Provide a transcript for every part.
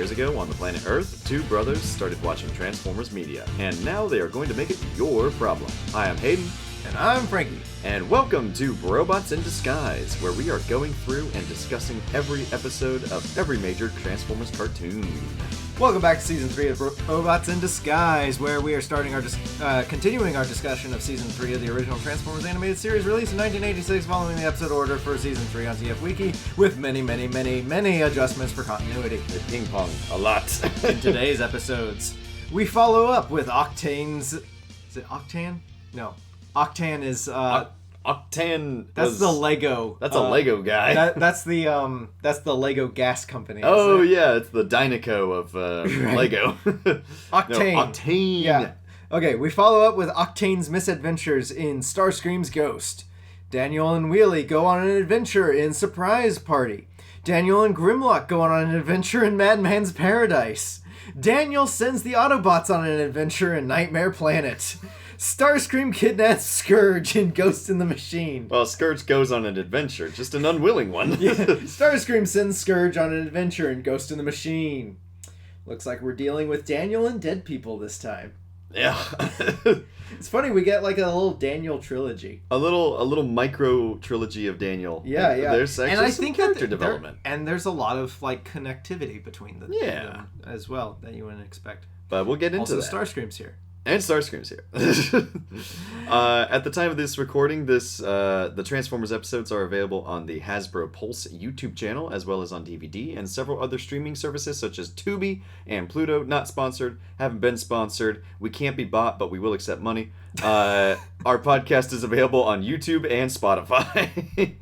years ago on the planet Earth, two brothers started watching Transformers media, and now they are going to make it your problem. Hi, I'm Hayden. And I'm Frankie. And welcome to BroBots in Disguise, where we are going through and discussing every episode of every major Transformers cartoon. Welcome back to Season 3 of BroBots in Disguise, where we are starting our continuing our discussion of Season 3 of the original Transformers animated series released in 1986, following the episode order for Season 3 on TF Wiki, with many adjustments for continuity. They ping pong a lot. In today's episodes, we follow up with Octane's... Is it Octane? No. Octane is... Octane. That's the Lego. That's a Lego guy. That's the Lego gas company. Oh yeah, it's the Dynaco of Lego. Octane. No, Octane. Yeah. Okay, we follow up with Octane's misadventures in Starscream's Ghost. Daniel and Wheelie go on an adventure in Surprise Party. Daniel and Grimlock go on an adventure in Madman's Paradise. Daniel sends the Autobots on an adventure in Nightmare Planet. Starscream kidnaps Scourge in Ghost in the Machine. Well, Scourge goes on an adventure, just an unwilling one. Yeah. Starscream sends Scourge on an adventure in Ghost in the Machine. Looks like we're dealing with Daniel and dead people this time. Yeah. It's funny, we get like a little Daniel trilogy. A little micro trilogy of Daniel. Yeah. There's actually some character development. And there's a lot of like connectivity between them as well that you wouldn't expect. But we'll get into that. Also, Starscream's here. And Starscream's here. At the time of this recording, the Transformers episodes are available on the Hasbro Pulse YouTube channel, as well as on DVD, and several other streaming services such as Tubi and Pluto. Not sponsored, haven't been sponsored. We can't be bought, but we will accept money. Our podcast is available on YouTube and Spotify.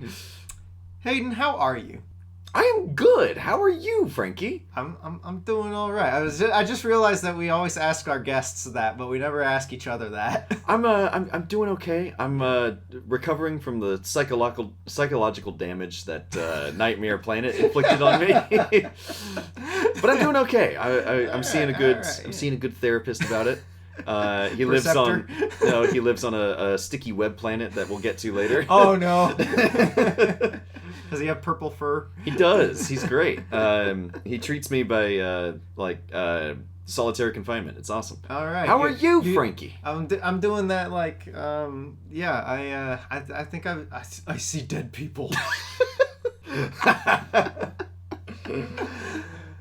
Hayden, how are you? I am good. How are you, Frankie? I'm doing all right. I just realized that we always ask our guests that, but we never ask each other that. I'm doing okay. I'm recovering from the psychological damage that Nightmare Planet inflicted on me. But I'm doing okay. I'm seeing a good therapist about it. He lives on a sticky web planet that we'll get to later. Oh no. Does he have purple fur? He does. He's great. He treats me by solitary confinement. It's awesome. All right. How are you, Frankie? I'm doing that like I think I see dead people.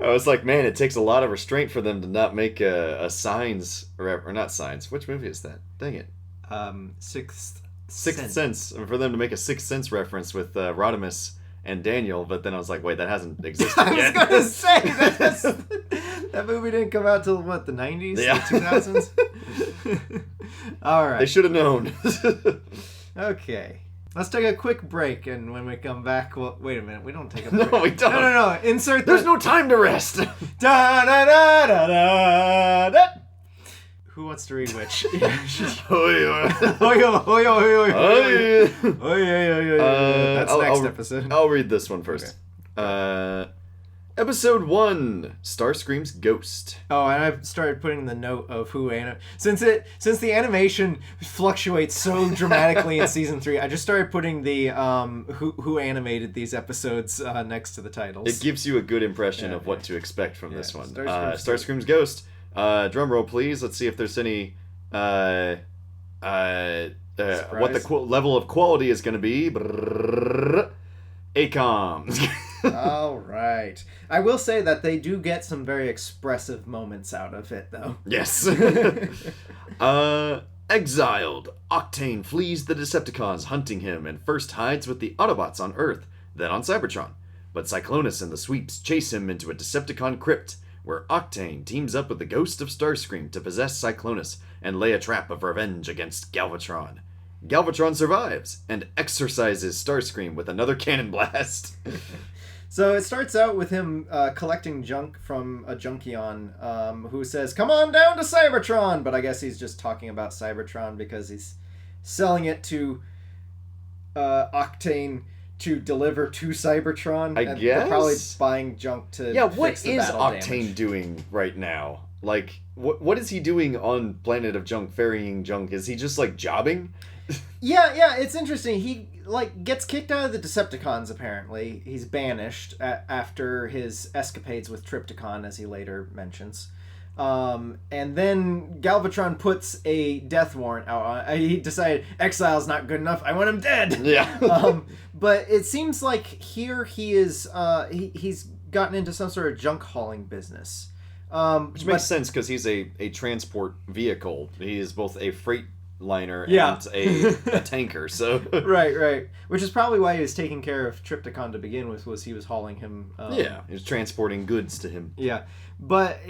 I was like, man, it takes a lot of restraint for them to not make a Signs or not Signs. Which movie is that? Dang it. Sixth Sense. For them to make a Sixth Sense reference with Rodimus and Daniel, but then I was like, wait, that hasn't existed yet. I was gonna say that movie didn't come out till what, the 90s? Yeah. The 2000s? All right. They should have known. Okay. Let's take a quick break, and when we come back, well, wait a minute, we don't take a break. No, we don't. No. Insert There's no time to rest. Da da da da da da. Who wants to read which? That's next episode. I'll read this one first. Okay. Episode 1, Starscream's Ghost. Oh, and I've started putting the note of who since the animation fluctuates so dramatically in season 3, I just started putting the who animated these episodes next to the titles. It gives you a good impression of what to expect from this one. Starscream's Ghost. Drum roll, please. Let's see if there's any what the level of quality is going to be. ACOMs. All right. I will say that they do get some very expressive moments out of it, though. Yes. Exiled. Octane flees the Decepticons hunting him and first hides with the Autobots on Earth, then on Cybertron. But Cyclonus and the Sweeps chase him into a Decepticon crypt, where Octane teams up with the ghost of Starscream to possess Cyclonus and lay a trap of revenge against Galvatron. Galvatron survives and exorcises Starscream with another cannon blast. So it starts out with him collecting junk from a Junkion who says, "Come on down to Cybertron!" But I guess he's just talking about Cybertron because he's selling it to Octane to deliver to Cybertron. I guess? They're probably buying junk to fix the battle Octane damage. doing right now? Like, what is he doing on Planet of Junk, ferrying junk? Is he just, like, jobbing? Yeah, it's interesting. He gets kicked out of the Decepticons. Apparently, he's banished after his escapades with Trypticon, as he later mentions. And then Galvatron puts a death warrant out on. He decided exile's not good enough. I want him dead. Yeah. But it seems like here he is. He's gotten into some sort of junk hauling business. Which makes sense because he's a transport vehicle. He is both a freight liner and a tanker. So right. Which is probably why he was taking care of Trypticon to begin with. Was he was hauling him? He was transporting goods to him. Yeah, but.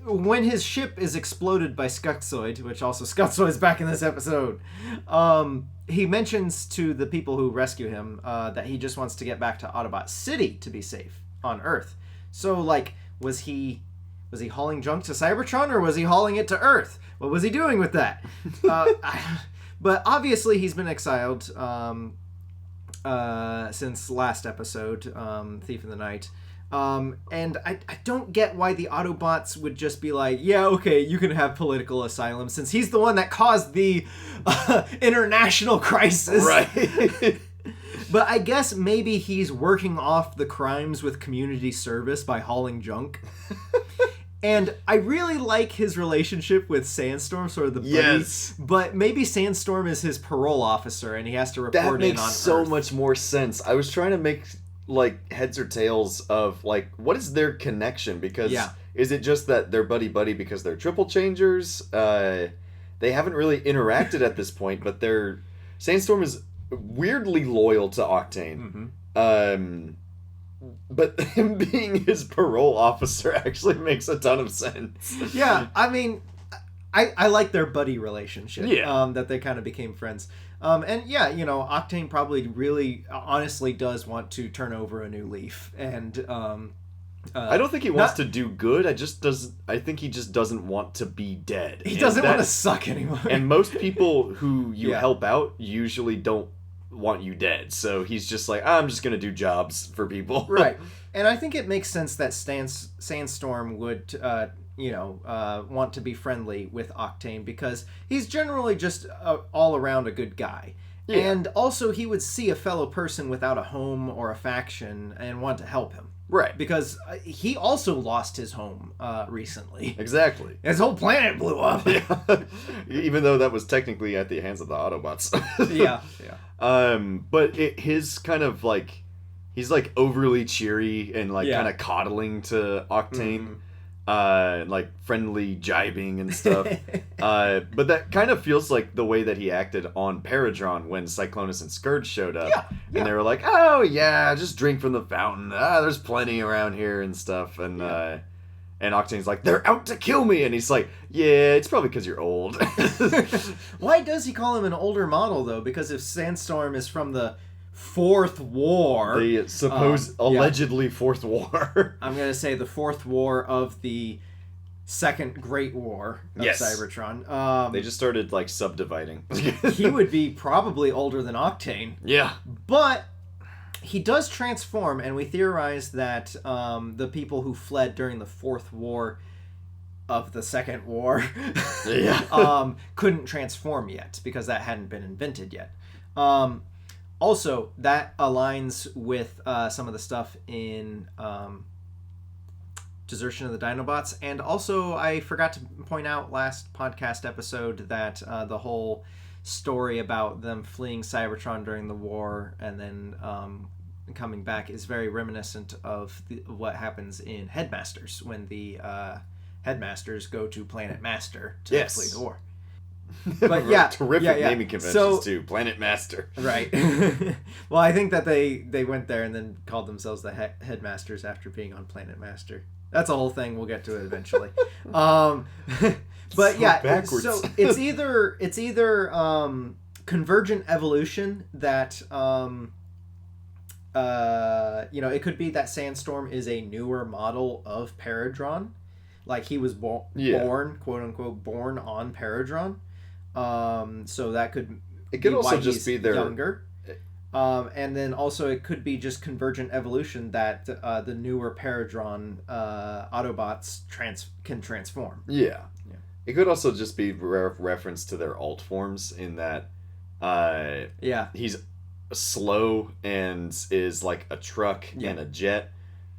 When his ship is exploded by Skutzoid, which also Skutzoid's back in this episode, he mentions to the people who rescue him that he just wants to get back to Autobot City to be safe on Earth. So, was he hauling junk to Cybertron, or was he hauling it to Earth? What was he doing with that? But obviously he's been exiled since last episode, Thief in the Night. And I don't get why the Autobots would just be like, yeah, okay, you can have political asylum, since he's the one that caused the international crisis. Right. But I guess maybe he's working off the crimes with community service by hauling junk. And I really like his relationship with Sandstorm, sort of the buddy. Yes. But maybe Sandstorm is his parole officer, and he has to report in on Earth. That makes so much more sense. I was trying to make heads or tails of what is their connection, because is it just that they're buddy because they're triple changers? They haven't really interacted at this point, but Sandstorm is weirdly loyal to Octane. But him being his parole officer actually makes a ton of sense. Yeah, I mean, I like their buddy relationship. Yeah. That they kind of became friends. And yeah, Octane probably really honestly does want to turn over a new leaf. And I don't think he wants to do good. I think he just doesn't want to be dead. He doesn't want to suck anymore. And most people who you help out usually don't want you dead. So he's just like, I'm just going to do jobs for people. Right. And I think it makes sense that Sandstorm would want to be friendly with Octane, because he's generally just all around a good guy. Yeah. And also he would see a fellow person without a home or a faction and want to help him. Right. Because he also lost his home recently. Exactly. His whole planet blew up. Yeah. Even though that was technically at the hands of the Autobots. Yeah. But his kind of he's overly cheery and kind of coddling to Octane. Friendly jibing and stuff. But that kind of feels like the way that he acted on Paradron when Cyclonus and Scourge showed up. Yeah. And they were like, oh yeah, just drink from the fountain. There's plenty around here and stuff. And and Octane's like, they're out to kill me. And he's like, yeah, it's probably because you're old. Why does he call him an older model, though? Because if Sandstorm is from the Fourth War. The allegedly Fourth War. I'm going to say the Fourth War of the Second Great War of Cybertron. They just started subdividing. He would be probably older than Octane. Yeah. But he does transform, and we theorize that the people who fled during the Fourth War of the Second War couldn't transform yet, because that hadn't been invented yet. Also, that aligns with some of the stuff in Desertion of the Dinobots. And also, I forgot to point out last podcast episode that the whole story about them fleeing Cybertron during the war and then coming back is very reminiscent of what happens in Headmasters, when the Headmasters go to Planet Master to flee the war. But terrific naming conventions too. Planet Master. Right. Well, I think that they went there and then called themselves the Headmasters after being on Planet Master. That's a whole thing. We'll get to it eventually. But backwards. So it's either convergent evolution that it could be that Sandstorm is a newer model of Paradron, like he was born, quote unquote, born on Paradron. So that could also just be their younger. And then also it could be just convergent evolution that the newer Paradron Autobots can transform. Yeah. It could also just be reference to their alt forms, in that Yeah. He's slow and is like a truck Yeah. and a jet,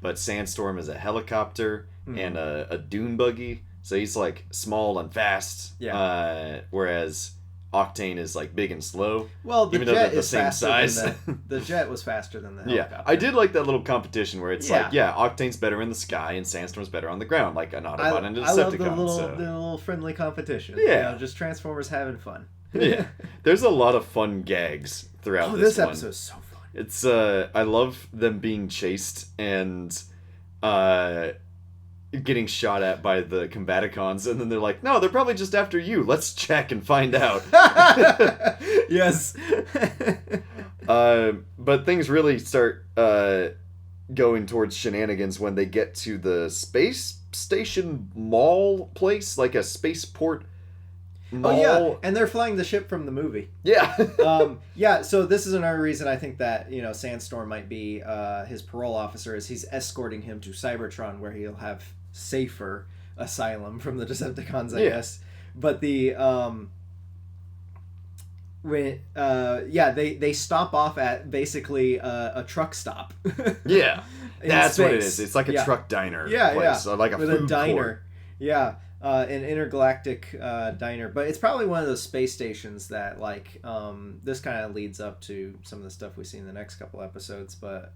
but Sandstorm is a helicopter and a dune buggy. So he's like small and fast. Yeah. Whereas Octane is like big and slow. Well, the even though jet they're the is same faster size. than the jet was faster than the helicopter. Yeah, I did like that little competition where it's Yeah. like, Octane's better in the sky and Sandstorm's better on the ground, like an Autobot and a Decepticon. I love the little friendly competition. Yeah. Just Transformers having fun. Yeah, there's a lot of fun gags throughout this one. episode's so fun. It's I love them being chased and getting shot at by the Combaticons, and then they're like, no, they're probably just after you. Let's check and find out. Yes. But things really start going towards shenanigans when they get to the space station mall place, like a spaceport mall. Oh yeah, and they're flying the ship from the movie. Yeah. Yeah, so this is another reason I think that, Sandstorm might be his parole officer, is he's escorting him to Cybertron, where he'll have safer asylum from the Decepticons, I guess. But the they stop off at basically a truck stop. Yeah. That's what it space. is. It's like a truck diner place, or like a with food a diner. court. Yeah. An intergalactic diner, but it's probably one of those space stations that this kind of leads up to some of the stuff we see in the next couple episodes. But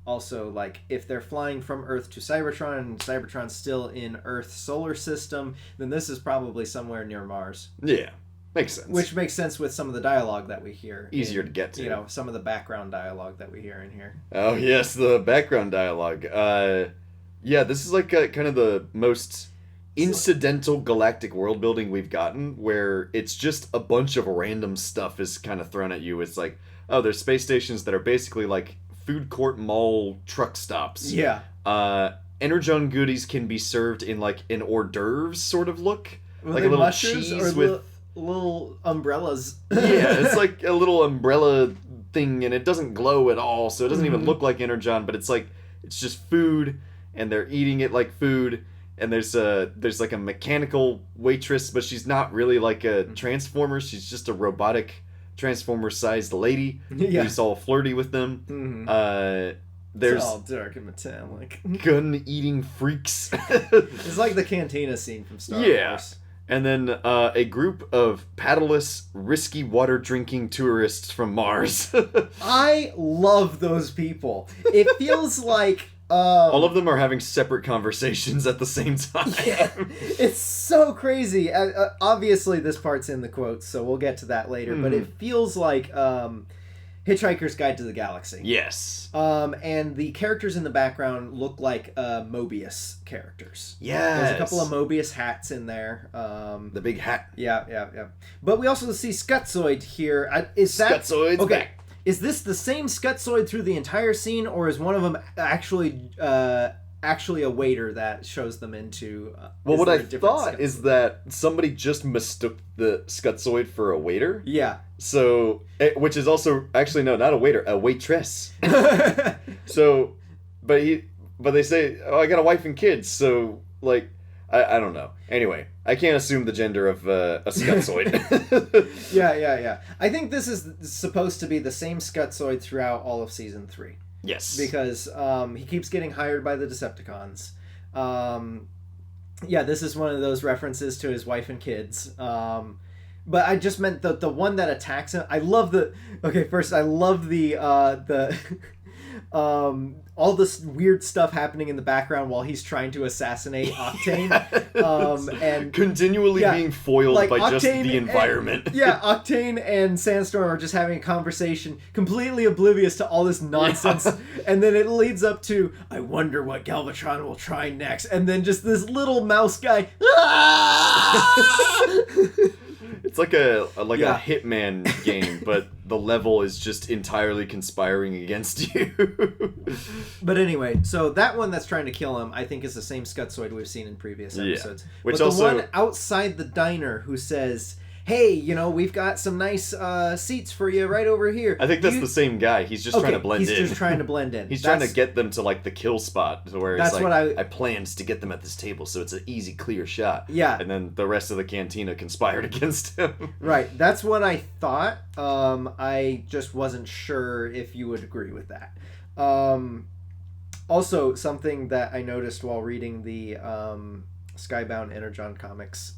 also, like, if they're flying from Earth to Cybertron and Cybertron's still in Earth's solar system, then this is probably somewhere near Mars. Yeah, makes sense. Which makes sense with some of the dialogue that we hear. Easier to get to. Some of the background dialogue that we hear in here. Oh yes, the background dialogue. This is like kind of the most incidental galactic world building we've gotten, where it's just a bunch of random stuff is kind of thrown at you. It's like, oh, there's space stations that are basically like food court mall truck stops. Yeah. Energon goodies can be served in like an hors d'oeuvres sort of look, Were like they a little mushrooms cheese or with little umbrellas. yeah, it's like a little umbrella thing, and it doesn't glow at all, so it doesn't even look like Energon, but it's like it's just food, and they're eating it like food. And there's like a mechanical waitress, but she's not really like a transformer. She's just a robotic transformer-sized lady who's all flirty with them. Mm-hmm. There's it's all dark and metallic. gun-eating freaks. It's like the cantina scene from Star Wars. And then a group of paddleless, risky water-drinking tourists from Mars. I love those people. It feels like... all of them are having separate conversations at the same time. Yeah, it's so crazy. Obviously, this part's in the quotes, so we'll get to that later. But it feels like Hitchhiker's Guide to the Galaxy. Yes. And the characters in the background look like Mobius characters. Yes. There's a couple of Mobius hats in there. The big hat. Yeah. But we also see Skutzoid here. Is that... Skutzoid's okay. back. Is this the same Skutzoid through the entire scene, or is one of them actually a waiter that shows them into... well, what I thought is that somebody just mistook the Skutzoid for a waiter. Yeah. So, which is also... Actually, no, not a waiter, a waitress. So, but they say, oh, I got a wife and kids, so, like... I don't know. Anyway, I can't assume the gender of a Skutzoid. Yeah. I think this is supposed to be the same Skutzoid throughout all of Season 3. Yes. Because he keeps getting hired by the Decepticons. This is one of those references to his wife and kids. But I just meant the one that attacks him. I love the... Okay, first, I love the all this weird stuff happening in the background while he's trying to assassinate Octane. And continually being foiled by Octane just the environment. Octane and Sandstorm are just having a conversation, completely oblivious to all this nonsense. And then it leads up to, I wonder what Galvatron will try next. And then just this little mouse guy. It's like a Hitman game, but the level is just entirely conspiring against you. But anyway, so that one that's trying to kill him, I think, is the same Skutzoid we've seen in previous episodes. Which but also... the one outside the diner who says, hey, we've got some nice seats for you right over here. I think that's the same guy. He's just trying to blend in. He's just trying to blend in. He's trying to get them to like the kill spot where that's it's like, what I planned to get them at this table so it's an easy, clear shot. Yeah. And then the rest of the cantina conspired against him. Right. That's what I thought. I just wasn't sure if you would agree with that. Also, something that I noticed while reading the Skybound Energon comics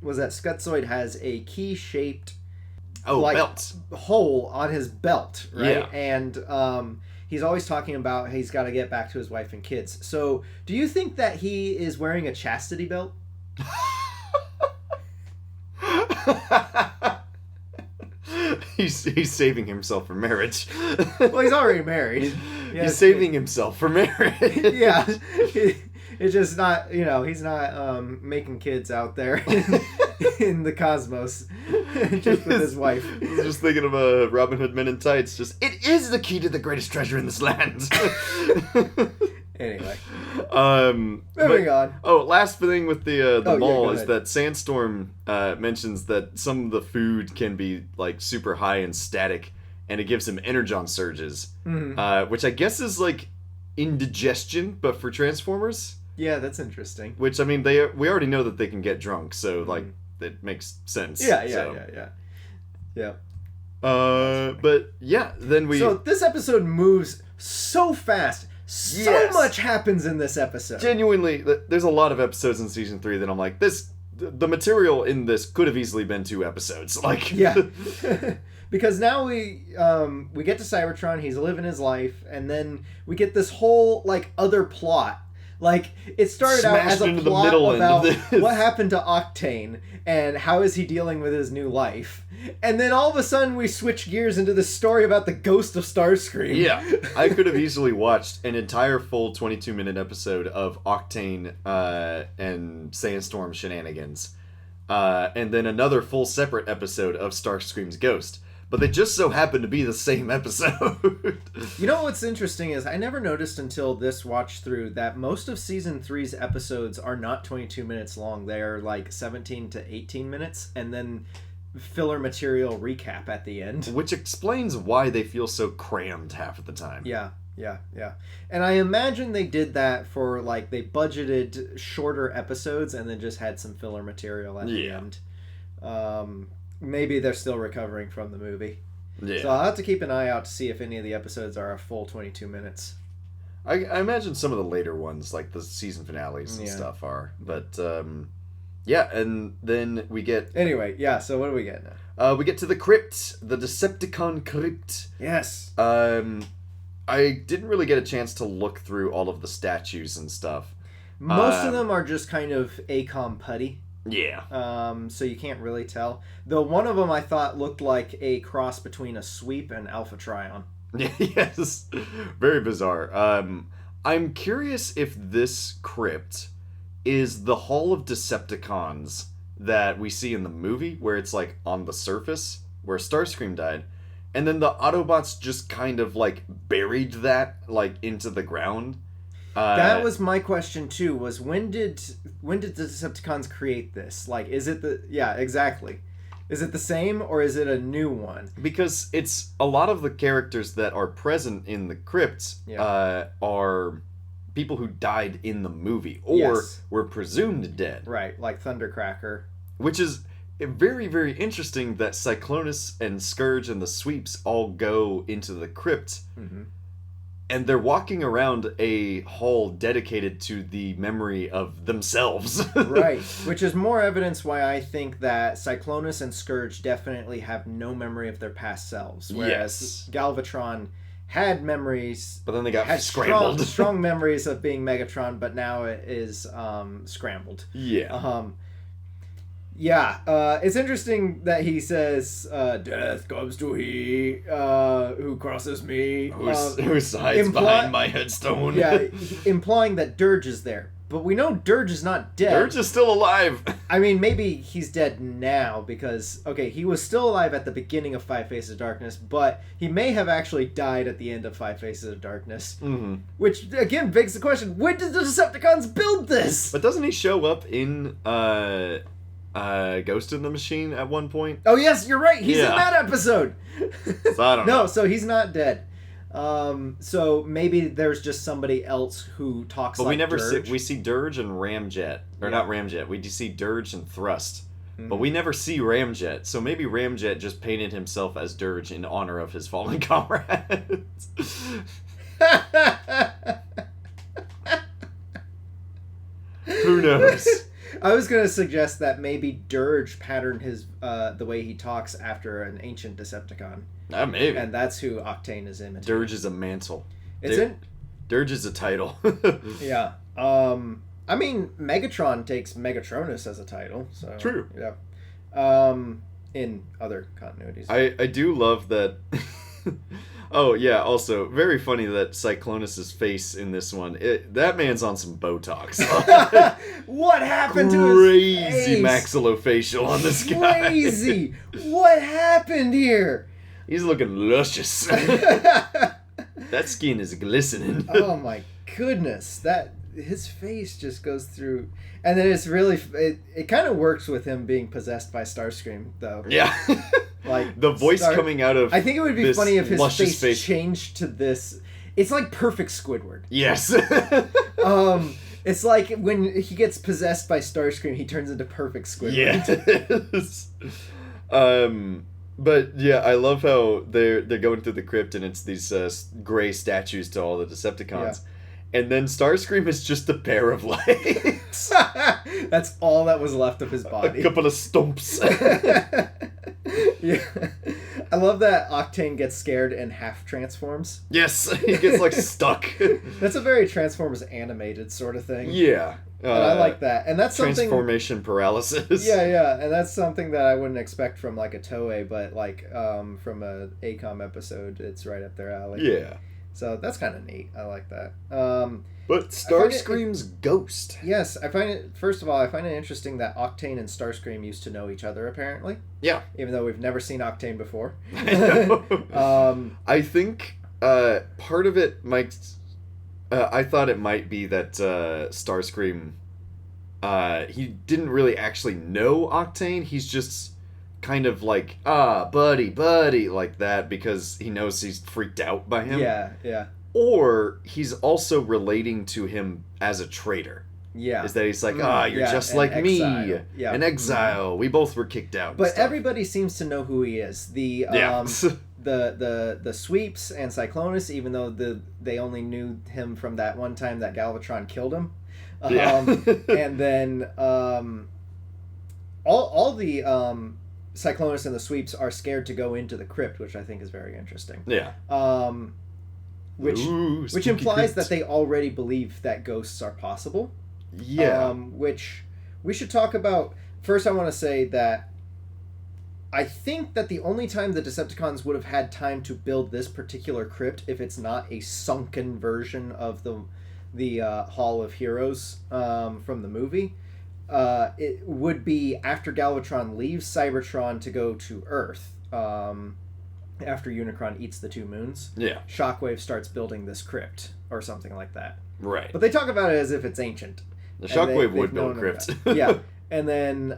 was that Skutzoid has a key-shaped belt hole on his belt, right? Yeah. And he's always talking about he's got to get back to his wife and kids. So, do you think that he is wearing a chastity belt? He's saving himself for marriage. Well, he's already married. He's saving himself for marriage. Yeah. It's just not, he's not making kids out there in the cosmos just with his wife. I was just thinking of Robin Hood Men in Tights. It is the key to the greatest treasure in this land. Anyway. Moving on. Oh, last thing with the mall is ahead. that Sandstorm mentions that some of the food can be like super high and static, and it gives him energon surges, which I guess is like indigestion, but for Transformers. Yeah, that's interesting. Which, I mean, we already know that they can get drunk, so like it makes sense. Yeah. But yeah, then we. So this episode moves so fast. So much happens in this episode. Genuinely, there's a lot of episodes in season 3 that I'm like, the material in this could have easily been 2 episodes. Like, yeah. Because now we get to Cybertron, he's living his life, and then we get this whole like other plot. Like, it started out as a plot about what happened to Octane and how is he dealing with his new life. And then all of a sudden we switch gears into this story about the ghost of Starscream. Yeah. I could have easily watched an entire full 22-minute episode of Octane and Sandstorm shenanigans. And then another full separate episode of Starscream's ghost. But they just so happen to be the same episode. You know what's interesting is I never noticed until this watch through that most of season 3's episodes are not 22 minutes long. They are like 17 to 18 minutes and then filler material recap at the end. Which explains why they feel so crammed half of the time. Yeah. And I imagine they did that for like they budgeted shorter episodes and then just had some filler material at the end. Maybe they're still recovering from the movie. Yeah. So I'll have to keep an eye out to see if any of the episodes are a full 22 minutes. I imagine some of the later ones, like the season finales and stuff, are. But, and then we get... Anyway, so what do we get now? We get to the crypt, the Decepticon crypt. Yes. I didn't really get a chance to look through all of the statues and stuff. Most of them are just kind of ACOM putty. Yeah. So you can't really tell. Though one of them I thought looked like a cross between a sweep and Alpha Trion. Yes. Very bizarre. I'm curious if this crypt is the Hall of Decepticons that we see in the movie, where it's like on the surface, where Starscream died, and then the Autobots just kind of like buried that like into the ground. That was my question too, was when did the Decepticons create this? Like, is it exactly. Is it the same or is it a new one? Because it's a lot of the characters that are present in the crypt are people who died in the movie or were presumed dead. Right, like Thundercracker. Which is very, very interesting that Cyclonus and Scourge and the Sweeps all go into the crypt. Mm-hmm. And they're walking around a hall dedicated to the memory of themselves. Right. Which is more evidence why I think that Cyclonus and Scourge definitely have no memory of their past selves. Whereas Galvatron had memories. But then they got scrambled. Strong memories of being Megatron, but now it is scrambled. Yeah. It's interesting that he says, "Death comes to he who crosses me." Who hides behind my headstone. Yeah, implying that Dirge is there. But we know Dirge is not dead. Dirge is still alive. I mean, maybe he's dead now because, he was still alive at the beginning of Five Faces of Darkness, but he may have actually died at the end of Five Faces of Darkness. Mm-hmm. Which, again, begs the question, when did the Decepticons build this? But doesn't he show up in Ghost in the Machine at one point. Oh yes, you're right. He's in Yeah. that episode. So I don't know. No, so he's not dead. So maybe there's just somebody else who talks. But like we never Dirge. see Dirge and Ramjet, or Yeah. not Ramjet. We see Dirge and Thrust, Mm-hmm. but we never see Ramjet. So maybe Ramjet just painted himself as Dirge in honor of his fallen comrades. Who knows? I was gonna suggest that maybe Dirge patterned his the way he talks after an ancient Decepticon, Maybe. and that's who Octane is imitating. Dirge is a mantle. It's in. Dirge is a title. Yeah. I mean, Megatron takes Megatronus as a title. So True. Yeah. In other continuities. I do love that. Oh yeah, also very funny that Cyclonus's face in this one. That man's on some Botox. What happened to his Crazy face? maxillofacial on this guy. Crazy. What happened here? He's looking luscious. That skin is glistening. Oh my goodness, that his face just goes through, and then it's really it kind of works with him being possessed by Starscream though. Yeah. Like the voice coming out of I think it would be this funny if his luscious face changed to this. It's like perfect Squidward. Yes. It's like when he gets possessed by Starscream, he turns into perfect Squidward. Yes. But yeah, I love how they're going through the crypt and it's these gray statues to all the Decepticons. Yeah. And then Starscream is just a pair of legs. That's all that was left of his body. A couple of stumps. Yeah. I love that Octane gets scared and half transforms. Yes, he gets like stuck. That's a very Transformers animated sort of thing. Yeah. And I like that. And that's something... Transformation paralysis. Yeah. And that's something that I wouldn't expect from like a Toei, but like from a ACOM episode, it's right up their alley. Yeah. So that's kind of neat. I like that. But Starscream's ghost. Yes, I find it... First of all, I find it interesting that Octane and Starscream used to know each other, apparently. Yeah. Even though we've never seen Octane before. I know. I think part of it might... I thought it might be that Starscream... he didn't really actually know Octane. He's just kind of like, buddy, like that, because he knows he's freaked out by him. Yeah. Or he's also relating to him as a traitor. Yeah. Is that he's like, you're just like me. Yeah. An exile. We both were kicked out. But everybody seems to know who he is. The the Sweeps and Cyclonus, even though they only knew him from that one time that Galvatron killed him. And then all the Cyclonus and the Sweeps are scared to go into the crypt, which I think is very interesting. Yeah. Which implies that they already believe that ghosts are possible. Yeah. Which we should talk about. First, I want to say that I think that the only time the Decepticons would have had time to build this particular crypt, if it's not a sunken version of the Hall of Heroes from the movie, it would be after Galvatron leaves Cybertron to go to Earth. After Unicron eats the two moons, Shockwave starts building this crypt or something like that. Right. But they talk about it as if it's ancient. The Shockwave would build a crypt. Yeah. And then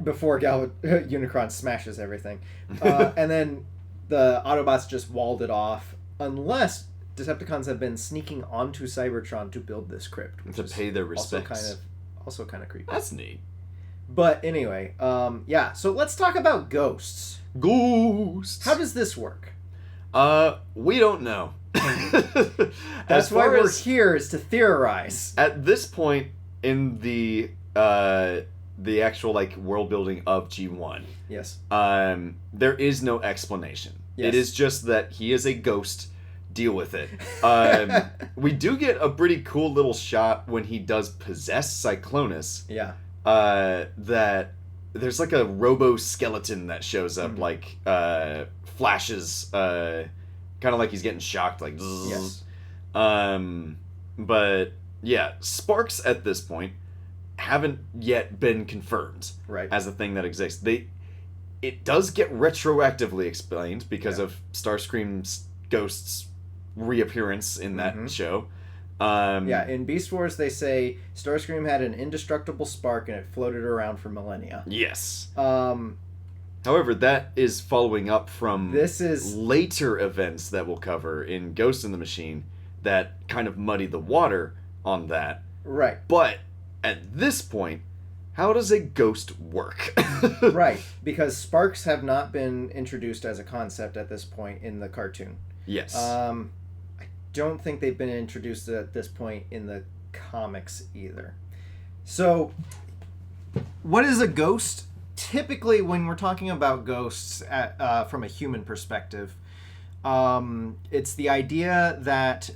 before Unicron smashes everything. And then the Autobots just walled it off, unless Decepticons have been sneaking onto Cybertron to build this crypt. To pay their respects. Also kind of creepy. That's neat. But anyway, so let's talk about ghosts. Ghosts! How does this work? We don't know. That's why we're here, is to theorize. At this point in the actual world building of G1, yes, there is no explanation. Yes. It is just that he is a ghost. Deal with it. We do get a pretty cool little shot when he does possess Cyclonus. Yeah. That there's like a robo skeleton that shows up, flashes, kind of like he's getting shocked, like zzz. Yes. But yeah, sparks at this point haven't yet been confirmed as a thing that exists. It does get retroactively explained because of Starscream's ghost's reappearance in that show. Yeah, in Beast Wars they say Starscream had an indestructible spark and it floated around for millennia. Yes. Um, However, that is following up from This is- later events that we'll cover in Ghost in the Machine that kind of muddy the water on that. right. But at this point, how does a ghost work? Right, because sparks have not been introduced as a concept at this point in the cartoon. Yes. I don't think they've been introduced at this point in the comics either. So, what is a ghost? Typically, when we're talking about ghosts from a human perspective, it's the idea that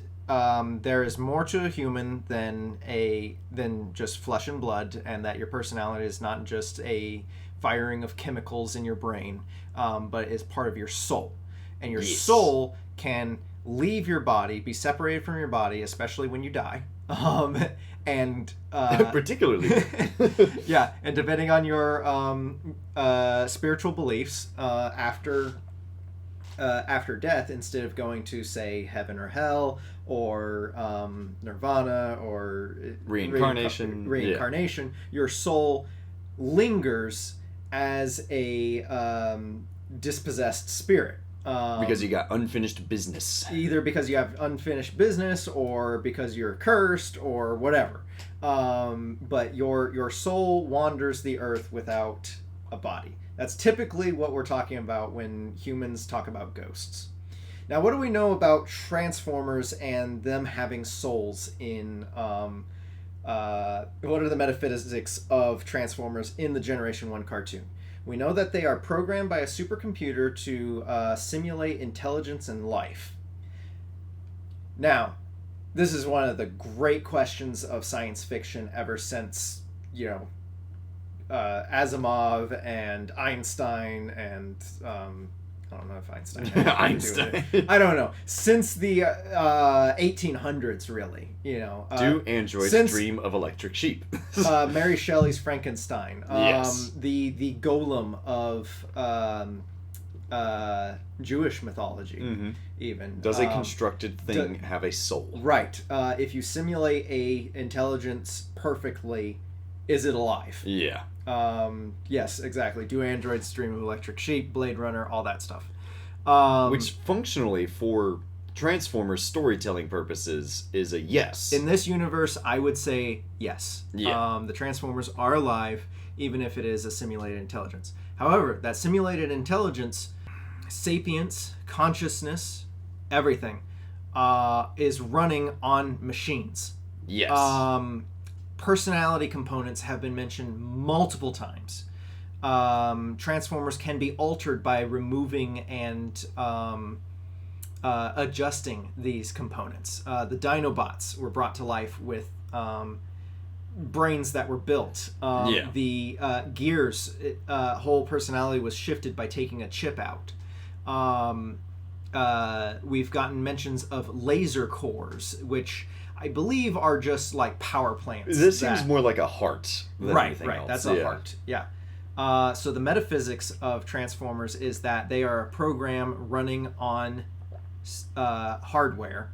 there is more to a human than just flesh and blood, and that your personality is not just a firing of chemicals in your brain, but is part of your soul. And your soul can leave your body, be separated from your body, especially when you die. And Particularly. yeah, and depending on your spiritual beliefs, after death, instead of going to, say, heaven or hell, or nirvana, or reincarnation, your soul lingers as a dispossessed spirit. Because you got unfinished business. Either because you have unfinished business, or because you're cursed, or whatever. But your soul wanders the earth without a body. That's typically what we're talking about when humans talk about ghosts. Now, what do we know about Transformers and them having souls in... what are the metaphysics of Transformers in the Generation 1 cartoon? We know that they are programmed by a supercomputer to simulate intelligence and life. Now, this is one of the great questions of science fiction ever since, Asimov and Einstein and... I don't know if Einstein had anything to do with it. I don't know. Since the 1800s, really. Do androids dream of electric sheep? Mary Shelley's Frankenstein. Yes. The golem of Jewish mythology, even. Does a constructed thing have a soul? Right. If you simulate a intelligence perfectly, is it alive? Yeah. Yes, exactly. Do androids dream of electric sheep, Blade Runner, all that stuff. Which functionally, for Transformers storytelling purposes, is a yes. In this universe, I would say yes. Yeah. The Transformers are alive, even if it is a simulated intelligence. However, that simulated intelligence, sapience, consciousness, everything, is running on machines. Yes. Personality components have been mentioned multiple times. Transformers can be altered by removing and adjusting these components. The Dinobots were brought to life with brains that were built. The Gears' whole personality was shifted by taking a chip out. We've gotten mentions of laser cores, which I believe are just like power plants. This seems more like a heart than anything else. That's a heart. Yeah. So the metaphysics of Transformers is that they are a program running on hardware,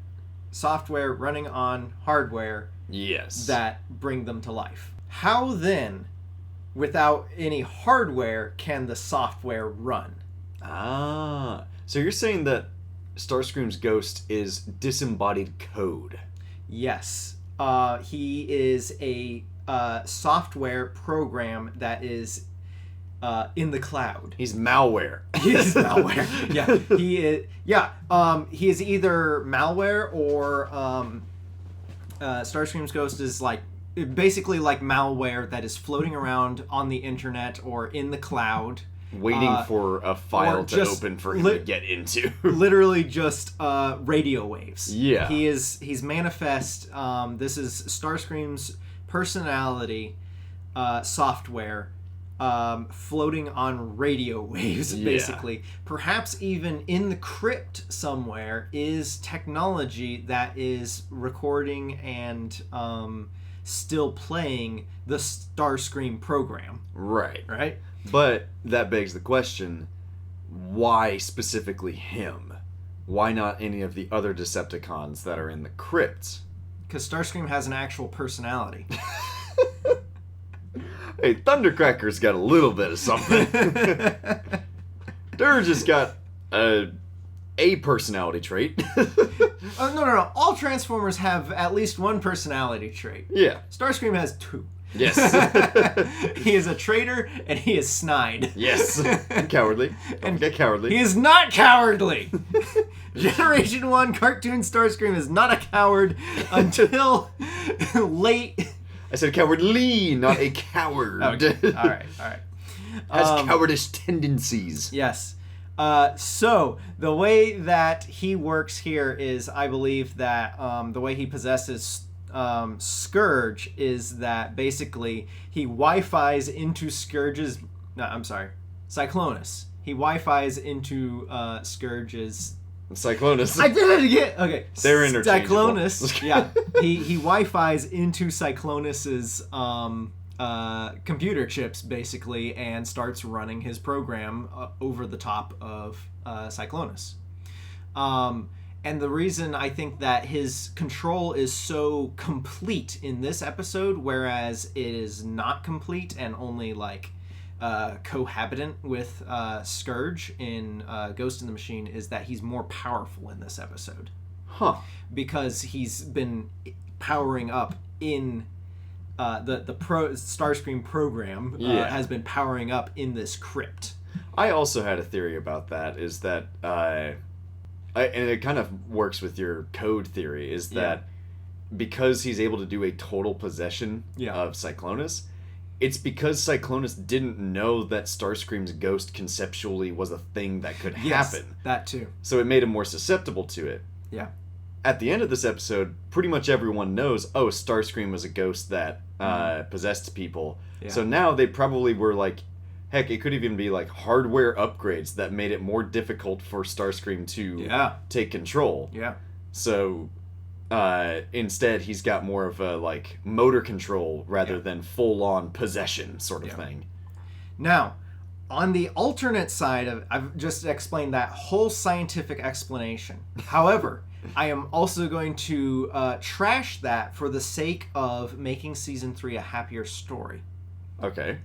software running on hardware. Yes. That bring them to life. How then, without any hardware, can the software run? So you're saying that Starscream's ghost is disembodied code? Yes. He is a software program that is in the cloud. He's malware. He's malware. Yeah. He is. Yeah. He is either malware or Starscream's ghost is basically like malware that is floating around on the internet or in the cloud. Waiting for a file to open for him to get into. Literally just radio waves. Yeah. He's manifest. This is Starscream's personality software floating on radio waves, basically. Perhaps even in the crypt somewhere is technology that is recording and still playing the Starscream program. Right? But that begs the question, why specifically him? Why not any of the other Decepticons that are in the crypt? Because Starscream has an actual personality. Hey, Thundercracker's got a little bit of something. Dirge has got a personality trait. No. All Transformers have at least one personality trait. Yeah. Starscream has 2. Yes. He is a traitor and he is snide. Yes. And cowardly. Don't get cowardly. He is not cowardly. Generation 1 cartoon Starscream is not a coward until late. I said cowardly, not a coward. Okay. All right. Has cowardice tendencies. Yes. So the way that he works here is, I believe that the way he possesses Scourge is that basically he Wi-Fi's into Scourge's. No, I'm sorry, Cyclonus. He Wi-Fi's into Scourge's. Cyclonus. I did it again. Okay. They're interchangeable. Cyclonus. Yeah. He Wi-Fi's into Cyclonus's computer chips basically, and starts running his program over the top of Cyclonus. And the reason I think that his control is so complete in this episode, whereas it is not complete and only like cohabitant with Scourge in Ghost in the Machine, is that he's more powerful in this episode. Huh. Because he's been powering up in the Starscream program has been powering up in this crypt. I also had a theory about that, is that and it kind of works with your code theory, is that because he's able to do a total possession of Cyclonus, it's because Cyclonus didn't know that Starscream's ghost conceptually was a thing that could happen. That too. So it made him more susceptible to it. Yeah. At the end of this episode, pretty much everyone knows, oh, Starscream was a ghost that possessed people. Yeah. So now they probably were like, heck, it could even be like hardware upgrades that made it more difficult for Starscream to take control. Yeah. So instead, he's got more of a like motor control rather than full-on possession sort of thing. Now, on the alternate side of, I've just explained that whole scientific explanation. However, I am also going to trash that for the sake of making Season 3 a happier story. Okay.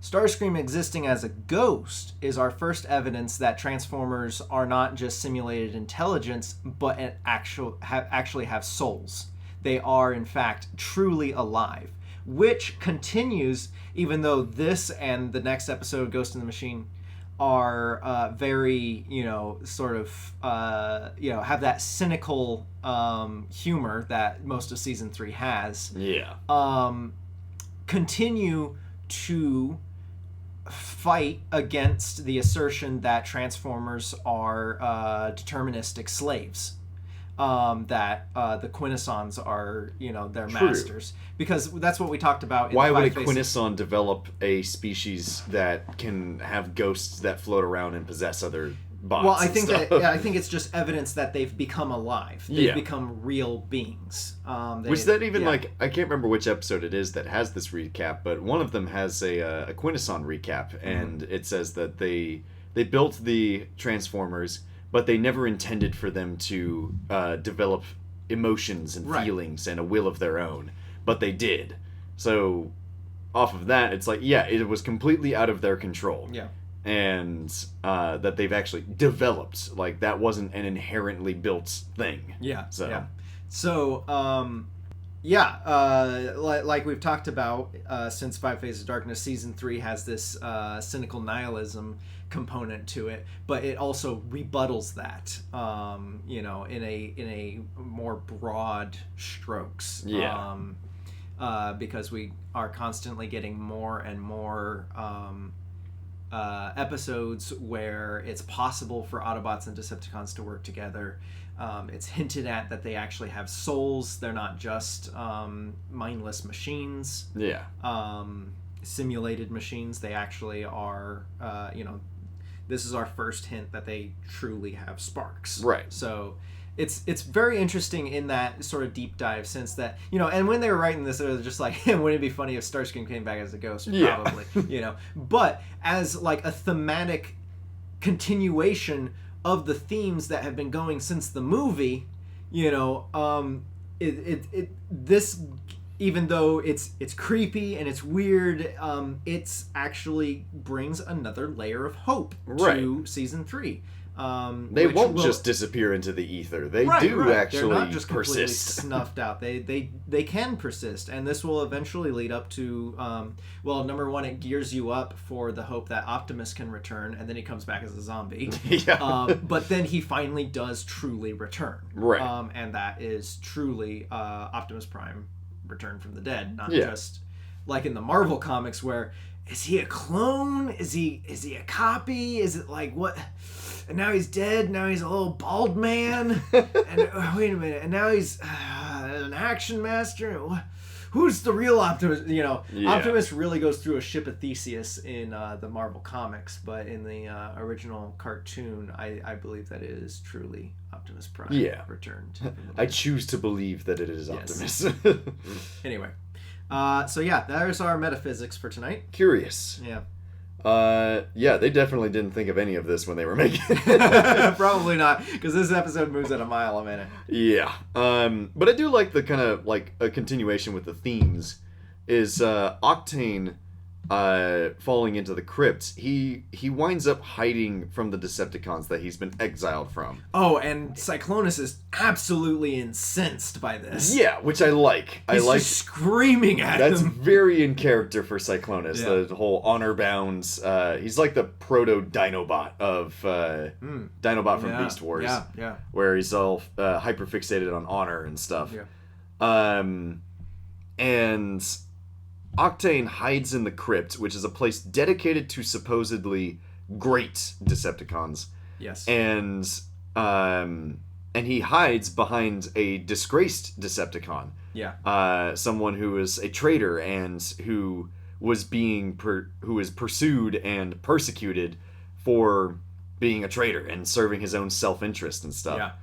Starscream existing as a ghost is our first evidence that Transformers are not just simulated intelligence, but actually have souls. They are, in fact, truly alive, which continues even though this and the next episode of Ghost in the Machine are very, sort of, have that cynical humor that most of Season 3 has. Yeah. Continue to fight against the assertion that Transformers are deterministic slaves. That the Quintessons are, their masters. Because that's what we talked about in Why would a Quintesson develop a species that can have ghosts that float around and possess other bots? Well, I think it's just evidence that they've become alive. They've become real beings. Which that even I can't remember which episode it is that has this recap, but one of them has a Quintesson recap, and it says that they built the Transformers, but they never intended for them to develop emotions and feelings and a will of their own, but they did. So off of that, it's like, it was completely out of their control. Yeah. And that they've actually developed. Like, that wasn't an inherently built thing. Yeah. So, like we've talked about since Five Phases of Darkness, Season 3 has this cynical nihilism component to it, but it also rebuttals that, in a more broad strokes. Yeah. Because we are constantly getting more and more episodes where it's possible for Autobots and Decepticons to work together. It's hinted at that they actually have souls. They're not just mindless machines. Yeah. Simulated machines. They actually are, this is our first hint that they truly have sparks. Right. So it's very interesting in that sort of deep dive sense that, and when they were writing this, it was just like, wouldn't it be funny if Starscream came back as a ghost? Probably. But as like a thematic continuation of the themes that have been going since the movie, this, even though it's creepy and it's weird, it's actually brings another layer of hope to season 3. They won't just disappear into the ether. They do actually They're not just completely persist. snuffed out. They can persist, and this will eventually lead up to number one, it gears you up for the hope that Optimus can return, and then he comes back as a zombie. But then he finally does truly return, and that is truly Optimus Prime return from the dead, not just like in the Marvel comics where is he a clone? Is he a copy? Is it like what? And now he's dead. Now he's a little bald man. And wait a minute. And now he's an action master. Who's the real Optimus? Optimus really goes through a ship of Theseus in the Marvel comics, but in the original cartoon, I believe that it is truly Optimus Prime returned. I choose to believe that it is Optimus. Anyway, there's our metaphysics for tonight. Curious. They definitely didn't think of any of this when they were making it. Probably not, because this episode moves at a mile a minute. But I do like the kind of like a continuation with the themes is Octane falling into the crypt. He winds up hiding from the Decepticons that he's been exiled from. Oh, and Cyclonus is absolutely incensed by this. Yeah, which I like. He's just screaming at him. That's very in character for Cyclonus. The whole honor bounds. He's like the proto Dinobot of Dinobot from Beast Wars. Yeah. Where he's all hyper fixated on honor and stuff. And Octane hides in the crypt, which is a place dedicated to supposedly great Decepticons. Yes. And he hides behind a disgraced Decepticon. Someone who is a traitor and who was who is pursued and persecuted for being a traitor and serving his own self-interest and stuff.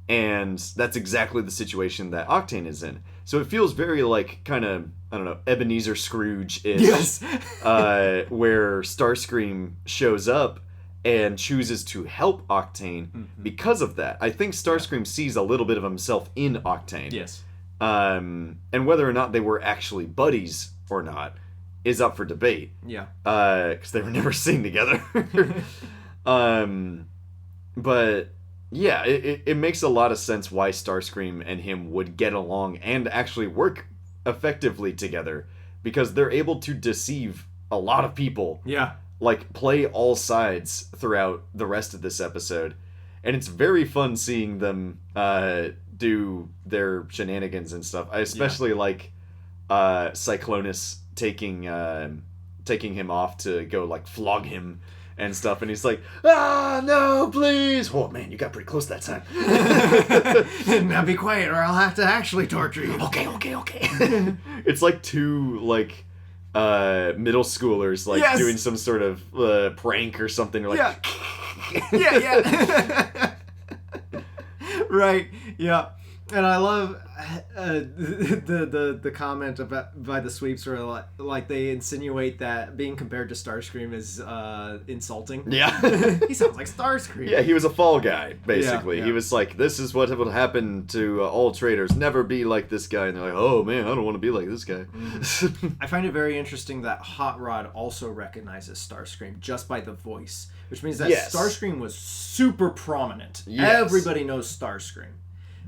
And that's exactly the situation that Octane is in. So it feels very like kind of, I don't know, Ebenezer Scrooge-ish. Where Starscream shows up and chooses to help Octane because of that. I think Starscream sees a little bit of himself in Octane. And whether or not they were actually buddies or not is up for debate. Because they were never seen together. But yeah, it makes a lot of sense why Starscream and him would get along and actually work effectively together, because they're able to deceive a lot of people. Like, play all sides throughout the rest of this episode. And it's very fun seeing them do their shenanigans and stuff. I especially like Cyclonus taking him off to go, like, flog him and stuff, and he's like, no, please. Oh, man, you got pretty close that time. Now be quiet or I'll have to actually torture you. Okay. It's like two, like, middle schoolers, like, doing some sort of prank or something. Or like, Right, And I love the comment by the sweeps where like they insinuate that being compared to Starscream is insulting. He sounds like Starscream. Yeah, he was a fall guy, basically. He was like, this is what will happen to all traitors. Never be like this guy. And they're like, oh man, I don't want to be like this guy. I find it very interesting that Hot Rod also recognizes Starscream just by the voice, which means that Starscream was super prominent. Everybody knows Starscream.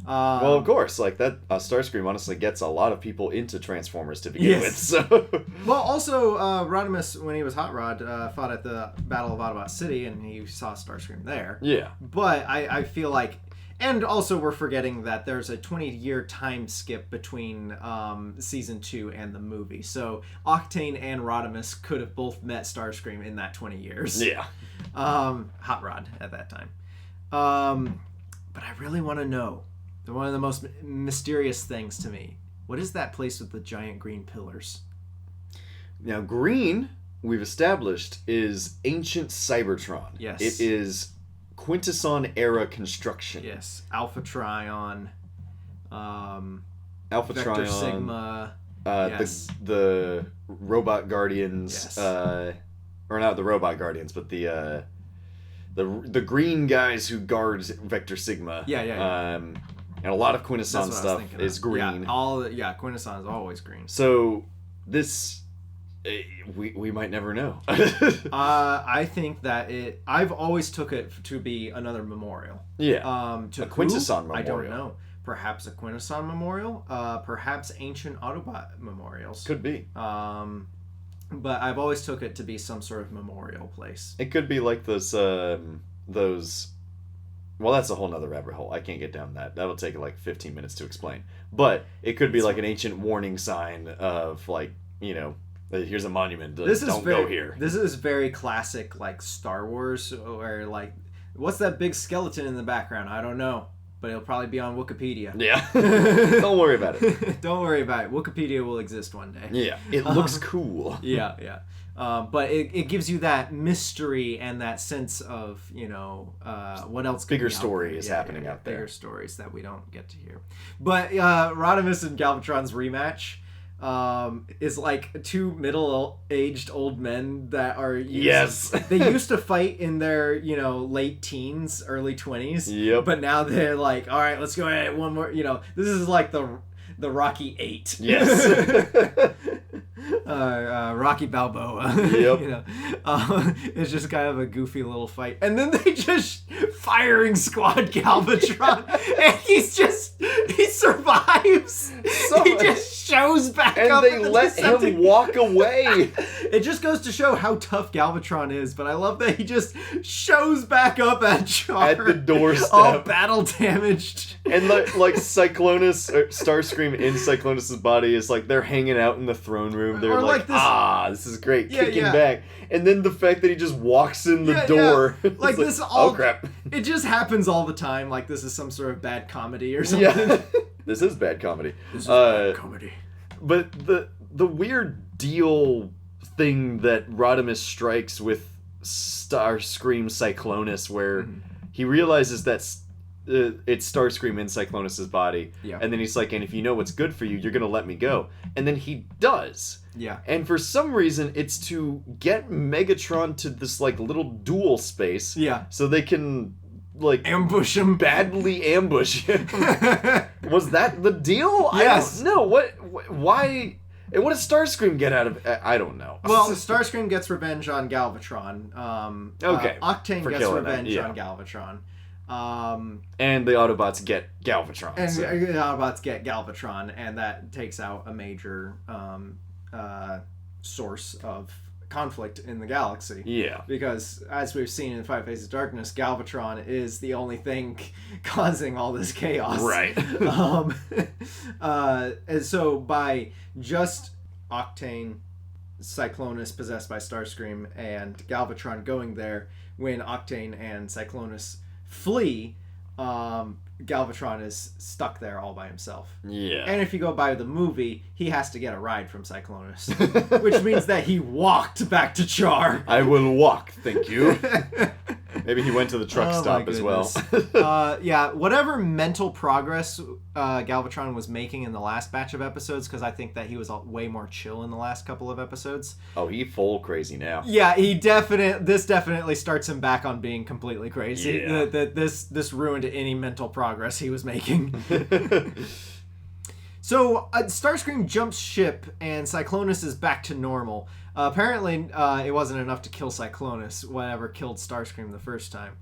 Well, of course, like that. Starscream honestly gets a lot of people into Transformers to begin with. So, well, also Rodimus, when he was Hot Rod, fought at the Battle of Autobot City, and he saw Starscream there. But I feel like, and also we're forgetting that there's a 20-year time skip between season 2 and the movie. So Octane and Rodimus could have both met Starscream in that 20 years. Hot Rod at that time. But I really want to know. One of the most mysterious things to me. What is that place with the giant green pillars? Now, green, we've established, is ancient Cybertron. It is Quintesson era construction. Alpha Trion. Alpha Vector Trion. Sigma. The Robot Guardians. Or not the Robot Guardians, but the green guys who guard Vector Sigma. And a lot of That's Quintesson what I was stuff thinking is of. green. Quintesson is always green. So this, we might never know. I think that I've always took it to be another memorial. Yeah. To A Quintesson I don't memorial. know. Perhaps a Quintesson memorial. Perhaps ancient Autobot memorials. Could be. But I've always took it to be some sort of memorial place. It could be like those. Well, that's a whole nother rabbit hole. I can't get down that. That'll take like 15 minutes to explain. But it could be like an ancient warning sign of like, here's a monument. Don't go here. This is very classic, like Star Wars, where like, what's that big skeleton in the background? I don't know, but it'll probably be on Wikipedia. Yeah. Don't worry about it. Don't worry about it. Wikipedia will exist one day. Yeah. It looks cool. Yeah. But it gives you that mystery and that sense of, what else could Bigger be out story there. is happening out there. Bigger stories that we don't get to hear. But Rodimus and Galvatron's rematch is like two middle-aged old men that are they used to fight in their late teens, early 20s. Yep. But now they're like, all right, let's go ahead, one more. This is like the Rocky 8. Yes. Rocky Balboa. Yep. It's just kind of a goofy little fight, and then they just firing squad Galvatron, and he survives. He just shows back And up, they let him walk away. It just goes to show how tough Galvatron is, but I love that he just shows back up at Char At the doorstep. all battle damaged. And like Cyclonus, or Starscream in Cyclonus's body is like they're hanging out in the throne room. They're Or like this is great, kicking yeah. back. And then the fact that he just walks in the door. Yeah. Like it's this all. Oh crap. It just happens all the time. Like this is some sort of bad comedy or something. Yeah. This is bad comedy. This is bad comedy. But the weird deal thing that Rodimus strikes with Starscream Cyclonus, where he realizes that it's Starscream in Cyclonus's body, and then he's like, and if you know what's good for you, you're gonna let me go, and then he does. Yeah. And for some reason, it's to get Megatron to this like little dual space. Yeah. So they can like ambush him. badly ambush him. Was that the deal? Yes. I don't know. Why? And what does Starscream get out of it? I don't know. Well, Starscream gets revenge on Galvatron. Okay. Octane For gets killing revenge it, yeah. on Galvatron. And the Autobots get Galvatron. And so. the Autobots get Galvatron, and that takes out a major source of conflict in the galaxy. Yeah. Because, as we've seen in Five Faces of Darkness, Galvatron is the only thing causing all this chaos. Right. And so by just Octane, Cyclonus possessed by Starscream, and Galvatron going there, when Octane and Cyclonus flee, Galvatron is stuck there all by himself. Yeah. And if you go by the movie, he has to get a ride from Cyclonus, which means that he walked back to Char. I will walk, thank you. Maybe he went to the truck stop as well. Yeah, whatever mental progress Galvatron was making in the last batch of episodes, because I think that he was way more chill in the last couple of episodes. Oh, he full crazy now. Yeah, this definitely starts him back on being completely crazy. Yeah. This ruined any mental progress he was making. So Starscream jumps ship, and Cyclonus is back to normal. Apparently, it wasn't enough to kill Cyclonus, whatever killed Starscream the first time.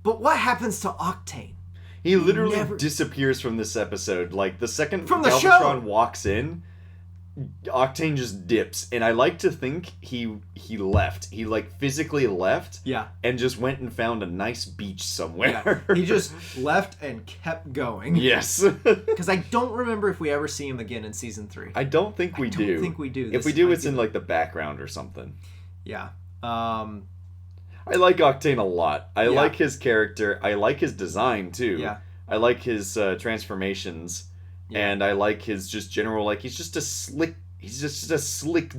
But what happens to Octane? He literally disappears from this episode. Like, the second From the Galvatron show. walks in, Octane just dips. And I like to think he left. He, like, physically left. Yeah. And just went and found a nice beach somewhere. Yeah. He just left and kept going. Yes. Because I don't remember if we ever see him again in season 3. I don't think we do. I don't think we do. If we do, it's in, like, the background or something. Yeah. I like Octane a lot. I like his character. I like his design, too. Yeah. I like his transformations. Yeah. And I like his just general, like, he's just a slick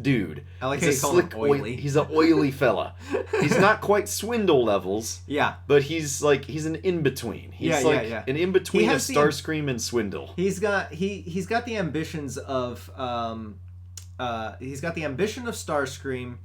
dude. I like he's how you call him oily. He's an oily fella. He's not quite Swindle levels. Yeah. But he's an in-between. He's an in-between of Starscream and Swindle. He's got the ambitions of ambition of Starscream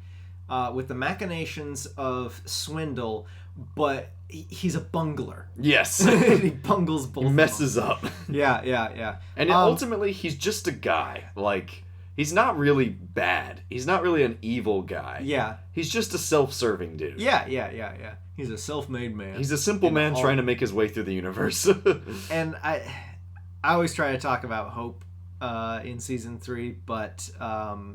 with the machinations of Swindle, but he's a bungler. Yes. He bungles both. He messes up. Yeah. And ultimately, he's just a guy. Like, he's not really bad. He's not really an evil guy. Yeah. He's just a self-serving dude. Yeah. He's a self-made man. He's a simple man trying to make his way through the universe. And I always try to talk about hope in season 3, but I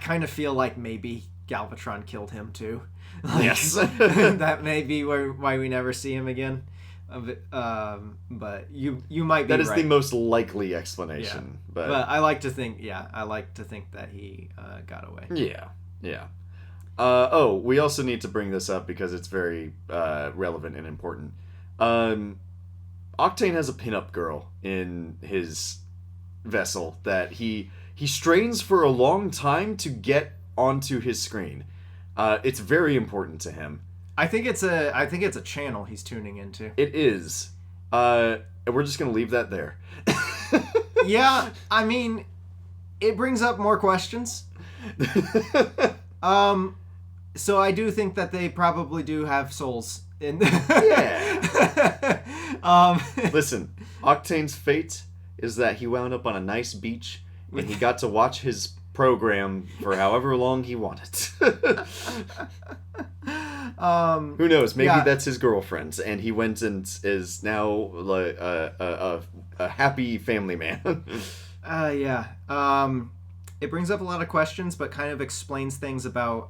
kind of feel like maybe Galvatron killed him too. Like, yes. That may be why we never see him again. But you might be right. That is the most likely explanation. Yeah. But I like to think that he got away. Yeah. We also need to bring this up because it's very relevant and important. Octane has a pinup girl in his vessel that he strains for a long time to get onto his screen. It's very important to him. I think it's a channel he's tuning into. It is. And we're just gonna leave that there. Yeah, I mean, it brings up more questions. So I do think that they probably do have souls. Yeah. Listen, Octane's fate is that he wound up on a nice beach and he got to watch his program for however long he wanted. Who knows? Maybe that's his girlfriend, and he went and is now like a happy family man. It brings up a lot of questions, but kind of explains things about.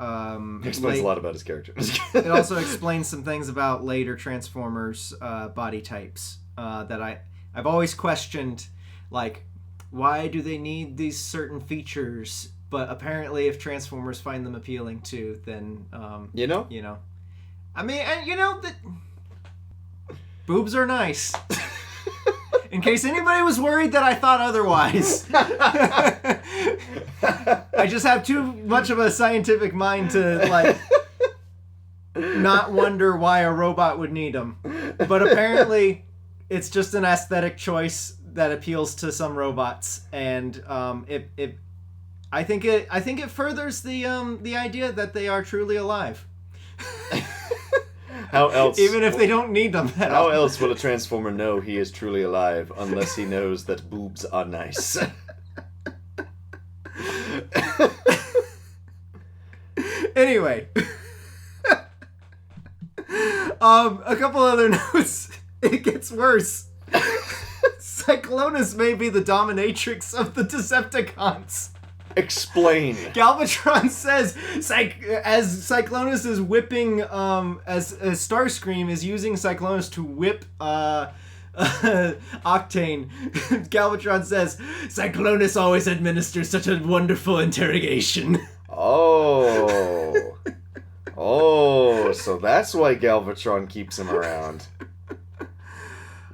Explains a lot about his character. It also explains some things about later Transformers body types that I've always questioned, like, why do they need these certain features? But apparently, if Transformers find them appealing too, then I mean, and that boobs are nice. In case anybody was worried that I thought otherwise. I just have too much of a scientific mind to, not wonder why a robot would need them. But apparently, it's just an aesthetic choice that appeals to some robots. And I think it furthers the idea that they are truly alive. How else? Even if they don't need them. How else will a Transformer know he is truly alive unless he knows that boobs are nice? Anyway, a couple other notes. It gets worse. Cyclonus may be the dominatrix of the Decepticons. Explain. Galvatron says, as Cyclonus is whipping, as Starscream is using Cyclonus to whip Octane, Galvatron says, Cyclonus always administers such a wonderful interrogation. So that's why Galvatron keeps him around.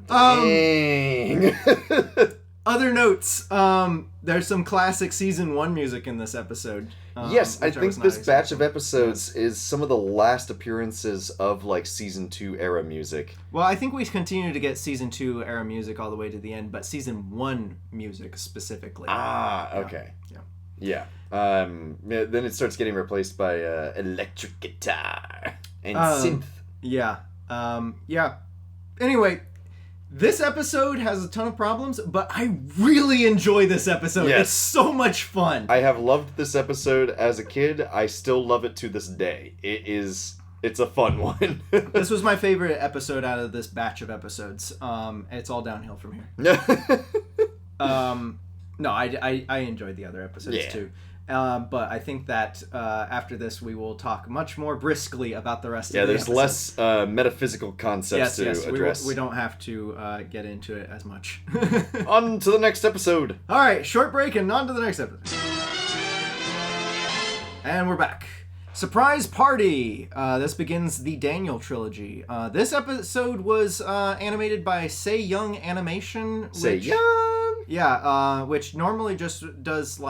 Dang. Other notes. There's some classic season 1 music in this episode. Yes, I think this batch of episodes is some of the last appearances of season 2 era music. Well, I think we continue to get season 2 era music all the way to the end, but season 1 music specifically. Okay. Yeah. Then it starts getting replaced by electric guitar and synth. Yeah. Anyway, this episode has a ton of problems, but I really enjoy this episode. Yes. It's so much fun. I have loved this episode as a kid. I still love it to this day. It's a fun one. This was my favorite episode out of this batch of episodes. It's all downhill from here. No, I enjoyed the other episodes too. But I think that after this, we will talk much more briskly about the rest of the episode. Yeah, there's less metaphysical concepts to address. We don't have to get into it as much. On to the next episode. All right, short break and on to the next episode. And we're back. Surprise Party! This begins the Daniel trilogy. This episode was animated by Say Young Animation. Young! Yeah, which normally just does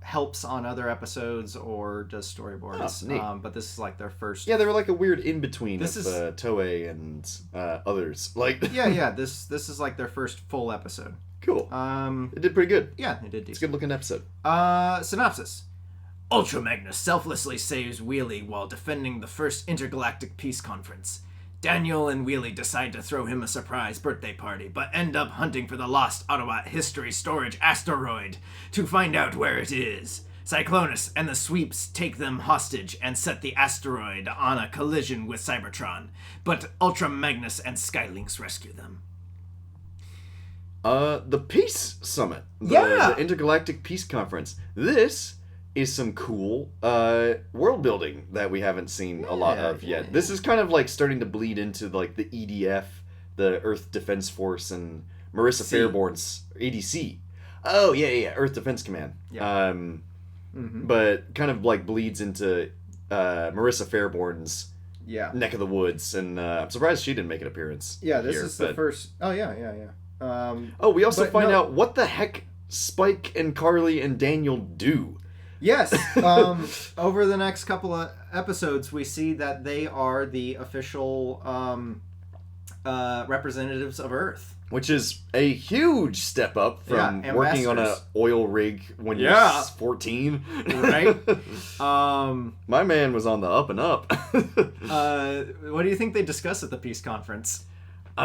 helps on other episodes or does storyboards. Neat. But this is their first. Yeah, they were a weird in between of Toei and others. This is their first full episode. Cool. It did pretty good. Yeah, it did. It's a good looking episode. Synopsis. Ultra Magnus selflessly saves Wheelie while defending the first intergalactic peace conference. Daniel and Wheelie decide to throw him a surprise birthday party, but end up hunting for the lost Autobot history storage asteroid to find out where it is. Cyclonus and the Sweeps take them hostage and set the asteroid on a collision with Cybertron, but Ultra Magnus and Skylynx rescue them. The Peace Summit. Yeah! The Intergalactic Peace Conference. This is some cool world building that we haven't seen a lot of yet. This is kind of like starting to bleed into like the EDF, the Earth Defense Force, and Marissa Fairborn's ADC. Oh, yeah, Earth Defense Command. Yeah. But kind of like bleeds into Marissa Fairborn's neck of the woods, and I'm surprised she didn't make an appearance. Yeah, this here, is the first. Oh, yeah. We also find out what the heck Spike and Carly and Daniel do. Yes. Over the next couple of episodes, we see that they are the official representatives of Earth. Which is a huge step up from working on an oil rig when you're 14. Right? My man was on the up and up. What do you think they discuss at the Peace Conference? We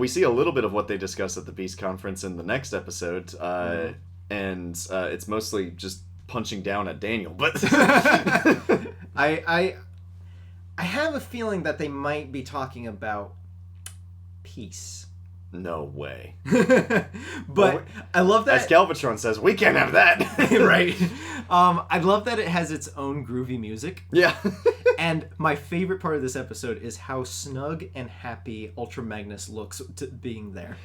see a little bit of what they discuss at the Peace Conference in the next episode. And it's mostly just punching down at Daniel. But I have a feeling that they might be talking about peace. No way. But I love that. As Galvatron says, we can't have that. Right. I love that it has its own groovy music. Yeah. And my favorite part of this episode is how snug and happy Ultra Magnus looks to being there.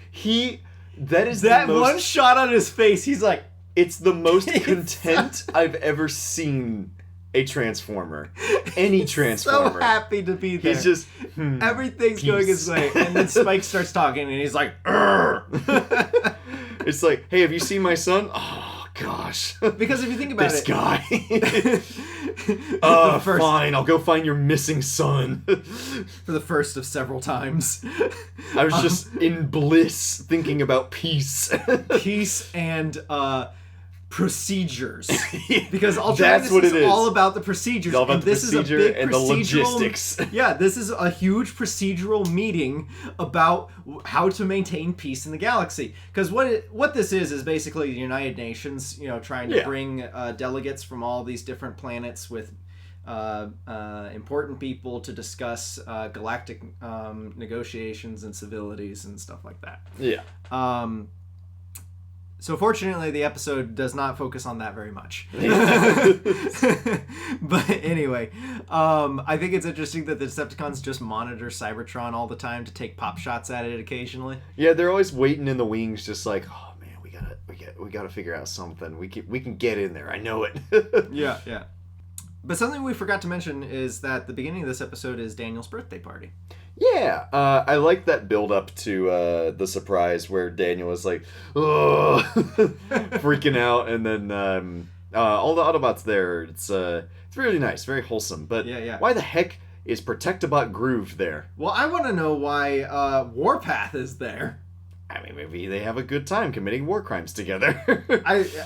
That one shot on his face, he's like... It's the most content I've ever seen a Transformer. Any Transformer. So happy to be there. He's just... everything's going his way. And then Spike starts talking, and he's like... Arr! It's like, hey, have you seen my son? Oh, gosh. Because if you think about this guy. Fine, I'll go find your missing son. For the first of several times. I was just in bliss thinking about peace. Peace and procedures. Because Ultra That's Magnus what it is is. all about the procedures. All about and the this procedure is a big and the procedural, logistics. Yeah, this is a huge procedural meeting about how to maintain peace in the galaxy. Because what this is basically the United Nations, trying to bring delegates from all these different planets with important people to discuss galactic negotiations and civilities and stuff like that. Yeah. So fortunately, the episode does not focus on that very much. But anyway, I think it's interesting that the Decepticons just monitor Cybertron all the time to take pop shots at it occasionally. Yeah, they're always waiting in the wings, just like, oh man, we gotta figure out something. We can get in there. I know it. Yeah. But something we forgot to mention is that the beginning of this episode is Daniel's birthday party. Yeah, I like that build up to the surprise where Daniel is like, oh, freaking out, and then all the Autobots there. It's really nice, very wholesome. But why the heck is Protectobot Groove there? Well, I want to know why Warpath is there. I mean, maybe they have a good time committing war crimes together.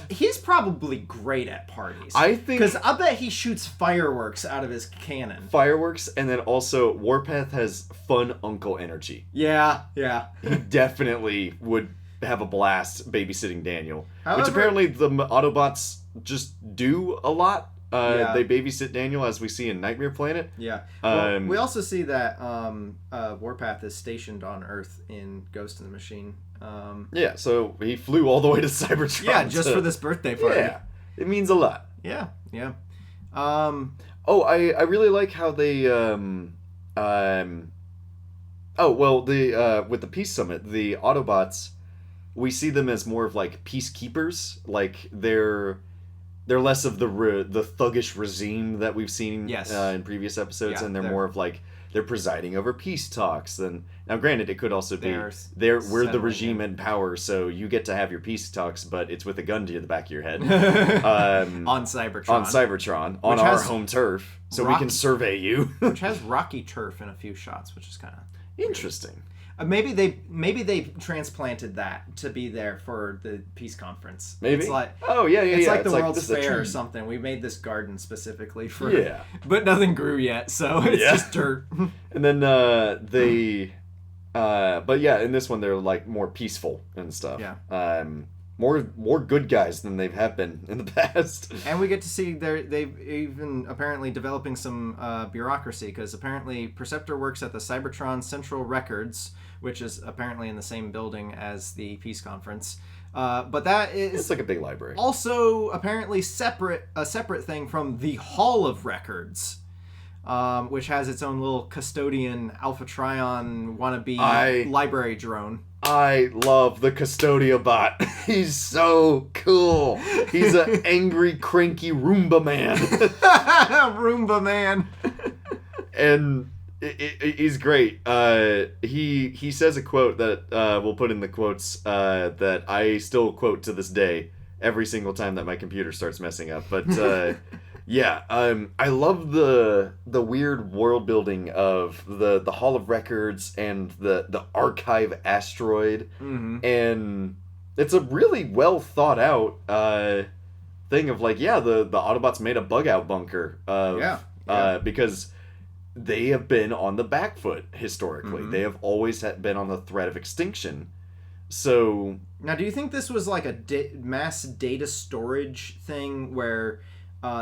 He's probably great at parties. I think... Because I bet he shoots fireworks out of his cannon. Fireworks, and then also Warpath has fun uncle energy. Yeah. He definitely would have a blast babysitting Daniel. However, which apparently the Autobots just do a lot. They babysit Daniel, as we see in Nightmare Planet. Yeah. Well, we also see that Warpath is stationed on Earth in Ghost in the Machine. So he flew all the way to Cybertron. Yeah, just for this birthday party. Yeah, it means a lot. Yeah. I really like how they with the Peace Summit, the Autobots, we see them as more of like peacekeepers. Like they're less of the thuggish regime that we've seen in previous episodes, and they're more of like they're presiding over peace talks. Now, granted, it could also be we're the regime in power, so you get to have your peace talks, but it's with a gun to the back of your head on Cybertron, on our home turf, so we can survey you. Which has rocky turf in a few shots, which is kind of interesting. Maybe they transplanted that to be there for the peace conference. Maybe. It's like it's like the World's this is a Fair or tree. something. We made this garden specifically for but nothing grew yet, so it's just dirt. And then but yeah, in this one they're like more peaceful and stuff. Yeah. More good guys than they have been in the past. And we get to see they've even apparently developing some bureaucracy, because apparently Perceptor works at the Cybertron Central Records, which is apparently in the same building as the Peace Conference. But that is It's like a big library. also apparently a separate thing from the Hall of Records, which has its own little custodian Alpha Trion wannabe library drone. I love the Custodia bot. He's so cool. He's an angry, cranky Roomba man. Roomba man. And he's great. He says a quote that we'll put in the quotes that I still quote to this day every single time that my computer starts messing up. But yeah, I love the weird world building of the Hall of Records and the Archive asteroid, and it's a really well thought out thing of like, the Autobots made a bug out bunker because they have been on the back foot historically. They have always been on the threat of extinction. So now, do you think this was like a mass data storage thing where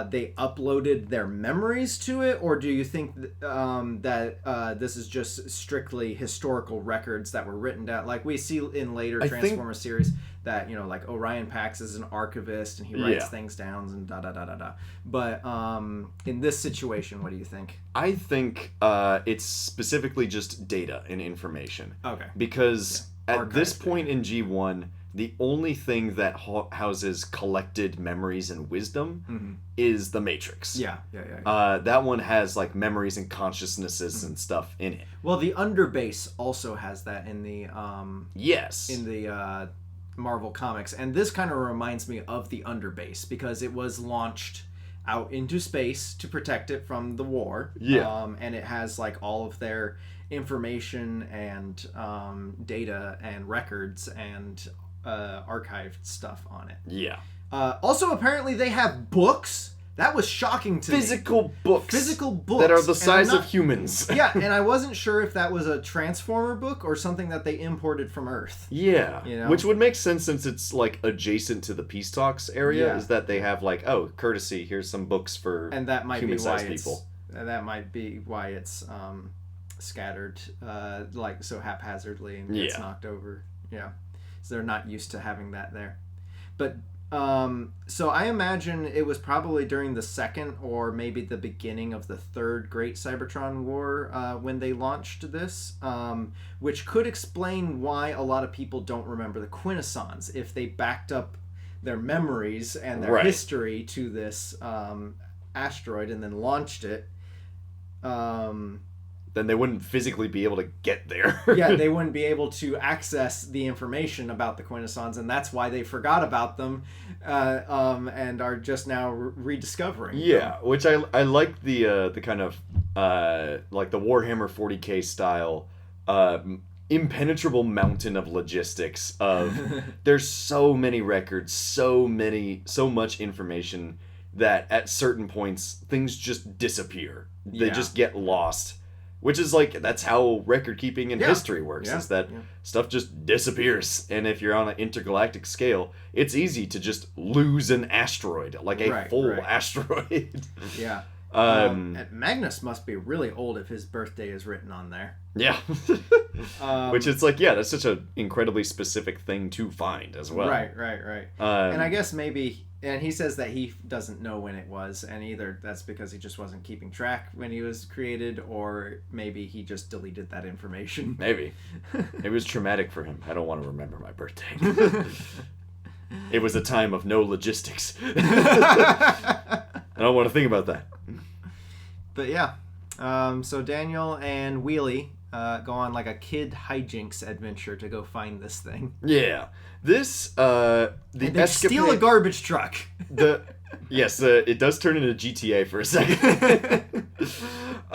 they uploaded their memories to it, or do you think that this is just strictly historical records that were written down, like we see in later Transformers series that, like Orion Pax is an archivist and he writes things down and da da da da da. But in this situation, what do you think? I think it's specifically just data and information. Okay. Because at this point in G1, the only thing that houses collected memories and wisdom is the Matrix. Yeah. That one has like memories and consciousnesses and stuff in it. Well, the Underbase also has that in the in the Marvel comics, and this kind of reminds me of the Underbase because it was launched out into space to protect it from the war. And it has like all of their information and data and records and archived stuff on it. Also, apparently they have books. That was shocking to me. Physical books that are the size of humans. And I wasn't sure if that was a Transformer book or something that they imported from Earth. Which would make sense since it's like adjacent to the Peace Talks area. Is that they have like, courtesy, here's some books for and that might human-sized be why people. That might be why it's scattered like so haphazardly and gets knocked over. So they're not used to having that there. But so I imagine it was probably during the second or maybe the beginning of the third Great Cybertron War when they launched this, which could explain why a lot of people don't remember the Quintessons if they backed up their memories and their history to this asteroid and then launched it. Then they wouldn't physically be able to get there. They wouldn't be able to access the information about the Quintessons, and that's why they forgot about them and are just now rediscovering them. Which I like the kind of like the Warhammer 40K style impenetrable mountain of logistics of there's so many records, so much information that at certain points things just disappear. They just get lost. Which is like, that's how record keeping in history works, is that stuff just disappears. And if you're on an intergalactic scale, it's easy to just lose an asteroid, like a full asteroid. And Magnus must be really old if his birthday is written on there. Which it's like, that's such an incredibly specific thing to find as well. Right. And I guess maybe... And he says that he doesn't know when it was, and either that's because he just wasn't keeping track when he was created, or maybe he just deleted that information. Maybe. It was traumatic for him. I don't want to remember my birthday. It was a time of no logistics. I don't want to think about that. But so Daniel and Wheelie go on like a kid hijinks adventure to go find this thing. This they steal a garbage truck. It does turn into GTA for a second.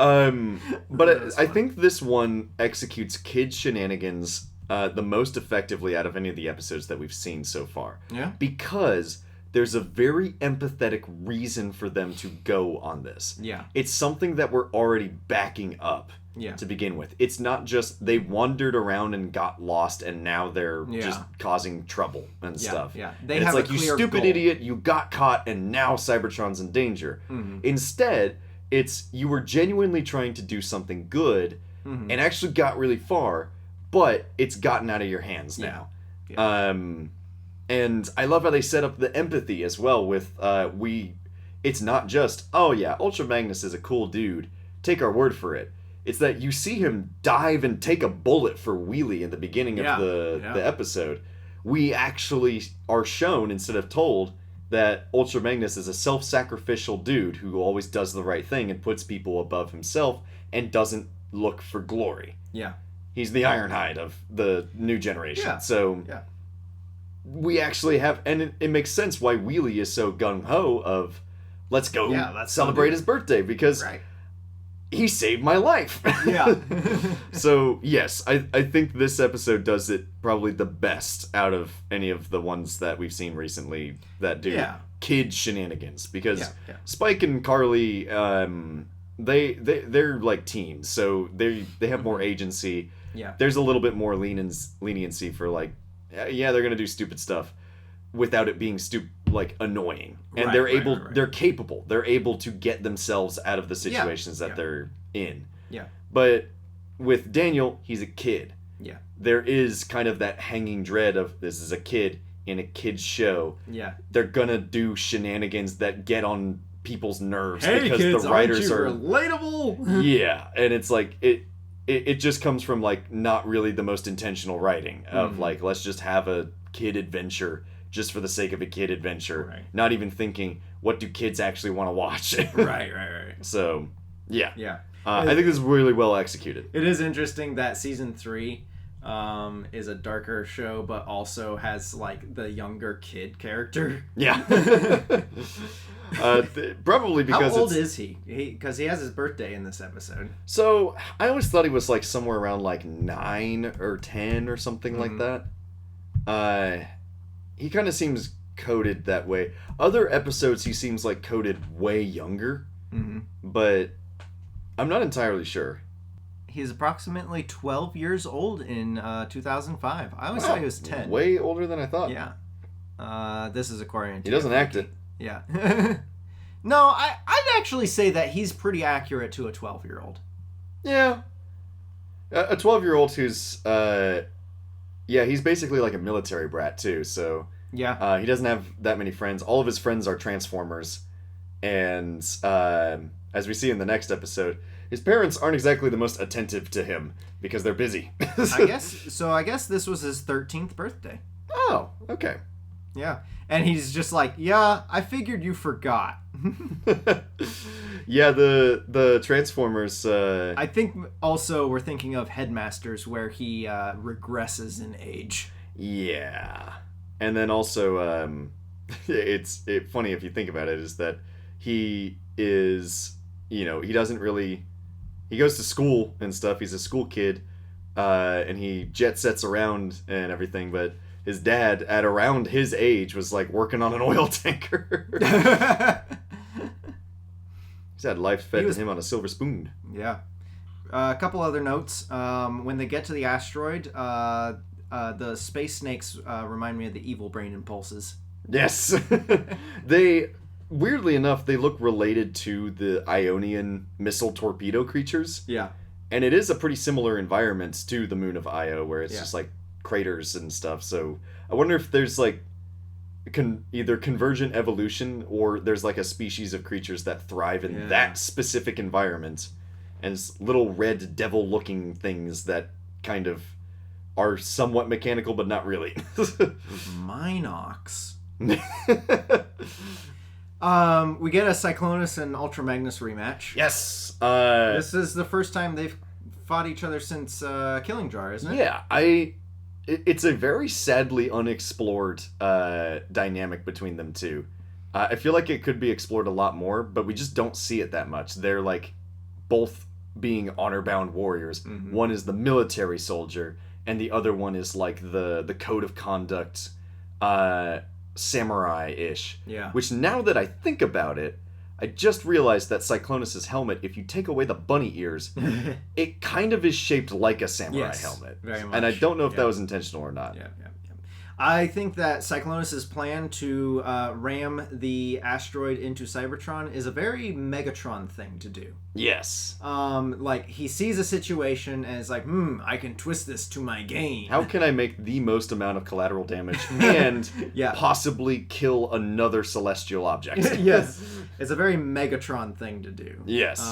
But I think this one executes kid shenanigans the most effectively out of any of the episodes that we've seen so far. Yeah. Because there's a very empathetic reason for them to go on this. Yeah. It's something that we're already backing up to begin with. It's not just they wandered around and got lost and now they're just causing trouble and stuff. Yeah. And it's like, you stupid idiot, you got caught and now Cybertron's in danger. Mm-hmm. Instead, it's you were genuinely trying to do something good and actually got really far, but it's gotten out of your hands now. Yeah. And I love how they set up the empathy as well with it's not just, oh yeah, Ultra Magnus is a cool dude, take our word for it. It's that you see him dive and take a bullet for Wheelie in the beginning of the episode. We actually are shown, instead of told, that Ultra Magnus is a self-sacrificial dude who always does the right thing and puts people above himself and doesn't look for glory. Yeah. He's the Ironhide of the new generation. Yeah. So we actually have, and it makes sense why Wheelie is so gung-ho of, let's go celebrate his birthday, because he saved my life. Yeah. So, yes, I think this episode does it probably the best out of any of the ones that we've seen recently that do kid shenanigans. Because Spike and Carly, they're like teens, so they have more agency. Yeah. There's a little bit more leniency for like, they're gonna do stupid stuff without it being annoying, and they're capable, they're able to get themselves out of the situations that they're in. But with Daniel, he's a kid. There is kind of that hanging dread of, this is a kid in a kid's show. They're gonna do shenanigans that get on people's nerves, because kids, the writers aren't you relatable? And it's like it just comes from like not really the most intentional writing of like, let's just have a kid adventure just for the sake of a kid adventure, not even thinking, what do kids actually want to watch? Right. So I think this is really well executed. It is interesting that season 3 is a darker show, but also has like the younger kid character. Probably because how old is he? Because he has his birthday in this episode. So I always thought he was like somewhere around like 9 or 10 or something like that. He kind of seems coded that way. Other episodes he seems like coded way younger, but I'm not entirely sure. He's approximately 12 years old in 2005. I always thought he was 10. Way older than I thought. Yeah. This is according to... He doesn't act it. Yeah. No, I'd actually say that he's pretty accurate to a 12-year-old. Yeah. A 12-year-old who's... he's basically like a military brat, too, so... Yeah. He doesn't have that many friends. All of his friends are Transformers. And as we see in the next episode, his parents aren't exactly the most attentive to him because they're busy. I guess this was his 13th birthday. Oh, okay. Yeah. And he's just like, yeah, I figured you forgot. Yeah, the Transformers... I think also we're thinking of Headmasters, where he regresses in age. Yeah. And then also, it's funny if you think about it, is that he is, he doesn't really... He goes to school and stuff. He's a school kid, and he jet sets around and everything, but his dad, at around his age, was like working on an oil tanker. He's had life fed to him on a silver spoon. Yeah. A couple other notes. When they get to the asteroid, the space snakes remind me of the evil brain impulses. Yes. Weirdly enough, they look related to the Ionian missile torpedo creatures. Yeah. And it is a pretty similar environment to the moon of Io, where it's just like craters and stuff. So I wonder if there's like either convergent evolution, or there's like a species of creatures that thrive in that specific environment, and it's little red devil-looking things that kind of are somewhat mechanical, but not really. Minox. We get a Cyclonus and Ultra Magnus rematch. Yes. This is the first time they've fought each other since Killing Jar, isn't it? Yeah, it's a very sadly unexplored dynamic between them two. I feel like it could be explored a lot more, but we just don't see it that much. They're like both being honor-bound warriors. Mm-hmm. One is the military soldier, and the other one is like the code of conduct samurai-ish. Yeah. Which, now that I think about it, I just realized that Cyclonus' helmet, if you take away the bunny ears, it kind of is shaped like a samurai helmet. Very much. And I don't know if that was intentional or not. Yeah. I think that Cyclonus' plan to ram the asteroid into Cybertron is a very Megatron thing to do. Yes. Like, he sees a situation and is like, I can twist this to my gain. How can I make the most amount of collateral damage and possibly kill another celestial object? Yes. It's a very Megatron thing to do. Yes.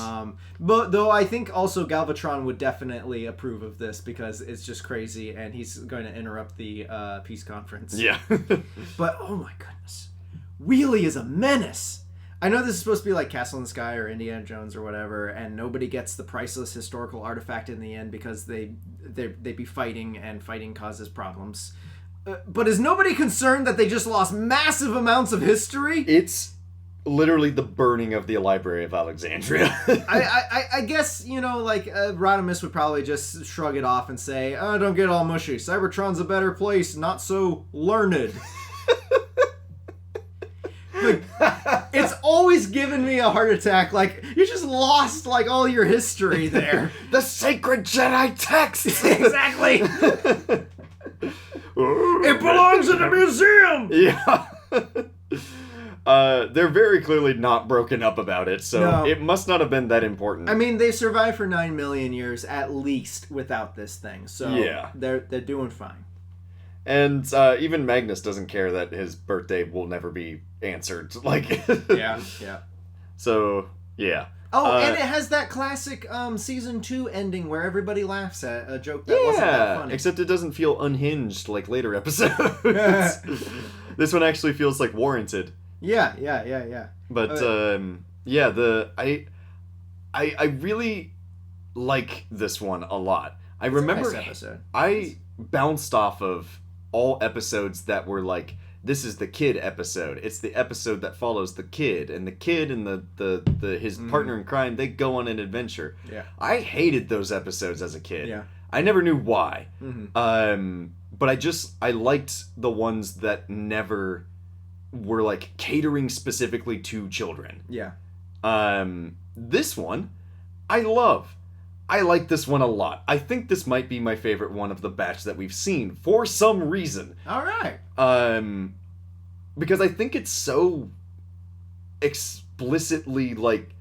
But though I think also Galvatron would definitely approve of this because it's just crazy and he's going to interrupt the peace conference. Yeah. But, oh my goodness. Wheelie is a menace. I know this is supposed to be like Castle in the Sky or Indiana Jones or whatever, and nobody gets the priceless historical artifact in the end because they be fighting, and fighting causes problems. But is nobody concerned that they just lost massive amounts of history? It's literally the burning of the Library of Alexandria. I guess, like, Rodimus would probably just shrug it off and say, oh, don't get all mushy. Cybertron's a better place, not so learned. Like, it's always given me a heart attack. Like, you just lost, like, all your history there. The sacred Jedi texts! Exactly! It belongs in a museum! Yeah. They're very clearly not broken up about it, so it must not have been that important. I mean, they survived for 9 million years at least without this thing, so they're doing fine. And even Magnus doesn't care that his birthday will never be answered. Like, yeah. So, yeah. Oh, and it has that classic season 2 ending where everybody laughs at a joke that wasn't that funny. Except it doesn't feel unhinged like later episodes. This one actually feels like warranted. Yeah. But I really like this one a lot. I remember a nice episode. I bounced off of all episodes that were like, this is the kid episode. It's the episode that follows the kid, and the kid and the his partner in crime, they go on an adventure. Yeah. I hated those episodes as a kid. Yeah. I never knew why. Mm-hmm. But I liked the ones that never were like catering specifically to children. Yeah. This one, I love. I like this one a lot. I think this might be my favorite one of the batch that we've seen for some reason. All right. Because I think it's so explicitly, like,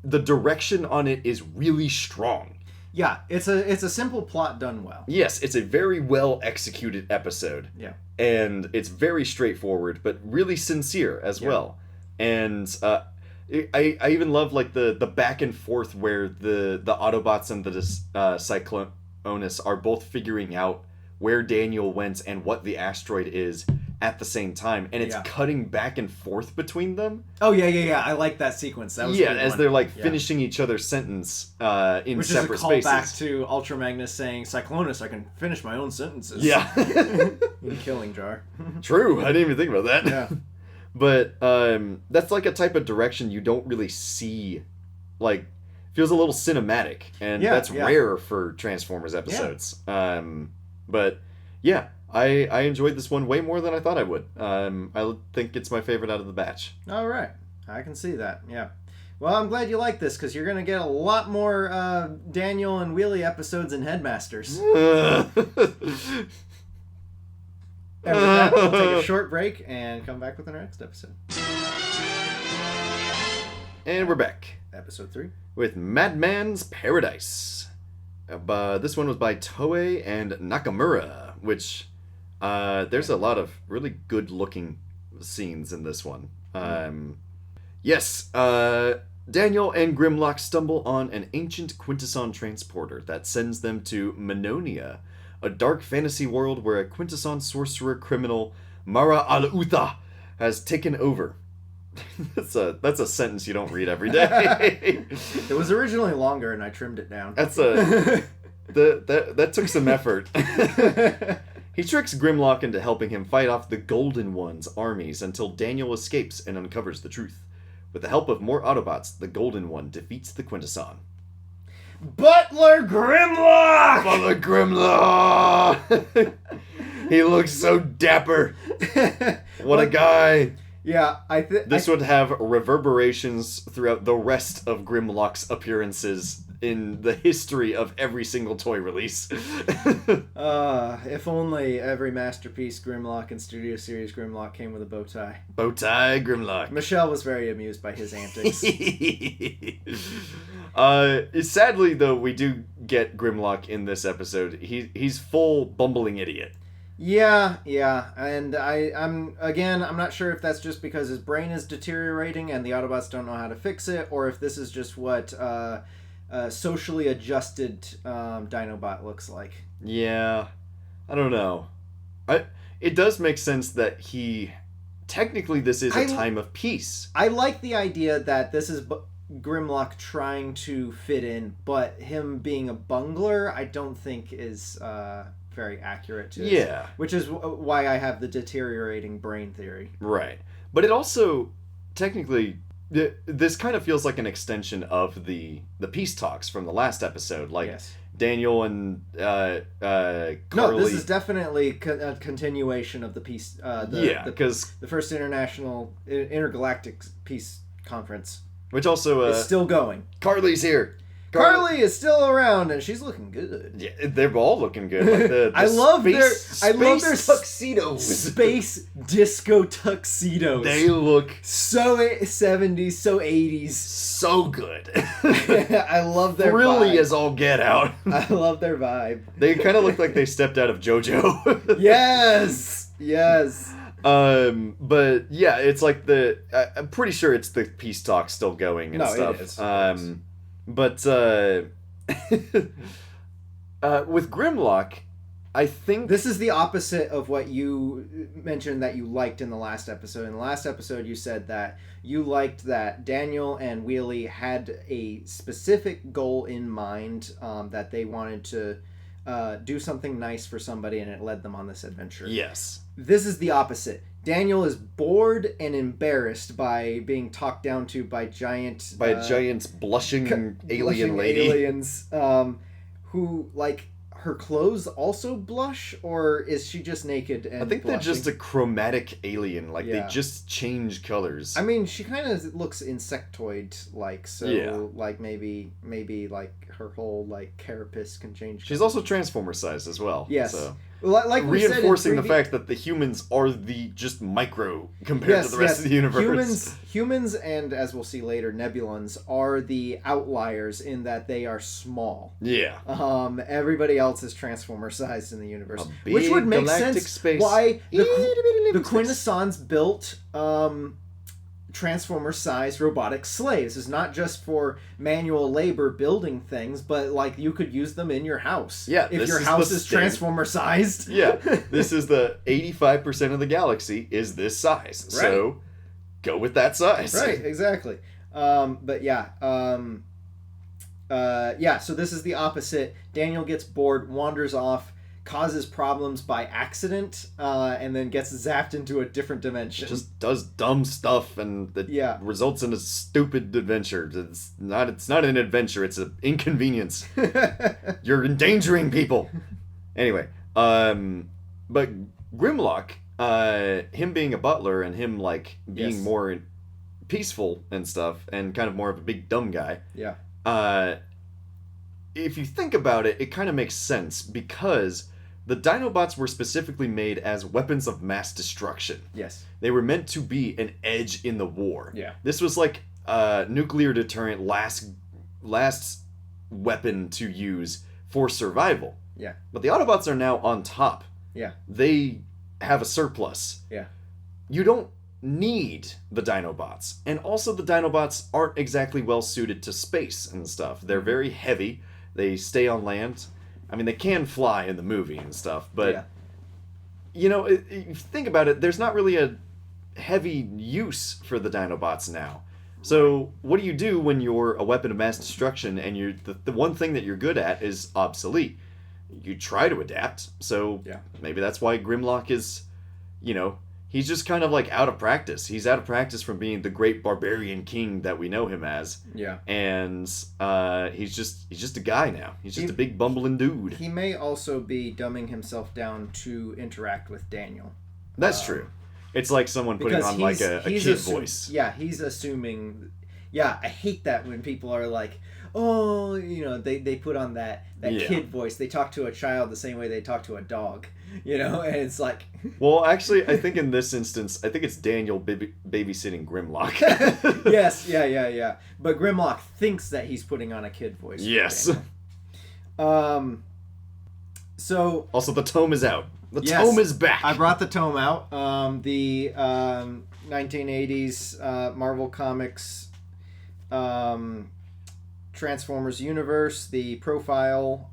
the direction on it is really strong. Yeah, it's a simple plot done well. Yes, it's a very well executed episode. Yeah. And it's very straightforward, but really sincere as well. And I even love, like, the back and forth where the Autobots and the Cyclonus are both figuring out where Daniel went and what the asteroid is at the same time, and it's cutting back and forth between them. Oh yeah. I like that sequence. That was a good as one. they're like finishing each other's sentence in which separate is a callback spaces. to Ultra Magnus saying, "Cyclonus, I can finish my own sentences." Yeah, in Killing Jar. True. I didn't even think about that. Yeah, but that's like a type of direction you don't really see. Like, feels a little cinematic, and that's rare for Transformers episodes. Yeah. But yeah. I enjoyed this one way more than I thought I would. I think it's my favorite out of the batch. All right. I can see that. Yeah. Well, I'm glad you like this, because you're going to get a lot more Daniel and Wheelie episodes in Headmasters. And with that, we'll take a short break and come back with our next episode. And we're back. Episode 3. With Madman's Paradise. This one was by Toei and Nakamura, which... there's a lot of really good-looking scenes in this one. Yes, Daniel and Grimlock stumble on an ancient Quintesson transporter that sends them to Menonia, a dark fantasy world where a Quintesson sorcerer criminal, Mara al-Utha, has taken over. That's a sentence you don't read every day. It was originally longer, and I trimmed it down. That took some effort. He tricks Grimlock into helping him fight off the Golden One's armies until Daniel escapes and uncovers the truth. With the help of more Autobots, the Golden One defeats the Quintesson. Butler Grimlock! Butler Grimlock! He looks so dapper. What a guy. Yeah, This would have reverberations throughout the rest of Grimlock's appearances in the history of every single toy release. If only every Masterpiece Grimlock and Studio Series Grimlock came with a bow tie. Bow tie Grimlock. Michelle was very amused by his antics. Sadly, though, we do get Grimlock in this episode. He's full bumbling idiot. Yeah, and I'm not sure if that's just because his brain is deteriorating and the Autobots don't know how to fix it, or if this is just what socially adjusted Dinobot looks like. Yeah, I don't know. It does make sense that technically this is a time of peace. I like the idea that this is Grimlock trying to fit in, but him being a bungler, I don't think is very accurate to it. Which is why I have the deteriorating brain theory. Right. But it also, technically, this kind of feels like an extension of the peace talks from the last episode. Like, yes. Daniel and Carly... No, this is definitely a continuation of the peace... because... The first intergalactic peace conference. Which also... it's still going. Carly's here. Carly is still around, and she's looking good. Yeah, they're all looking good. Like the I love their tuxedos, space disco tuxedos. They look so 70s, so 80s, so good. I love their really vibe. As all get out. I love their vibe. They kind of look like they stepped out of JoJo. Yes. But yeah, it's like I'm pretty sure it's the peace talk still going and stuff. It is. But with Grimlock, I think this is the opposite of what you mentioned that you liked in the last episode. In the last episode, you said that you liked that Daniel and Wheelie had a specific goal in mind, that they wanted to do something nice for somebody, and it led them on this adventure. Yes. This is the opposite. Daniel is bored and embarrassed by being talked down to by giant blushing alien lady. Aliens, who, like, her clothes also blush, or is she just naked and I think blushing? they're just a chromatic alien. Like, Yeah. they just change colors. I mean, she kind of looks insectoid-like, so, Yeah. like, maybe, like, her whole, like, carapace can change She's colors. also Transformer sized as well. Yes. So. Like we reinforcing said in the fact that the humans are the just micro compared to the rest of the universe. Humans, and as we'll see later, Nebulons are the outliers in that they are small. Yeah. Everybody else is Transformer sized in the universe, A big which would make galactic sense space. why the Space. Quintessons built Transformer-sized robotic slaves. Is not just for manual labor building things, but like you could use them in your house. Yeah, if your house is Transformer-sized. Yeah, this is the 85% of the galaxy is this size. Right. So go with that size. Right, exactly. But yeah. So this is the opposite. Daniel gets bored, wanders off, causes problems by accident, and then gets zapped into a different dimension. Just does dumb stuff, and it results in a stupid adventure. It's not an adventure, it's an inconvenience. You're endangering people. Anyway, but Grimlock, him being a butler and him like being more peaceful and stuff, and kind of more of a big dumb guy. Yeah. If you think about it, it kind of makes sense because the Dinobots were specifically made as weapons of mass destruction. Yes. They were meant to be an edge in the war. Yeah. This was like a nuclear deterrent, last weapon to use for survival. Yeah. But the Autobots are now on top. Yeah. They have a surplus. Yeah. You don't need the Dinobots. And also the Dinobots aren't exactly well suited to space and stuff. They're very heavy. They stay on land. I mean, they can fly in the movie and stuff, but, you know, if you think about it, there's not really a heavy use for the Dinobots now. So what do you do when you're a weapon of mass destruction and you're the one thing that you're good at is obsolete? You try to adapt, so maybe that's why Grimlock is, you know, he's just kind of like out of practice. He's out of practice from being the great barbarian king that we know him as. Yeah. And he's just a guy now. He's just a big bumbling dude. He may also be dumbing himself down to interact with Daniel. That's true. It's like someone putting on like a kid voice. Yeah, he's assuming. Yeah, I hate that when people are like, oh, they put on that kid voice. They talk to a child the same way they talk to a dog, and it's like... Well, actually, I think in this instance, I think it's Daniel babysitting Grimlock. Yes, yeah. But Grimlock thinks that he's putting on a kid voice. Yes. So... Also, the tome is out. The tome is back. I brought the tome out. The 1980s Marvel Comics Transformers universe, the profile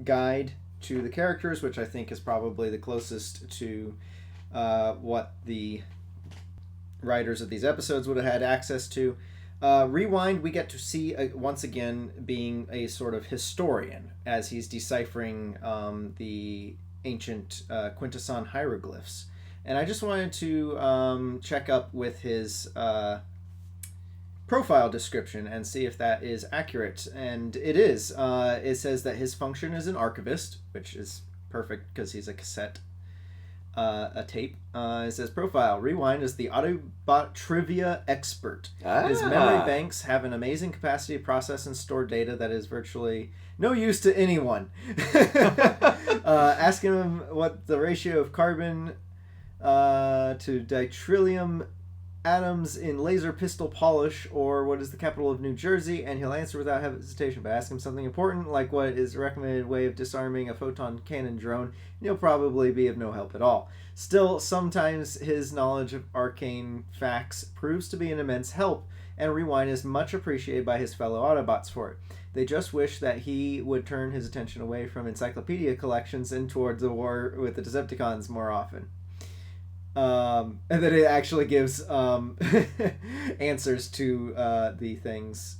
guide to the characters, which I think is probably the closest to what the writers of these episodes would have had access to. Rewind, we get to see once again being a sort of historian as he's deciphering the ancient Quintesson hieroglyphs. And I just wanted to check up with his profile description and see if that is accurate. And it is. It says that his function is an archivist, which is perfect because he's a cassette, a tape. It says profile. Rewind is the Autobot trivia expert. His memory banks have an amazing capacity to process and store data that is virtually no use to anyone. Ask him what the ratio of carbon to ditrillium atoms in laser pistol polish, or what is the capital of New Jersey, and he'll answer without hesitation. But ask him something important, like what is the recommended way of disarming a photon cannon drone, and he'll probably be of no help at all. Still, sometimes his knowledge of arcane facts proves to be an immense help, and Rewind is much appreciated by his fellow Autobots for it. They just wish that he would turn his attention away from encyclopedia collections and towards the war with the Decepticons more often. And then it actually gives answers to the things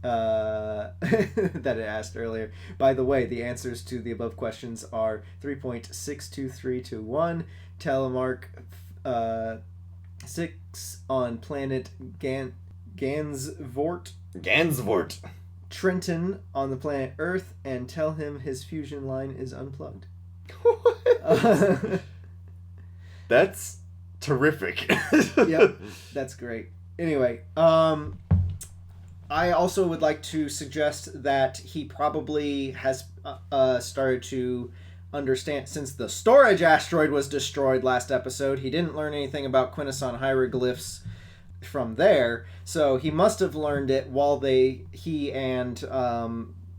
that it asked earlier. By the way, the answers to the above questions are 3.62321, Telemark 6 on planet Gansvort, Trenton on the planet Earth, and tell him his fusion line is unplugged. That's terrific. Yep, that's great. Anyway, I also would like to suggest that he probably has started to understand, since the storage asteroid was destroyed last episode, he didn't learn anything about Quintesson hieroglyphs from there, so he must have learned it while he and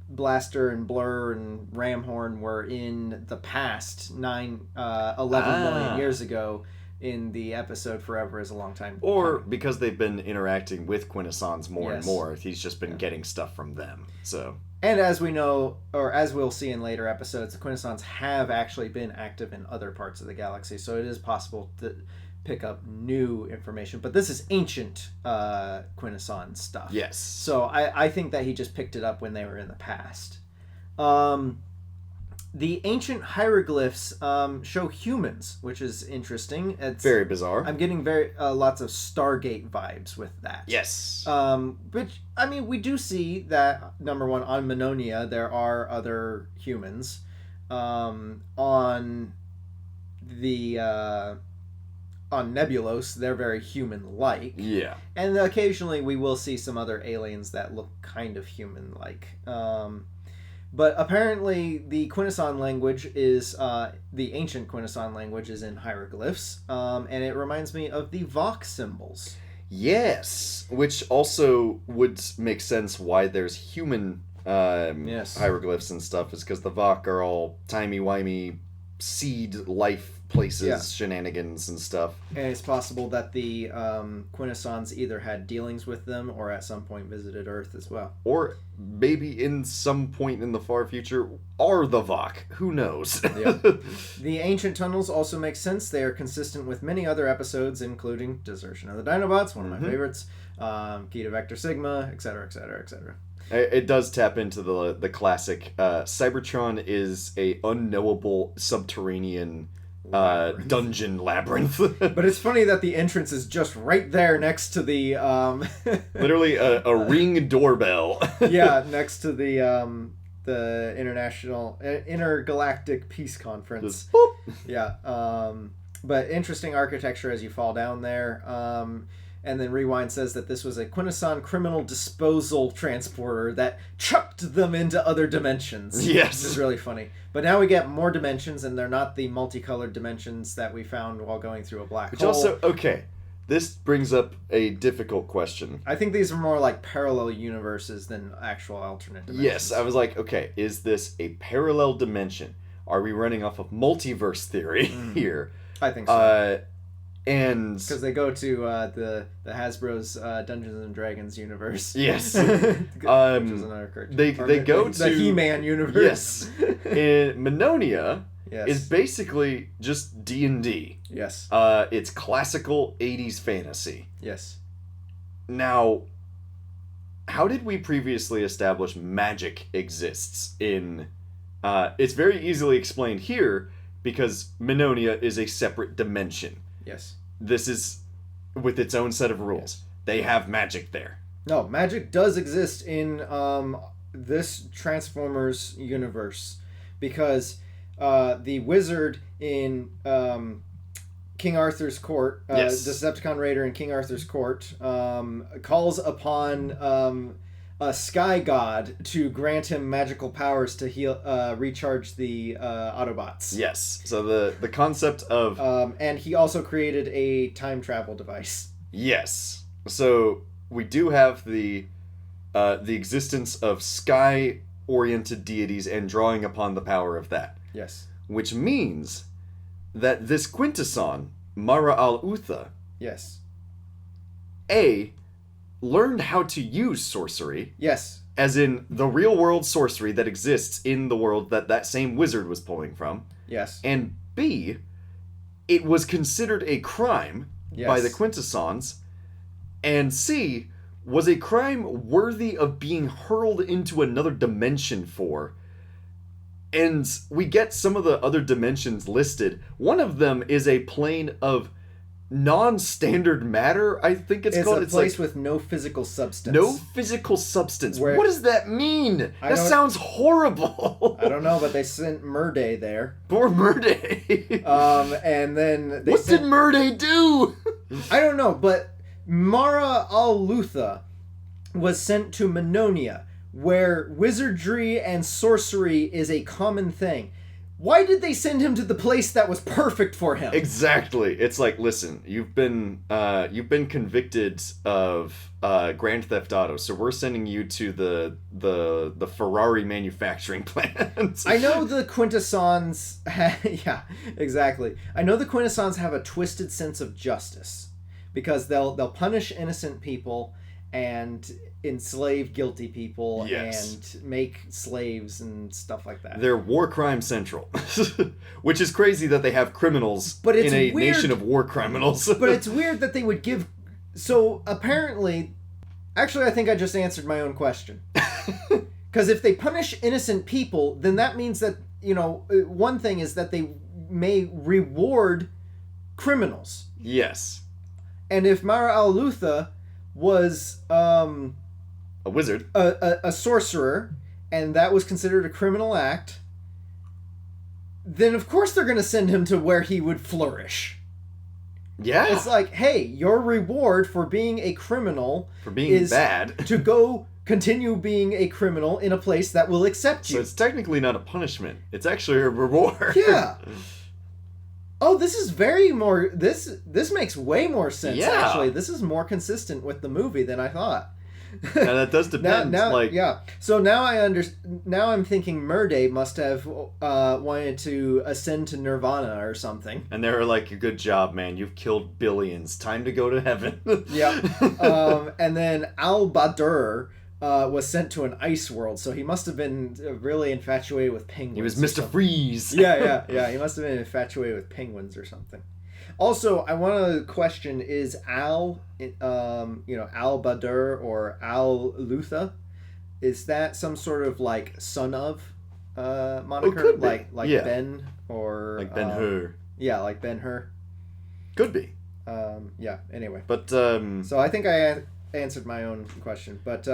Blaster and Blur and Ramhorn were in the past 11 million years ago in the episode Forever is a Long Time or coming. Because they've been interacting with Quintessons more and more, he's just been getting stuff from them. So, and as we know, or as we'll see in later episodes, the Quintessons have actually been active in other parts of the galaxy, so it is possible to pick up new information, but this is ancient Quintesson stuff. Yes. So I think that he just picked it up when they were in the past. The ancient hieroglyphs show humans, which is interesting. It's very bizarre. I'm getting lots of Stargate vibes with that. Yes. Which, I mean, we do see that, number one, on Mononia, there are other humans. On Nebulos, they're very human-like. Yeah. And occasionally we will see some other aliens that look kind of human-like. But apparently the Quintesson language is, the ancient Quintesson language is in hieroglyphs, and it reminds me of the Vok symbols. Yes, which also would make sense why there's human hieroglyphs and stuff, is because the Vok are all timey-wimey seed life places, shenanigans and stuff. And it's possible that the Quintessons either had dealings with them or at some point visited Earth as well. Or maybe in some point in the far future are the Vok. Who knows? The ancient tunnels also make sense. They are consistent with many other episodes, including Desertion of the Dinobots, one of my favorites, Key to Vector Sigma, etc., etc., etc. It does tap into the classic Cybertron is a unknowable subterranean dungeon labyrinth. But it's funny that the entrance is just right there next to the Literally a ring doorbell. yeah, next to the intergalactic peace conference. Just boop. Yeah. But interesting architecture as you fall down there. And then Rewind says that this was a Quintesson criminal disposal transporter that chucked them into other dimensions. Yes. Which is really funny. But now we get more dimensions, and they're not the multicolored dimensions that we found while going through a black hole. Also, okay, this brings up a difficult question. I think these are more like parallel universes than actual alternate dimensions. Yes, I was like, okay, is this a parallel dimension? Are we running off of multiverse theory here? I think so. And because they go to the Hasbro's Dungeons and Dragons universe. Yes. Which is another cartoon. They go to the He-Man universe. Yes. In Minonia Yes. is basically just D&D. Yes. It's classical 80s fantasy. Yes. Now, how did we previously establish magic exists in... it's very easily explained here because Minonia is a separate dimension. Yes. This is with its own set of rules. Yes. They have magic there. No, magic does exist in this Transformers universe because the wizard in King Arthur's court, Yes. Decepticon Raider in King Arthur's court, calls upon a sky god to grant him magical powers to heal, recharge the Autobots. Yes. So the concept of... and he also created a time travel device. Yes. So we do have the existence of sky-oriented deities and drawing upon the power of that. Yes. Which means that this Quintesson, Mara al-Utha, Yes. learned how to use sorcery, Yes. as in the real-world sorcery that exists in the world that same wizard was pulling from, Yes. and B, it was considered a crime Yes. by the Quintessons, and C, was a crime worthy of being hurled into another dimension for. And we get some of the other dimensions listed. One of them is a plane of non-standard matter, I think it's called. It's a place with no physical substance. No physical substance. Where- What does that mean? That sounds horrible. I don't know, but they sent Murday there. Poor Murday. And then they What did Murday do? I don't know, but Mara al-Lutha was sent to Minonia, where wizardry and sorcery is a common thing. Why did they send him to the place that was perfect for him? Exactly. It's like, listen, you've been convicted of Grand Theft Auto, so we're sending you to the Ferrari manufacturing plant. I know the Quintessons... yeah, exactly. I know the Quintessons have a twisted sense of justice, because they'll punish innocent people and enslave guilty people. Yes. And make slaves and stuff like that. They're war crime central, which is crazy that they have criminals But it's in a weird- nation of war criminals. But it's weird that they would give... So, apparently... Actually, I think I just answered my own question. Because if they punish innocent people, then that means that, one thing is that they may reward criminals. Yes. And if Mara al-Lutha was A wizard. a sorcerer, and that was considered a criminal act, then of course they're going to send him to where he would flourish. Yeah. It's like, hey, your reward for being a criminal For being is bad. to go continue being a criminal in a place that will accept So you. it's technically not a punishment. It's actually a reward. Yeah. Oh, this is very more... This makes way more sense, Yeah. actually. This is more consistent with the movie than I thought. Now that does depend. Yeah. So now now I'm thinking Murday must have wanted to ascend to Nirvana or something. And they were like, good job, man. You've killed billions. Time to go to heaven. Yeah. And then Al-Badur was sent to an ice world, so he must have been really infatuated with penguins. He was or Mr. something. Freeze. Yeah. He must have been infatuated with penguins or something. Also, I want to question, is Al-Badur or Al-Lutha, is that some sort of like son of moniker? could be. Like Yeah. Ben or Like Ben-Hur. Yeah, like Ben-Hur. Could be. Yeah, anyway. But, So I think I answered my own question. But,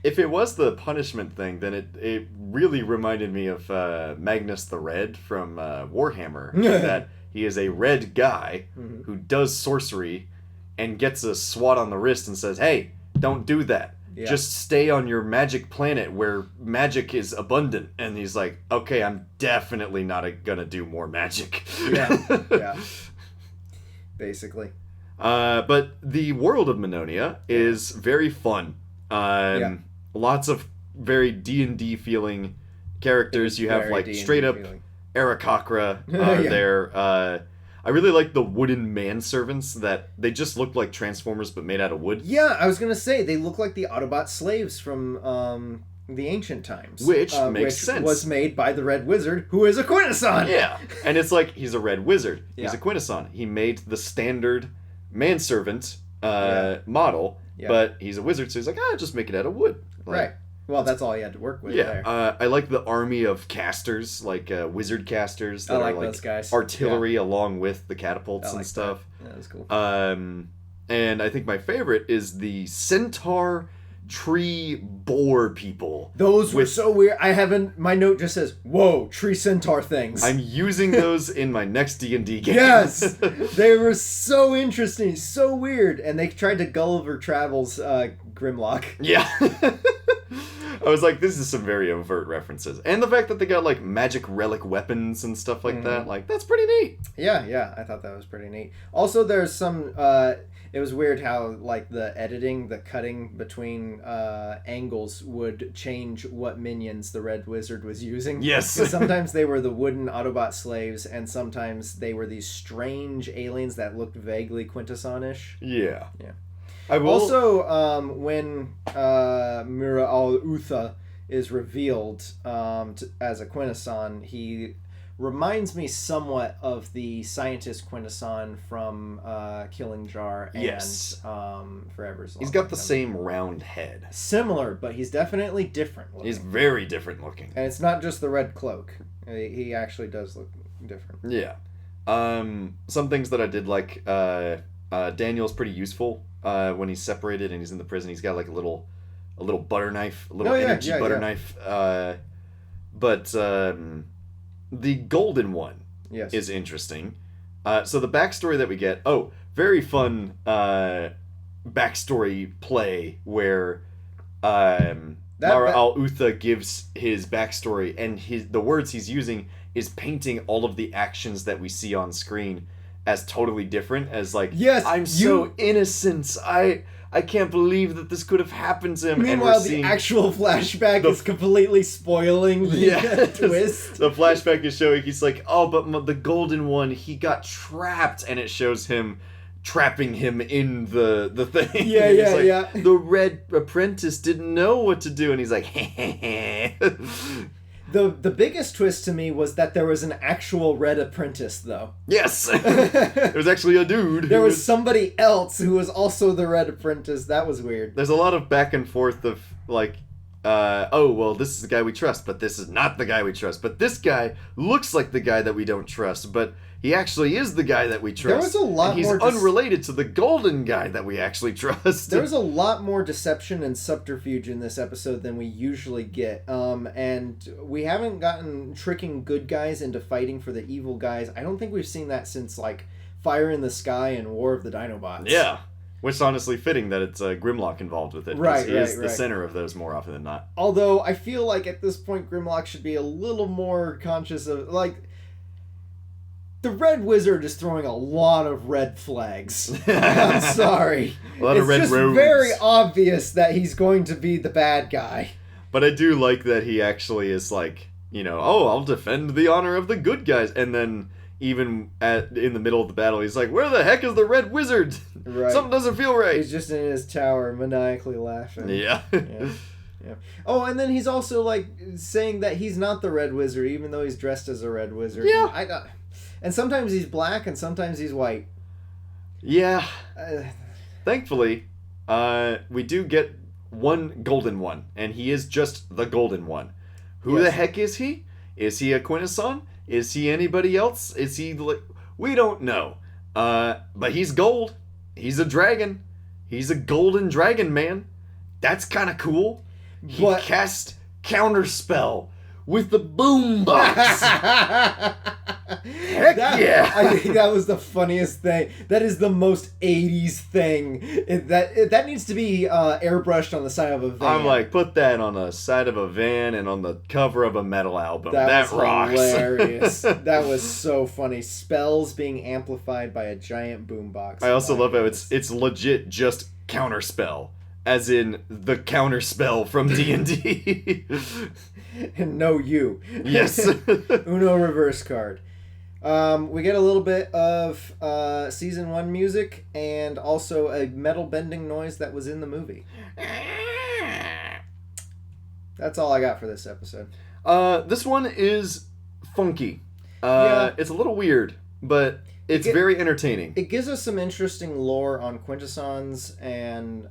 if it was the punishment thing, then it really reminded me of Magnus the Red from Warhammer. That he is a red guy who does sorcery and gets a swat on the wrist and says, hey, don't do that. Yeah. Just stay on your magic planet where magic is abundant. And he's like, okay, I'm definitely not gonna do more magic. Yeah. Basically. But the world of Minonia is very fun. Lots of very D&D feeling characters. You have like D&D straight up Aarakocra there. I really like the wooden manservants that they just look like Transformers but made out of wood. Yeah, I was gonna say they look like the Autobot slaves from the ancient times, which makes sense. Was made by the Red Wizard, who is a Quintesson. Yeah, and it's like he's a Red Wizard. He's a Quintesson. He made the standard manservant model, but he's a wizard, so he's like, just make it out of wood. Like, right. Well, that's all he had to work with there. I like the army of casters, like wizard casters. That I like are, those guys. Artillery along with the catapults and stuff. That. Yeah, that's cool. And I think my favorite is the centaur tree boar people. Those were so weird. My note just says, whoa, tree centaur things. I'm using those in my next D&D game. Yes! They were so interesting, so weird. And they tried to Gulliver Travels Grimlock. Yeah. I was like, this is some very overt references. And the fact that they got, like, magic relic weapons and stuff like that, like, that's pretty neat. Yeah, I thought that was pretty neat. Also, there's some, it was weird how, like, the editing, the cutting between angles would change what minions the Red Wizard was using. Yes. Because sometimes they were the wooden Autobot slaves, and sometimes they were these strange aliens that looked vaguely Quintesson-ish. Yeah. Also, when Mira al-Utha is revealed as a Quintesson, he reminds me somewhat of the scientist Quintesson from Killing Jar and Forever's Long. He's got the same round head. Similar, but he's definitely different looking. He's very different looking. And it's not just the red cloak. He actually does look different. Yeah. Some things that I did like, Daniel's pretty useful. When he's separated and he's in the prison, he's got like a little butter knife, a little energy butter knife. But the golden one is interesting. So the backstory that we get, very fun backstory play where Mara al-Utha gives his backstory, and the words he's using is painting all of the actions that we see on screen as totally different, as like, I'm so innocent. I can't believe that this could have happened to him. Meanwhile, the actual flashback is completely spoiling the twist. The flashback is showing he's like, but the golden one, he got trapped, and it shows him trapping him in the thing. Yeah. The red apprentice didn't know what to do, and he's like, The biggest twist to me was that there was an actual red apprentice, though. Yes! There was actually a dude. There was somebody else who was also the red apprentice. That was weird. There's a lot of back and forth of, like, this is the guy we trust, but this is not the guy we trust. But this guy looks like the guy that we don't trust, but he actually is the guy that we trust. There was a lot more... He's unrelated to the golden guy that we actually trust. There was a lot more deception and subterfuge in this episode than we usually get. And we haven't gotten tricking good guys into fighting for the evil guys. I don't think we've seen that since, like, Fire in the Sky and War of the Dinobots. Yeah. Which is honestly fitting that it's Grimlock involved with it. Right, he is the center of those more often than not. Although, I feel like at this point, Grimlock should be a little more conscious of, like... The Red Wizard is throwing a lot of red flags. I'm sorry. A lot of red roads. It's just very obvious that he's going to be the bad guy. But I do like that he actually is like, I'll defend the honor of the good guys. And then even in the middle of the battle, he's like, where the heck is the Red Wizard? Right. Something doesn't feel right. He's just in his tower maniacally laughing. Yeah. Oh, and then he's also like saying that he's not the Red Wizard, even though he's dressed as a Red Wizard. Yeah. And sometimes he's black and sometimes he's white. Yeah. Thankfully, we do get one golden one, and he is just the golden one. Who the heck is he? Is he a Quintesson? Is he anybody else? Is he like... We don't know. But he's gold. He's a dragon. He's a golden dragon man. That's kind of cool. He cast Counterspell with the boombox. Heck yeah! I think that was the funniest thing. That is the most 80s thing. That needs to be airbrushed on the side of a van. I'm like, put that on the side of a van and on the cover of a metal album. That was rocks. Hilarious. That was so funny. Spells being amplified by a giant boombox. I also love how it's legit just Counterspell. As in the Counterspell from D&D. And no you. Yes. Uno reverse card. We get a little bit of season 1 music and also a metal bending noise that was in the movie. That's all I got for this episode. This one is funky. It's a little weird, but it's very entertaining. It gives us some interesting lore on Quintessons, and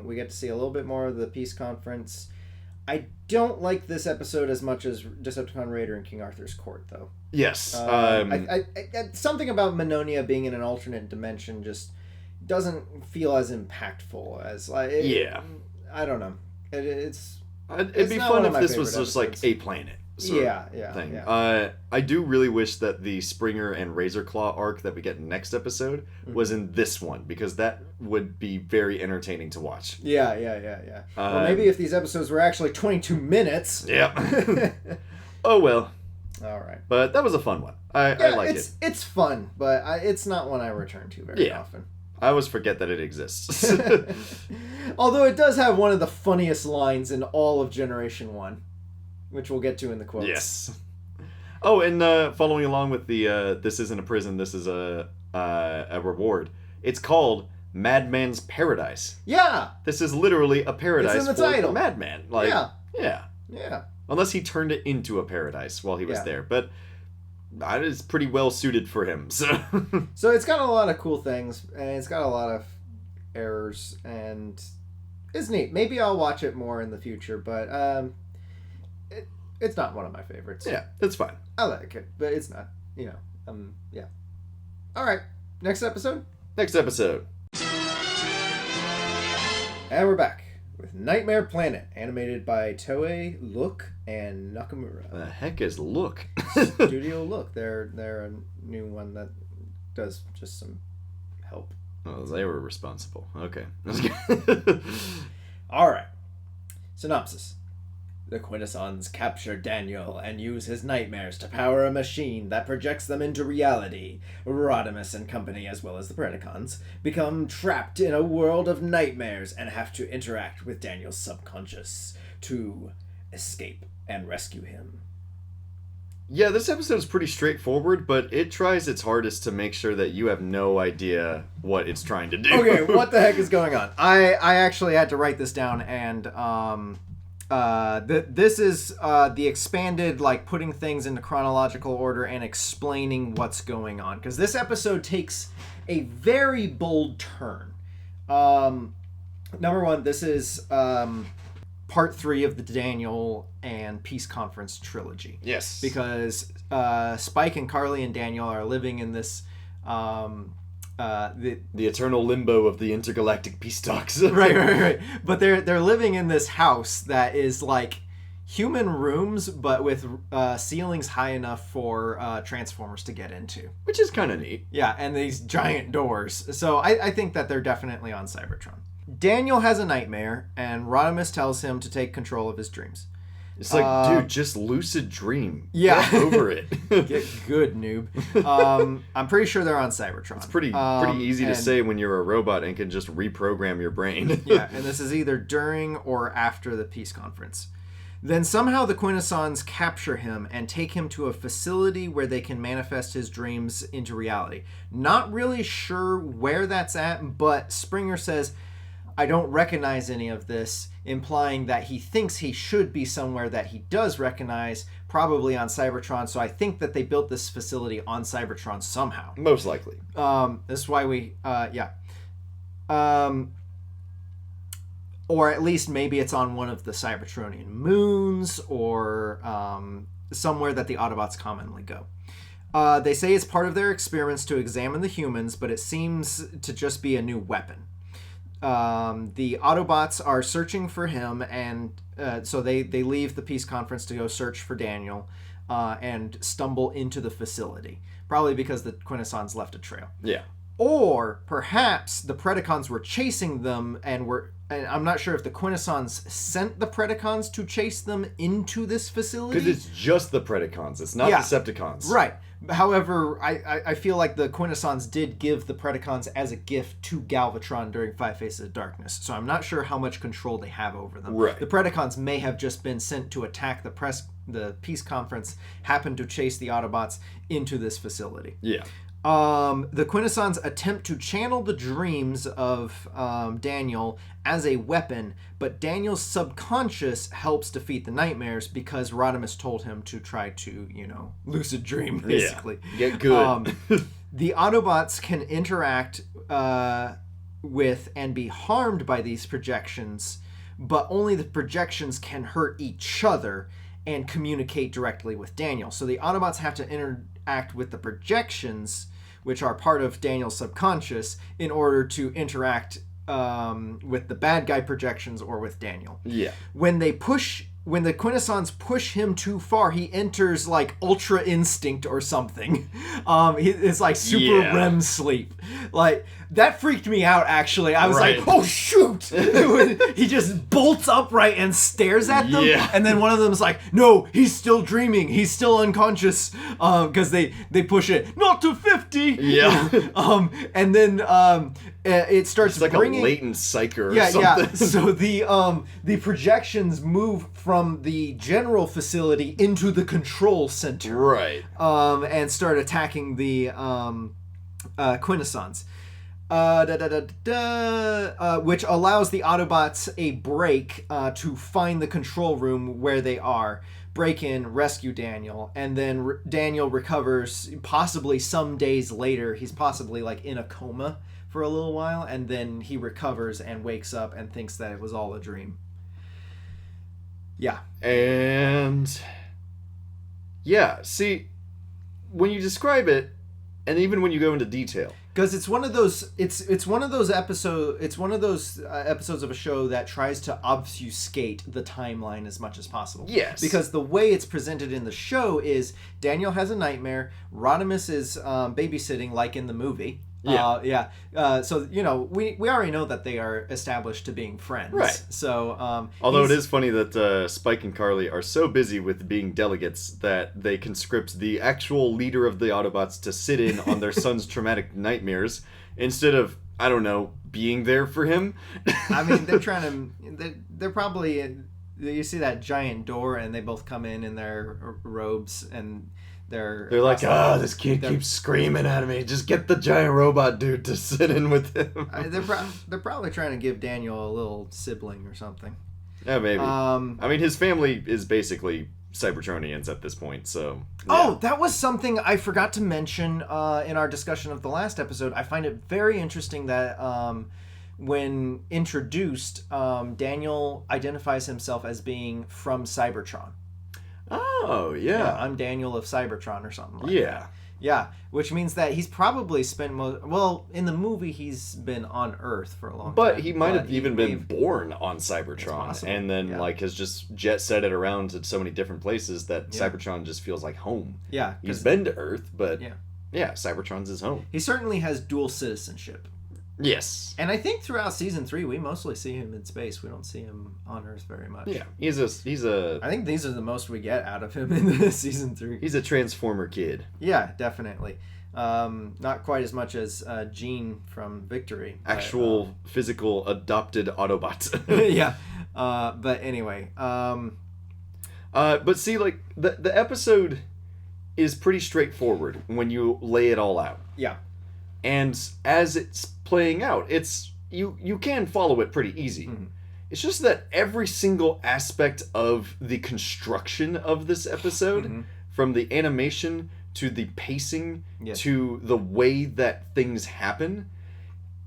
we get to see a little bit more of the peace conference. I don't like this episode as much as Decepticon Raider and King Arthur's Court, though. Yes. I something about Minonia being in an alternate dimension just doesn't feel as impactful as I don't know. It'd be fun if this was just like a planet. Thing. Yeah. I do really wish that the Springer and Razorclaw arc that we get next episode was in this one, because that would be very entertaining to watch. Yeah. Well, maybe if these episodes were actually 22 minutes. Yeah. Oh well. All right. But that was a fun one. I like it. It's fun, but it's not one I return to very often. I always forget that it exists. Although it does have one of the funniest lines in all of Generation 1. Which we'll get to in the quotes. Yes. Oh, and following along with the this isn't a prison, this is a reward. It's called Madman's Paradise. Yeah. This is literally a paradise it's in the for title. Madman. Yeah. Unless he turned it into a paradise while he was there, but that is pretty well suited for him. So it's got a lot of cool things, and it's got a lot of errors, and it's neat. Maybe I'll watch it more in the future, but it's not one of my favorites. Yeah, it's fine. I like it, but it's not, yeah. All right, next episode? Next episode. And we're back with Nightmare Planet, animated by Toei, Look, and Nakamura. The heck is Look? Studio Look. They're a new one that does just some help. Oh, they were responsible. Okay. All right. Synopsis. The Quintessons capture Daniel and use his nightmares to power a machine that projects them into reality. Rodimus and company, as well as the Predacons, become trapped in a world of nightmares and have to interact with Daniel's subconscious to escape and rescue him. Yeah, this episode is pretty straightforward, but it tries its hardest to make sure that you have no idea what it's trying to do. Okay, what the heck is going on? I actually had to write this down, and this is the expanded, like, putting things into chronological order and explaining what's going on. Because this episode takes a very bold turn. Number one, this is part 3 of the Daniel and Peace Conference trilogy. Yes. Because Spike and Carly and Daniel are living in this... the eternal limbo of the intergalactic peace talks. right. But they're living in this house that is like human rooms, but with ceilings high enough for Transformers to get into. Which is kind of neat. Yeah, and these giant doors. So I think that they're definitely on Cybertron. Daniel has a nightmare, and Rodimus tells him to take control of his dreams. It's like, dude, just lucid dream. Yeah. Get over it. Get good, noob. I'm pretty sure they're on Cybertron. It's pretty easy to say when you're a robot and can just reprogram your brain. Yeah, and this is either during or after the peace conference. Then somehow the Quintessons capture him and take him to a facility where they can manifest his dreams into reality. Not really sure where that's at, but Springer says, I don't recognize any of this, implying that he thinks he should be somewhere that he does recognize, probably on Cybertron. So I think that they built this facility on Cybertron somehow. Most likely. This is why we, or at least maybe it's on one of the Cybertronian moons, or somewhere that the Autobots commonly go. They say it's part of their experiments to examine the humans, but it seems to just be a new weapon. The Autobots are searching for him, and so they leave the peace conference to go search for Daniel and stumble into the facility. Probably because the Quintessons left a trail. Yeah. Or perhaps the Predacons were chasing them and I'm not sure if the Quintessons sent the Predacons to chase them into this facility. Because it's just the Predacons. It's not Decepticons. Right. However, I feel like the Quintessons did give the Predacons as a gift to Galvatron during Five Faces of Darkness. So I'm not sure how much control they have over them. Right. The Predacons may have just been sent to attack the peace conference, happened to chase the Autobots into this facility. Yeah. The Quintessons attempt to channel the dreams of Daniel as a weapon, but Daniel's subconscious helps defeat the nightmares because Rodimus told him to try to, lucid dream, basically. Yeah. Get good. The Autobots can interact with and be harmed by these projections, but only the projections can hurt each other and communicate directly with Daniel. So the Autobots have to interact with the projections, which are part of Daniel's subconscious, in order to interact with the bad guy projections or with Daniel. Yeah. When the Quintessons push him too far, he enters like Ultra Instinct or something. It's like super REM sleep. Like, that freaked me out, actually. I was like, oh, shoot! He just bolts upright and stares at them. Yeah. And then one of them's like, no, he's still dreaming. He's still unconscious. Because they push it, not to 50! Yeah. And then it starts it's like bringing... a latent psyker or something. Yeah. So the projections move from the general facility into the control center. Right. And start attacking the Quintessons. Which allows the Autobots a break to find the control room where they are, break in, rescue Daniel, and then Daniel recovers possibly some days later. He's possibly like in a coma for a little while, and then he recovers and wakes up and thinks that it was all a dream. Yeah. And yeah, see, when you describe it, and even when you go into detail, because it's one of those episodes of a show that tries to obfuscate the timeline as much as possible. Yes. Because the way it's presented in the show is Daniel has a nightmare, Rodimus is babysitting like in the movie. Yeah. So, we already know that they are established to being friends. Right. So, although it is funny that Spike and Carly are so busy with being delegates that they conscript the actual leader of the Autobots to sit in on their son's traumatic nightmares instead of, I don't know, being there for him. I mean, they're trying to... They're probably... You see that giant door and they both come in their robes and... They're like, this kid keeps screaming at me. Just get the giant robot dude to sit in with him. They're probably trying to give Daniel a little sibling or something. Yeah, maybe. I mean, his family is basically Cybertronians at this point, so... Yeah. Oh, that was something I forgot to mention in our discussion of the last episode. I find it very interesting that when introduced, Daniel identifies himself as being from Cybertron. Oh, yeah. I'm Daniel of Cybertron or something like that. Yeah. Yeah, which means that he's probably spent in the movie he's been on Earth for a long time. But he might have even been born on Cybertron and then has just jet set it around to so many different places that Cybertron just feels like home. Yeah. He's been to Earth, but Cybertron's his home. He certainly has dual citizenship. Yes. And I think throughout season 3 we mostly see him in space. We don't see him on Earth very much. Yeah. He's a I think these are the most we get out of him in season 3. He's a Transformer kid. Yeah, definitely. Not quite as much as Jean from Victory. Actual physical adopted Autobot. Yeah. But anyway, but see, like the episode is pretty straightforward when you lay it all out. Yeah. And as it's playing out, it's you can follow it pretty easy. Mm-hmm. It's just that every single aspect of the construction of this episode, from the animation to the pacing to the way that things happen,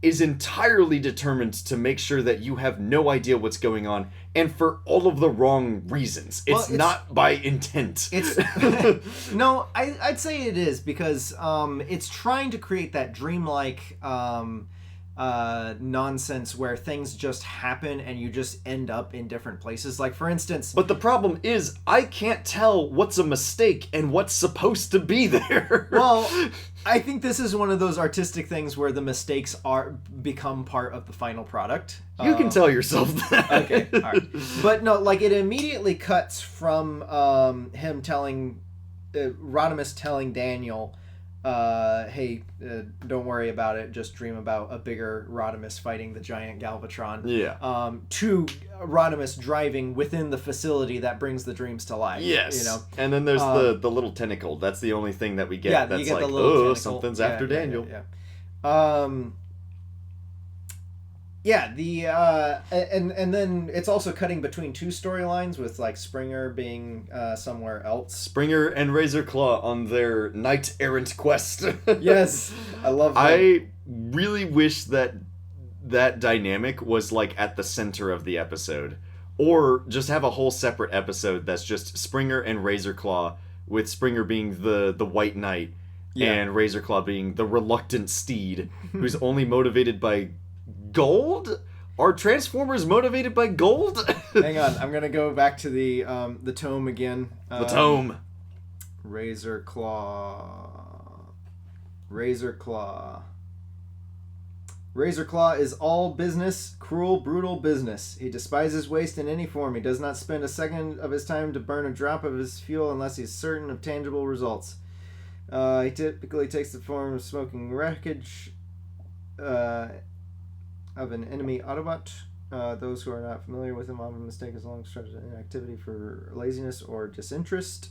is entirely determined to make sure that you have no idea what's going on, and for all of the wrong reasons. It's not by intent. It's no, I'd say it is, because it's trying to create that dreamlike nonsense where things just happen and you just end up in different places. Like, for instance... But the problem is, I can't tell what's a mistake and what's supposed to be there. Well, I think this is one of those artistic things where the mistakes become part of the final product. You can tell yourself that. Okay, all right. But no, like, it immediately cuts from him telling... Rodimus telling Daniel... hey, don't worry about it. Just dream about a bigger Rodimus fighting the giant Galvatron. Yeah. To Rodimus driving within the facility that brings the dreams to life. Yes. You know. And then there's the little tentacle. That's the only thing that we get. Yeah, that's you get like, the little tentacle. Something's after Daniel. Yeah, the and then it's also cutting between two storylines with like Springer being somewhere else. Springer and Razorclaw on their knight errant quest. Yes, I love that. I really wish that dynamic was like at the center of the episode, or just have a whole separate episode that's just Springer and Razorclaw, with Springer being the white knight, and Razorclaw being the reluctant steed who's only motivated by gold? Are Transformers motivated by gold? Hang on, I'm gonna go back to the tome again. The tome. Razorclaw. Razorclaw is all business, cruel, brutal business. He despises waste in any form. He does not spend a second of his time to burn a drop of his fuel unless he's certain of tangible results. He typically takes the form of smoking wreckage of an enemy Autobot. Those who are not familiar with him often mistake his long stretch of inactivity for laziness or disinterest.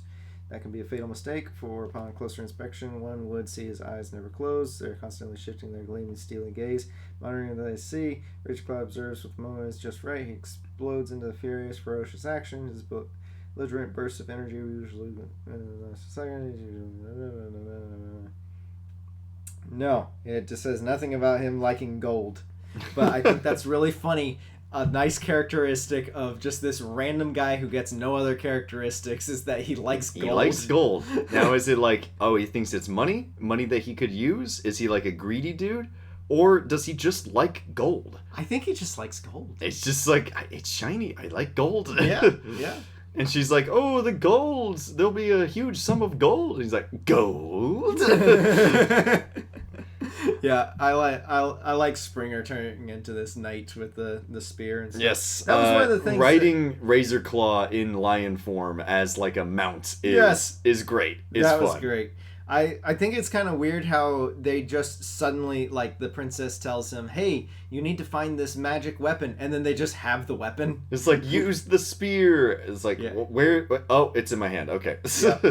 That can be a fatal mistake, for upon closer inspection, one would see his eyes never close. They're constantly shifting their gleaming, steely gaze. Monitoring what they see, Richclaw observes what the moment is just right. He explodes into furious, ferocious action. His belligerent bursts of energy usually last a second. No, it just says nothing about him liking gold. But I think that's really funny. A nice characteristic of just this random guy who gets no other characteristics is that he likes gold. He likes gold. Now, is it like, oh, he thinks it's money? Money that he could use? Is he like a greedy dude? Or does he just like gold? I think he just likes gold. It's just like, it's shiny. I like gold. Yeah, yeah. And she's like, oh, the golds. There'll be a huge sum of gold. And he's like, gold? Yeah, I like Springer turning into this knight with the spear and stuff. Yes, that was one of the things. Riding Razorclaw in lion form as like a mount is great. That was great. I think it's kind of weird how they just suddenly, like, the princess tells him, hey, you need to find this magic weapon, and then they just have the weapon. It's like, use the spear. It's like, where? Oh, it's in my hand. Okay.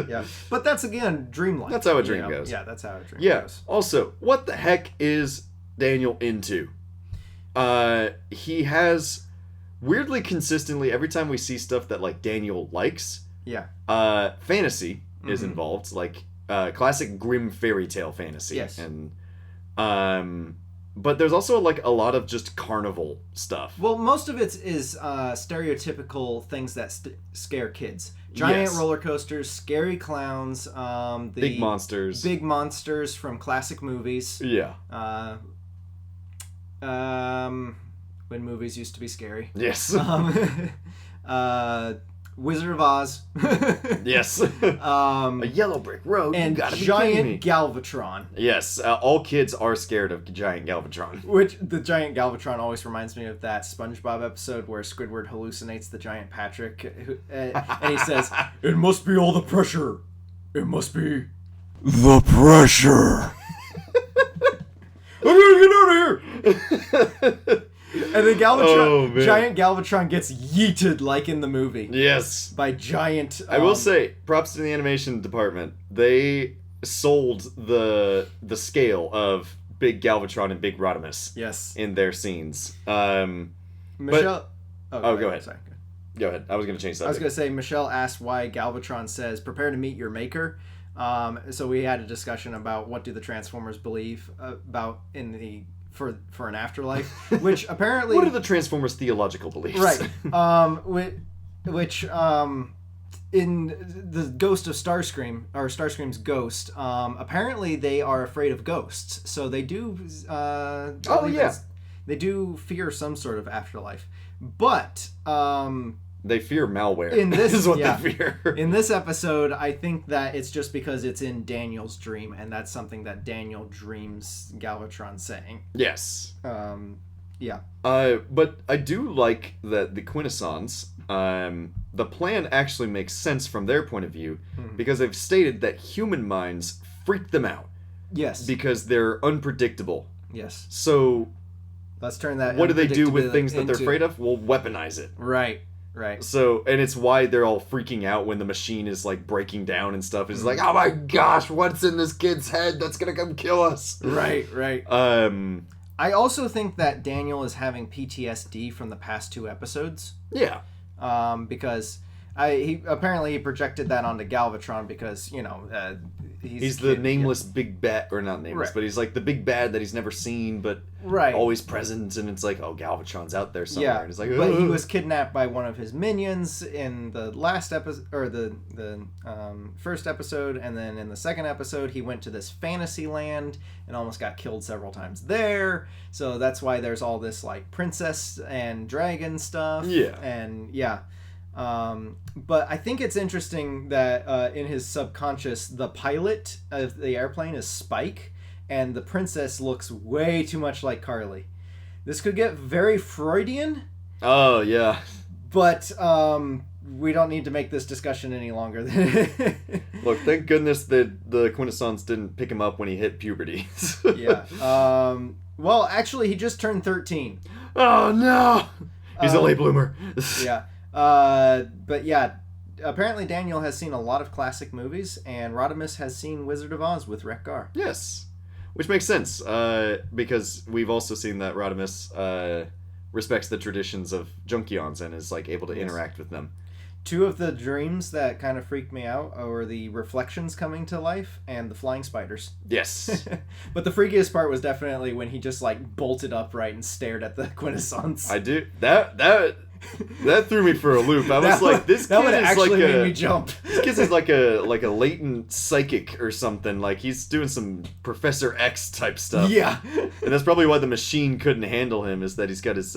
Yeah. But that's, again, dreamlike. That's how a dream goes. Yeah, that's how a dream goes. Also, what the heck is Daniel into? He has, weirdly consistently, every time we see stuff that, like, Daniel likes, fantasy is involved, like... classic grim fairy tale fantasy. Yes. And but there's also like a lot of just carnival stuff. Well, most of it is stereotypical things that scare kids. Giant roller coasters, scary clowns, big monsters. Big monsters from classic movies. Yeah. When movies used to be scary. Yes. Wizard of Oz. Yes. A yellow brick road. And giant Galvatron. Yes. All kids are scared of giant Galvatron. Which, the giant Galvatron always reminds me of that SpongeBob episode where Squidward hallucinates the giant Patrick. And he says, it must be all the pressure. It must be... the pressure. I'm gonna get out of here. And then giant Galvatron gets yeeted like in the movie. Yes. By giant... I will say, props to the animation department. They sold the scale of Big Galvatron and Big Rodimus. Yes. In their scenes. Michelle... go ahead. Sorry. Go ahead. I was going to change that. I was going to say, Michelle asked why Galvatron says, prepare to meet your maker. So we had a discussion about what do the Transformers believe about in the for an afterlife, which apparently... What are the Transformers' theological beliefs? Right. Which in the ghost of Starscream, or Starscream's ghost, apparently they are afraid of ghosts. So they do... They do fear some sort of afterlife. But... they fear malware. In this is what they fear. In this episode, I think that it's just because it's in Daniel's dream, and that's something that Daniel dreams Galvatron saying. Yes. Yeah. But I do like that the Quintessons, the plan actually makes sense from their point of view, because they've stated that human minds freak them out. Yes. Because they're unpredictable. Yes. So... let's turn that... what do they do with things that they're afraid of? Well, weaponize it. Right. So, and it's why they're all freaking out when the machine is, like, breaking down and stuff. It's like, oh my gosh, what's in this kid's head that's gonna come kill us? Right. I also think that Daniel is having PTSD from the past 2 episodes. Yeah. Because he projected that onto Galvatron because, he's the nameless big bad, or not nameless, but he's like the big bad that he's never seen, but always present, and it's like, oh, Galvatron's out there somewhere. Yeah, and it's like, but he was kidnapped by one of his minions in the last episode, or the first episode, and then in the second episode, he went to this fantasy land and almost got killed several times there. So that's why there's all this like princess and dragon stuff. Yeah, and yeah. But I think it's interesting that in his subconscious, the pilot of the airplane is Spike, and the princess looks way too much like Carly. This could get very Freudian. Oh, yeah. But we don't need to make this discussion any longer. Look, thank goodness that the Quintessons didn't pick him up when he hit puberty. Yeah. Well, actually, he just turned 13. Oh, no! He's a late bloomer. Yeah. But yeah, apparently Daniel has seen a lot of classic movies, and Rodimus has seen Wizard of Oz with Wreck-Gar. Yes, which makes sense, because we've also seen that Rodimus respects the traditions of Junkions and is like able to interact with them. 2 of the dreams that kind of freaked me out were the reflections coming to life and the flying spiders. Yes. But the freakiest part was definitely when he just like bolted upright and stared at the Quintessons. I do that threw me for a loop. I was like, this kid is like made me jump. This kid is like a latent psychic or something. Like he's doing some Professor X type stuff. Yeah. And that's probably why the machine couldn't handle him, is that he's got his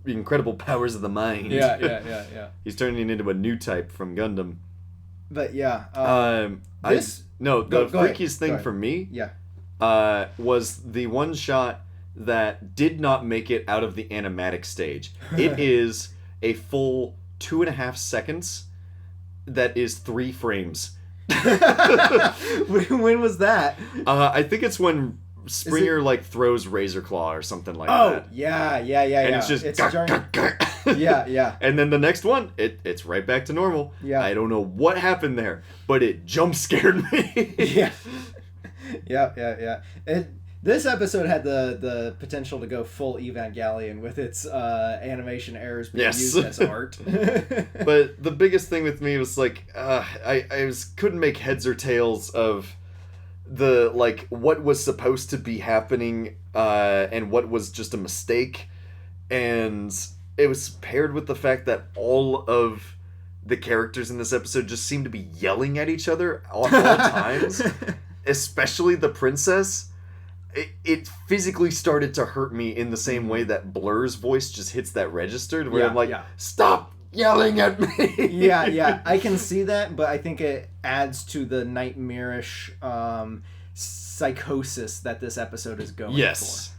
incredible powers of the mind. Yeah. He's turning into a new type from Gundam. But yeah. The freakiest thing for me was the one shot that did not make it out of the animatic stage. It is a full 2.5 seconds that is 3 frames. When was that? I think it's when Springer like throws Razor Claw or something like that. Oh, yeah. And it's just yeah. And then the next one, it's right back to normal. Yeah. I don't know what happened there, but it jump scared me. Yeah. This episode had the potential to go full Evangelion with its animation errors being used as art. But the biggest thing with me was like, I couldn't make heads or tails of the like what was supposed to be happening and what was just a mistake, and it was paired with the fact that all of the characters in this episode just seemed to be yelling at each other all times, especially the princess. It physically started to hurt me in the same way that Blur's voice just hits that register, where I'm like, stop yelling at me. Yeah, I can see that, but I think it adds to the nightmarish psychosis that this episode is going for.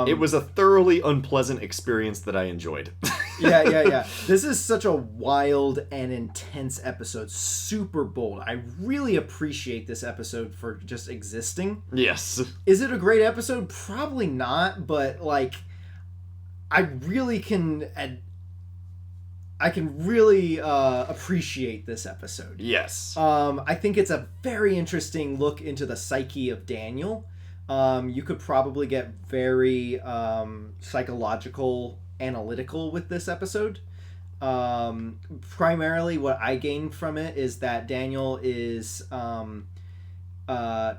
It was a thoroughly unpleasant experience that I enjoyed. Yeah. This is such a wild and intense episode. Super bold. I really appreciate this episode for just existing. Yes. Is it a great episode? Probably not, but like, I really can appreciate this episode. Yes. I think it's a very interesting look into the psyche of Daniel. You could probably get very psychological, analytical with this episode. Primarily what I gained from it is that Daniel is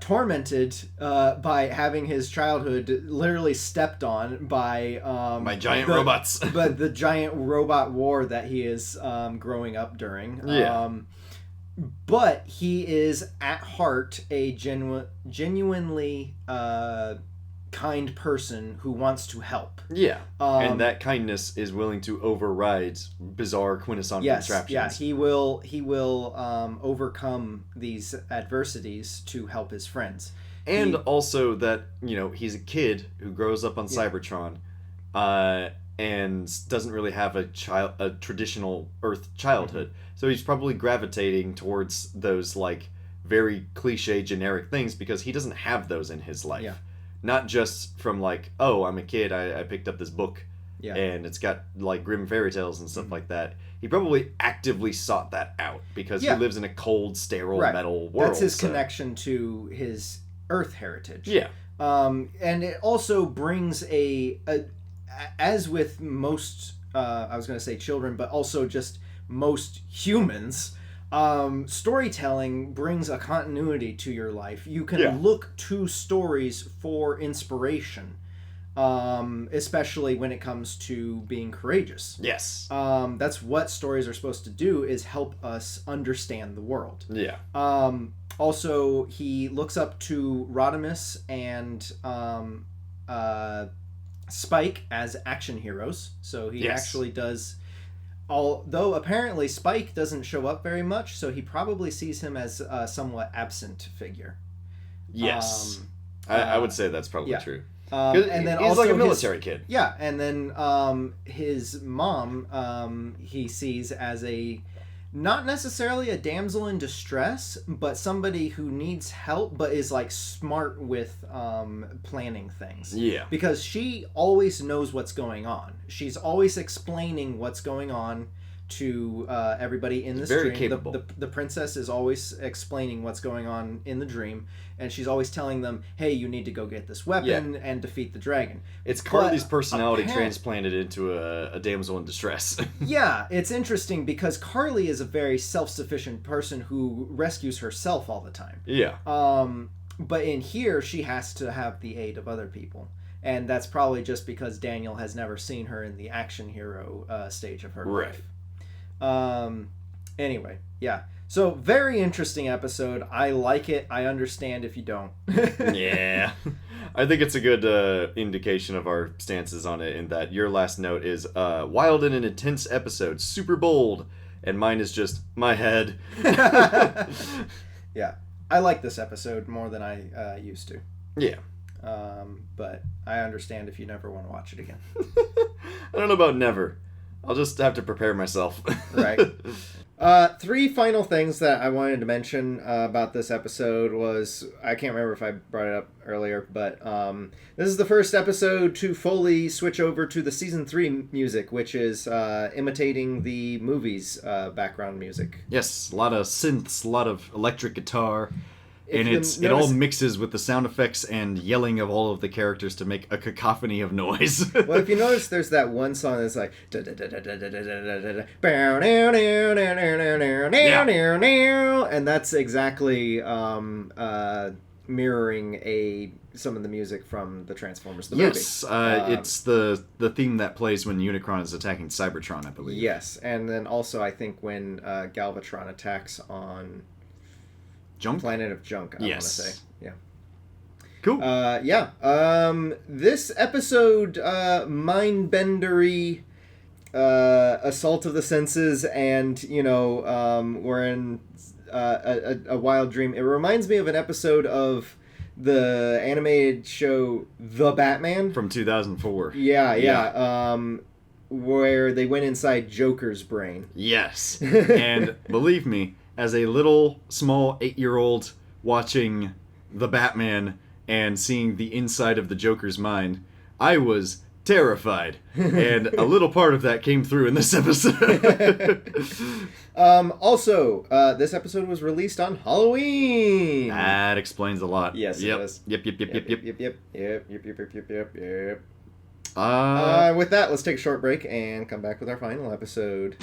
tormented by having his childhood literally stepped on by giant robots. but the giant robot war that he is growing up during. Yeah. But he is at heart a genuinely kind person who wants to help. Yeah. And that kindness is willing to override bizarre quintessential contraptions. Yeah, he will overcome these adversities to help his friends. And also that, he's a kid who grows up on Cybertron and doesn't really have a traditional Earth childhood. Mm-hmm. So he's probably gravitating towards those very cliche generic things because he doesn't have those in his life. Yeah. Not just from I'm a kid, I picked up this book and it's got grim fairy tales and stuff like that. He probably actively sought that out because he lives in a cold, sterile metal world. That's his connection to his Earth heritage. Yeah. And it also brings as with most, I was going to say children, but also just most humans, storytelling brings a continuity to your life. You can look to stories for inspiration, especially when it comes to being courageous. Yes. That's what stories are supposed to do, is help us understand the world. Yeah. Also, he looks up to Rodimus and Spike as action heroes. So he actually does... Although apparently Spike doesn't show up very much, so he probably sees him as a somewhat absent figure. Yes. I would say that's probably true. And then he's also a military kid. Yeah, and then his mom he sees as not necessarily a damsel in distress, but somebody who needs help but is smart with planning things. Yeah. Because she always knows what's going on. She's always explaining what's going on to everybody in this dream. Very capable. The princess is always explaining what's going on in the dream, and she's always telling them, hey, you need to go get this weapon and defeat the dragon. It's Carly's personality transplanted into a damsel in distress. Yeah, it's interesting because Carly is a very self-sufficient person who rescues herself all the time. Yeah. But in here, she has to have the aid of other people. And that's probably just because Daniel has never seen her in the action hero stage of her life. Anyway, yeah. So, very interesting episode. I like it. I understand if you don't. Yeah. I think it's a good indication of our stances on it in that your last note is wild and an intense episode, super bold, and mine is just my head. Yeah. I like this episode more than I used to. Yeah. But I understand if you never want to watch it again. I don't know about never. I'll just have to prepare myself. Right. 3 final things that I wanted to mention about this episode was, I can't remember if I brought it up earlier, but this is the first episode to fully switch over to the season 3 music, which is imitating the movie's background music. Yes, a lot of synths, a lot of electric guitar. And it all mixes with the sound effects and yelling of all of the characters to make a cacophony of noise. Well, if you notice, there's that one song that's like... And that's exactly mirroring some of the music from the Transformers, the movie. Yes, it's the theme that plays when Unicron is attacking Cybertron, I believe. Yes, and then also I think when Galvatron attacks on... Junk? Planet of Junk, I want to say. Yeah. Cool. This episode, mind-bendery, assault of the senses, and, we're in a wild dream. It reminds me of an episode of the animated show The Batman. From 2004. Yeah. Where they went inside Joker's brain. Yes. And believe me, as a little, small 8-year-old watching The Batman and seeing the inside of the Joker's mind, I was terrified. And a little part of that came through in this episode. Also, this episode was released on Halloween. That explains a lot. Yes, yep. It does. Yep. With that, let's take a short break and come back with our final episode.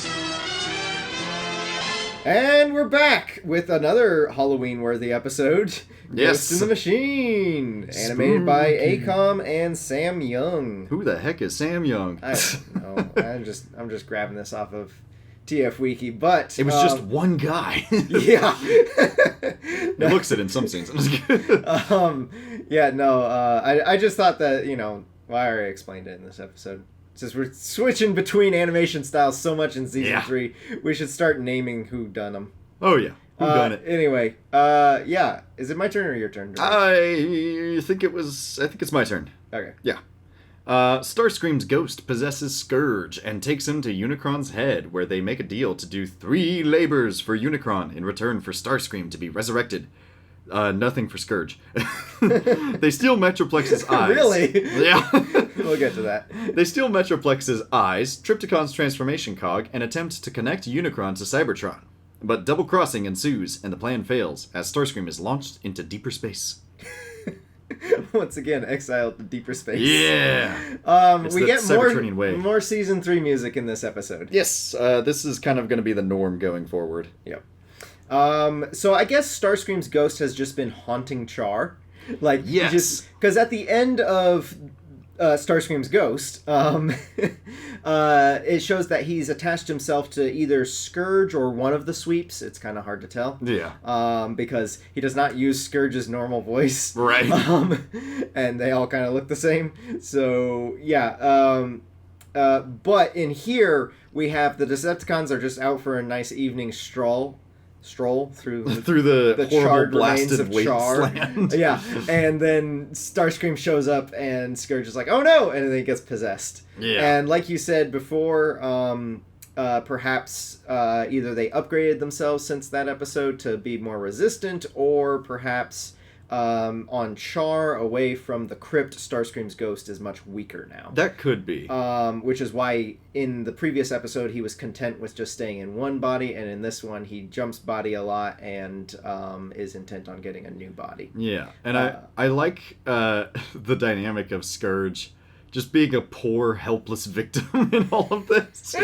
And we're back with another Halloween-worthy episode. Yes. Ghost in the Machine, animated by Acom and Sam Young. Who the heck is Sam Young? I don't know. I'm just grabbing this off of TF Wiki, but It was just one guy. yeah. It looks it in some scenes. I just thought that, well, I already explained it in this episode. Since we're switching between animation styles so much in season 3, we should start naming who done them. Oh yeah, who done it? Anyway, is it my turn or your turn? I think it's my turn. Okay. Yeah. Starscream's ghost possesses Scourge and takes him to Unicron's head, where they make a deal to do 3 labors for Unicron in return for Starscream to be resurrected. Nothing for Scourge. They steal Metroplex's eyes. Really? Yeah. We'll get to that. They steal Metroplex's eyes, Trypticon's transformation cog, and attempt to connect Unicron to Cybertron. But double-crossing ensues, and the plan fails, as Starscream is launched into deeper space. Once again, exiled to deeper space. Yeah! We get more season 3 music in this episode. Yes, this is kind of going to be the norm going forward. Yep. So I guess Starscream's ghost has just been haunting Char. Like, yes. Because at the end of Starscream's ghost, it shows that he's attached himself to either Scourge or one of the sweeps. It's kind of hard to tell. Yeah. Because he does not use Scourge's normal voice. Right. And they all kind of look the same. So, yeah. But in here, we have the Decepticons are just out for a nice evening stroll through the horrible blasted Char. wasteland. Yeah, and then Starscream shows up and Scourge is like, "Oh no!" and then he gets possessed. Yeah, and like you said before, perhaps either they upgraded themselves since that episode to be more resistant, or perhaps on Char, away from the crypt, Starscream's ghost is much weaker now. That could be. Which is why in the previous episode he was content with just staying in one body, and in this one he jumps body a lot and is intent on getting a new body. Yeah, and I like the dynamic of Scourge just being a poor, helpless victim in all of this.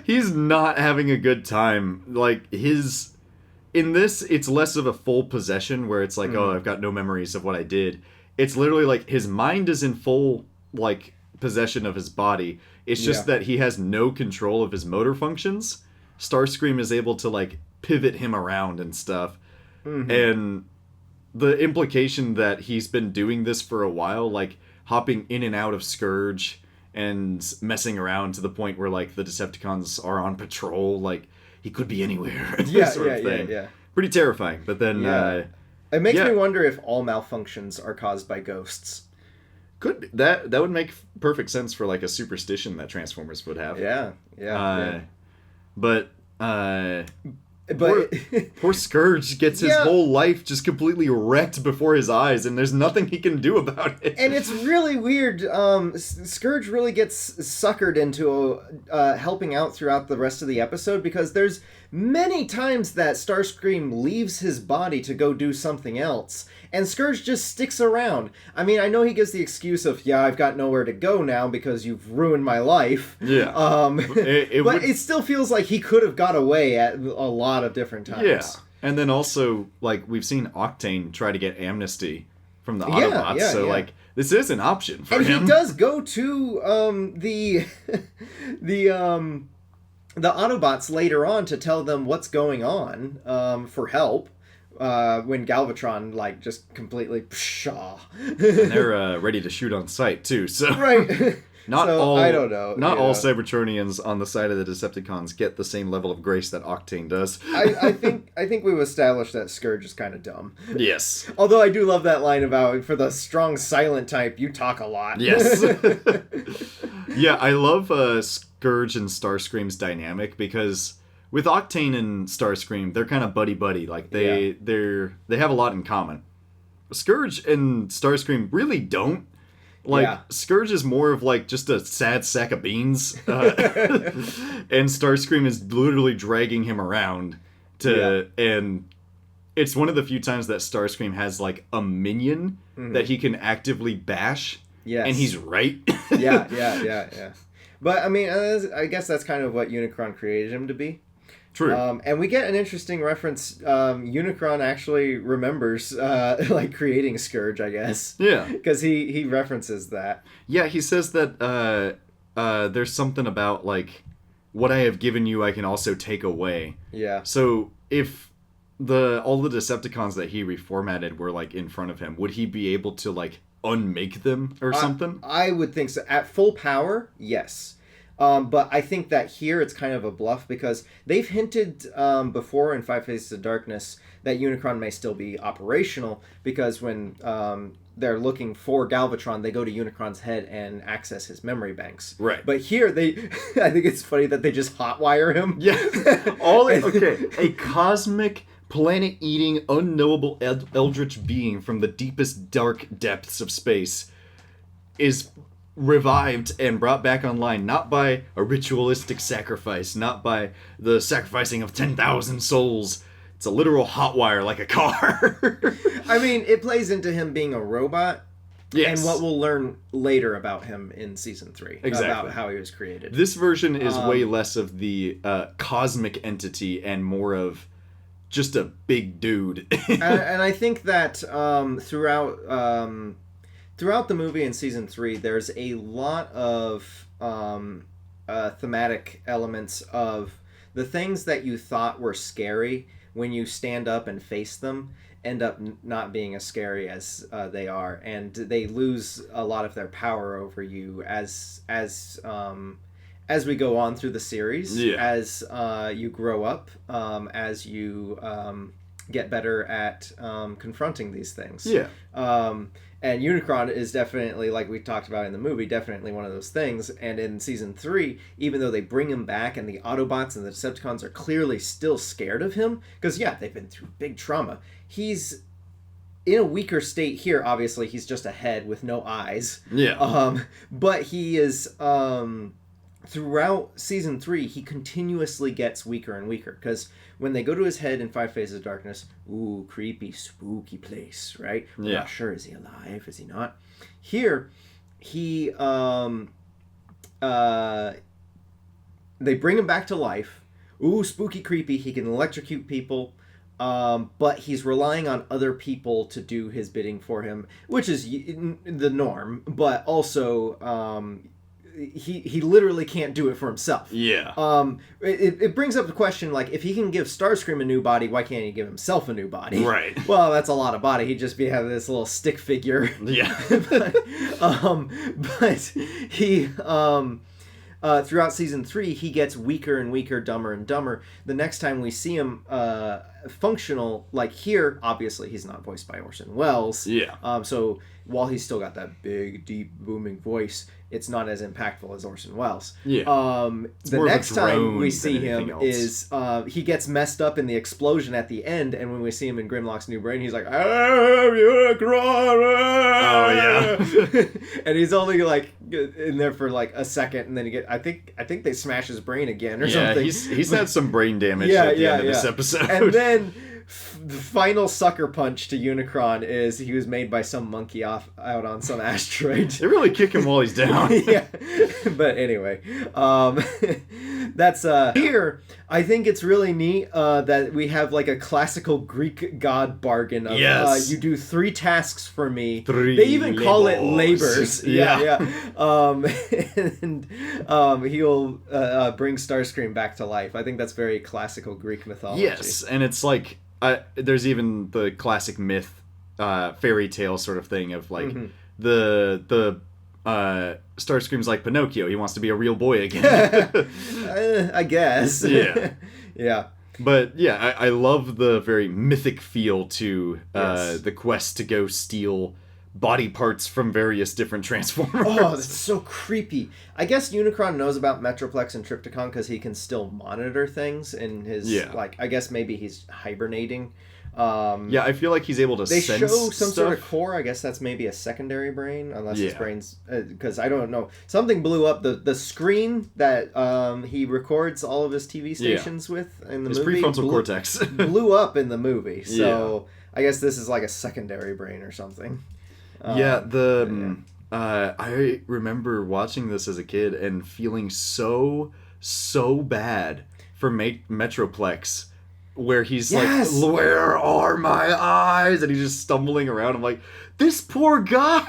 He's not having a good time. Like, in this, it's less of a full possession where it's like, oh, I've got no memories of what I did. It's literally like his mind is in full, like, possession of his body. It's just that he has no control of his motor functions. Starscream is able to, like, pivot him around and stuff. Mm-hmm. And the implication that he's been doing this for a while, like, hopping in and out of Scourge and messing around to the point where, like, the Decepticons are on patrol, like, he could be anywhere. Yeah. Pretty terrifying. But then, it makes me wonder if all malfunctions are caused by ghosts. Could be. That would make perfect sense for like a superstition that Transformers would have. Yeah. But poor Scourge gets his whole life just completely wrecked before his eyes, and there's nothing he can do about it. And it's really weird. Scourge really gets suckered into helping out throughout the rest of the episode, because there's many times that Starscream leaves his body to go do something else, and Scourge just sticks around. I mean, I know he gives the excuse of, I've got nowhere to go now because you've ruined my life. Yeah. But it still feels like he could have got away at a lot of different times. Yeah. And then also, like, we've seen Octane try to get amnesty from the Autobots, like, this is an option for him. And he does go to the Autobots later on to tell them what's going on, for help. When Galvatron, like, just completely pshaw. And they're ready to shoot on sight, too, so... Right. I don't know. Not all Cybertronians on the side of the Decepticons get the same level of grace that Octane does. I think we've established that Scourge is kind of dumb. Yes. Although I do love that line about, for the strong silent type, you talk a lot. Yes. Yeah, I love Scourge and Starscream's dynamic, because with Octane and Starscream, they're kind of buddy-buddy. Like, they have a lot in common. Scourge and Starscream really don't. Like, Scourge is more of, like, just a sad sack of beans. And Starscream is literally dragging him around and it's one of the few times that Starscream has, like, a minion that he can actively bash. Yes. And he's right. Yeah. But, I mean, I guess that's kind of what Unicron created him to be. True. And we get an interesting reference. Unicron actually remembers like creating Scourge, I guess. Yeah. Because he references that. Yeah, he says that there's something about, like, what I have given you I can also take away. Yeah. So if all the Decepticons that he reformatted were, like, in front of him, would he be able to, like, unmake them or something? I would think so. At full power, yes. But I think that here it's kind of a bluff because they've hinted before in Five Faces of Darkness that Unicron may still be operational because when they're looking for Galvatron, they go to Unicron's head and access his memory banks. Right. But here, I think it's funny that they just hotwire him. Yeah. A cosmic, planet-eating, unknowable eldritch being from the deepest dark depths of space is revived and brought back online, not by a ritualistic sacrifice, not by the sacrificing of 10,000 souls. It's a literal hotwire like a car. I mean, it plays into him being a robot. Yes. And what we'll learn later about him in season 3. Exactly. About how he was created. This version is way less of the cosmic entity and more of just a big dude. and I think that throughout the movie in season 3, there's a lot of thematic elements of the things that you thought were scary when you stand up and face them end up not being as scary as they are, and they lose a lot of their power over you as we go on through the series, as you grow up, as you get better at confronting these things. Yeah. And Unicron is definitely, like we talked about in the movie, definitely one of those things. And in season 3, even though they bring him back and the Autobots and the Decepticons are clearly still scared of him, because, yeah, they've been through big trauma. He's in a weaker state here. Obviously, he's just a head with no eyes. Yeah. But he is... throughout season 3, he continuously gets weaker and weaker, because when they go to his head in Five Phases of Darkness, ooh, creepy, spooky place, right? We're not sure, is he alive, is he not? Here, he, they bring him back to life. Ooh, spooky, creepy, he can electrocute people, but he's relying on other people to do his bidding for him, which is the norm, but also, he literally can't do it for himself. Yeah. It brings up the question, like, if he can give Starscream a new body, why can't he give himself a new body? Right. Well, that's a lot of body. He'd just be having this little stick figure. Yeah. but he throughout season 3, he gets weaker and weaker, dumber and dumber. The next time we see him functional, like here, obviously he's not voiced by Orson Welles. Yeah. So while he's still got that big, deep, booming voice, it's not as impactful as Orson Welles. Yeah. The next time we see him is he gets messed up in the explosion at the end, and when we see him in Grimlock's New Brain, he's like, oh yeah. And he's only like in there for like a second, and then I think they smash his brain again or something. He's had some brain damage at the end of this episode. And then the final sucker punch to Unicron is he was made by some monkey out on some asteroid. They really kick him while he's down. Yeah. But anyway, that's here. I think it's really neat that we have like a classical Greek god bargain of you do 3 tasks for me. They even call it labors. Yeah. And he'll bring Starscream back to life. I think that's very classical Greek mythology. Yes, and it's like there's even the classic myth, fairy tale sort of thing of like the Starscream's like Pinocchio. He wants to be a real boy again. I guess. Yeah. Yeah. But yeah, I love the very mythic feel to the quest to go steal body parts from various different Transformers. Oh, that's so creepy. I guess Unicron knows about Metroplex and Trypticon because he can still monitor things in his, like, I guess maybe he's hibernating. Yeah, I feel like he's able to sense They show some stuff. sort of core. I guess that's maybe a secondary brain, unless his brain's... Because I don't know. Something blew up. The screen that he records all of his TV stations with in the movie... His prefrontal cortex. blew up in the movie. So I guess this is like a secondary brain or something. I remember watching this as a kid and feeling so bad for Metroplex, where he's Yes! like, "Where are my eyes?" And he's just stumbling around. I'm like, this poor guy.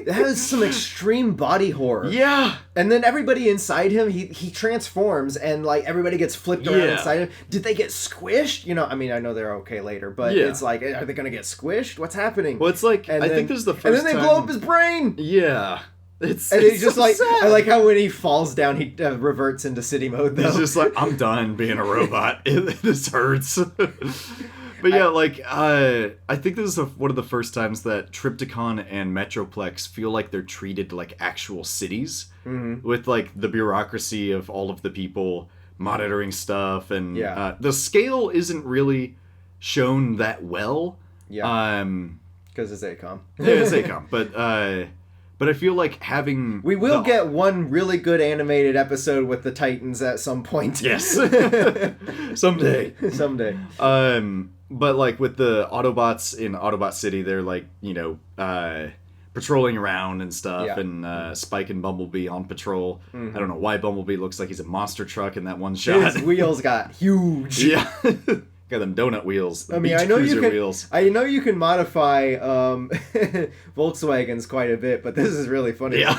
That is some extreme body horror. Yeah. And then everybody inside him, he transforms, and like everybody gets flipped around inside him. Did they get squished? You know, I mean, I know they're okay later, but it's like, are they gonna get squished? What's happening? Well, it's like, I think this is the first time. And then they blow up his brain. Yeah. It's he's just so like, sad. I like how when he falls down, he reverts into city mode, though. He's just like, I'm done being a robot. This hurts. But yeah, I think this is one of the first times that Trypticon and Metroplex feel like they're treated like actual cities, with like the bureaucracy of all of the people monitoring stuff, and the scale isn't really shown that well. Yeah. Because it's ACOM. Yeah, it's ACOM, but I feel like having... We will get one really good animated episode with the Titans at some point. Yes. Someday. Someday. But like with the Autobots in Autobot City, they're like, you know, patrolling around and stuff, and Spike and Bumblebee on patrol. I don't know why Bumblebee looks like he's a monster truck in that one shot. His wheels got huge. Yeah. Got them donut wheels. I mean, I know you can. Wheels. I know you can modify Volkswagens quite a bit, but this is really funny. Yeah.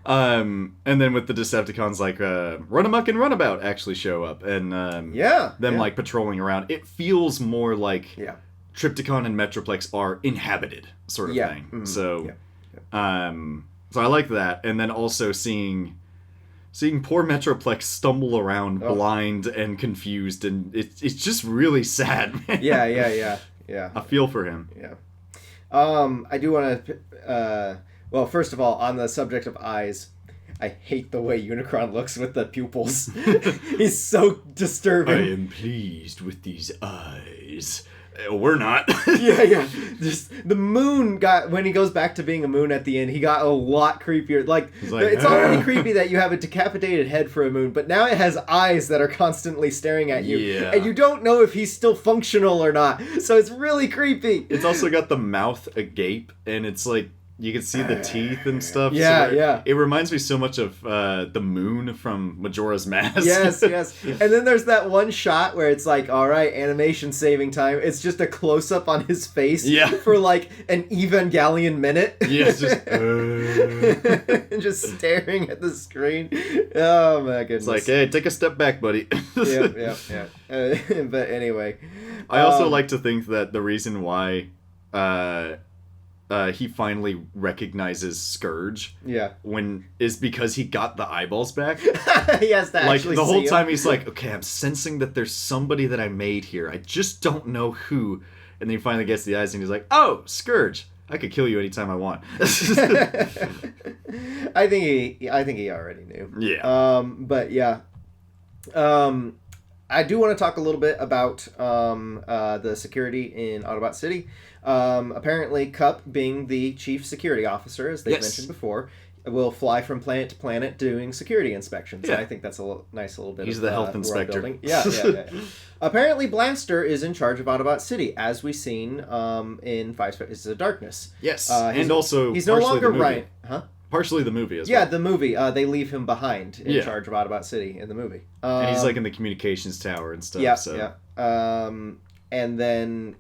And then with the Decepticons, like Run Amok and Runabout actually show up, and them like patrolling around. It feels more like Trypticon and Metroplex are inhabited, sort of thing. Mm-hmm. So, so I like that, and then also seeing poor Metroplex stumble around blind and confused, and it's just really sad, man. Yeah. I feel for him. Yeah. I do want to... well, first of all, on the subject of eyes, I hate the way Unicron looks with the pupils. He's so disturbing. I am pleased with these eyes. We're not. Yeah. Just the moon when he goes back to being a moon at the end, he got a lot creepier. Like it's already creepy that you have a decapitated head for a moon, but now it has eyes that are constantly staring at you. Yeah. And you don't know if he's still functional or not. So it's really creepy. It's also got the mouth agape, and it's like you can see the teeth and stuff. Yeah. It reminds me so much of the moon from Majora's Mask. Yes. And then there's that one shot where it's like, all right, animation saving time. It's just a close-up on his face for like an Evangelion minute. Yeah, it's just... just staring at the screen. Oh, my goodness. It's like, hey, take a step back, buddy. Yeah. But anyway. I also like to think that the reason why... he finally recognizes Scourge. Yeah. Is because he got the eyeballs back. He has to actually the whole see time him. he's like, okay, I'm sensing that there's somebody that I made here. I just don't know who. And then he finally gets the eyes and he's like, oh, Scourge. I could kill you anytime I want. I think he already knew. Yeah. But yeah. I do want to talk a little bit about the security in Autobot City. Apparently, Cup, being the chief security officer, as they mentioned before, will fly from planet to planet doing security inspections. Yeah. And I think that's a nice little bit He's of the health world inspector. building. Yeah. Apparently, Blaster is in charge of Autobot City, as we've seen in Five Spaces of Darkness. Yes, and also he's no longer right. Huh? Partially the movie as well. Yeah, the movie. They leave him behind in charge of Autobot City in the movie. And he's like in the communications tower and stuff. Yeah. And then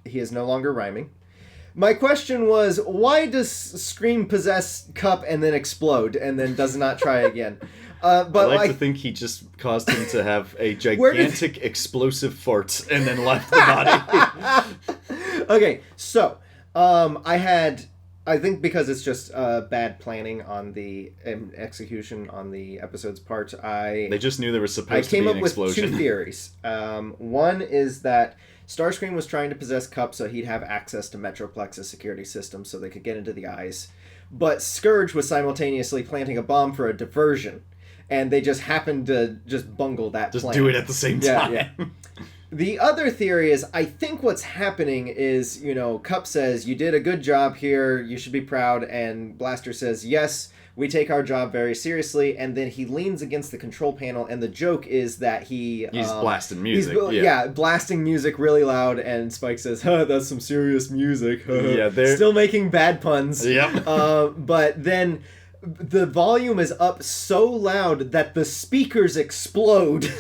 he is no longer rhyming. My question was, why does Scream possess Cup and then explode and then does not try again? But I like to think he just caused him to have a gigantic explosive fart and then left the body. Okay, so I think because it's just bad planning on the execution on the episode's part, they just knew there was supposed to be an explosion. I came up with two theories. One is that Starscream was trying to possess Cup so he'd have access to Metroplex's security system so they could get into the eyes. But Scourge was simultaneously planting a bomb for a diversion, and they just happened to just bungle that plan. Just do it at the same time. Yeah. The other theory is, I think what's happening is, Cup says, you did a good job here, you should be proud, and Blaster says, yes, we take our job very seriously, and then he leans against the control panel, and the joke is that he's blasting music. Blasting music really loud, and Spike says, that's some serious music. Yeah, they're still making bad puns. Yep. But then the volume is up so loud that the speakers explode,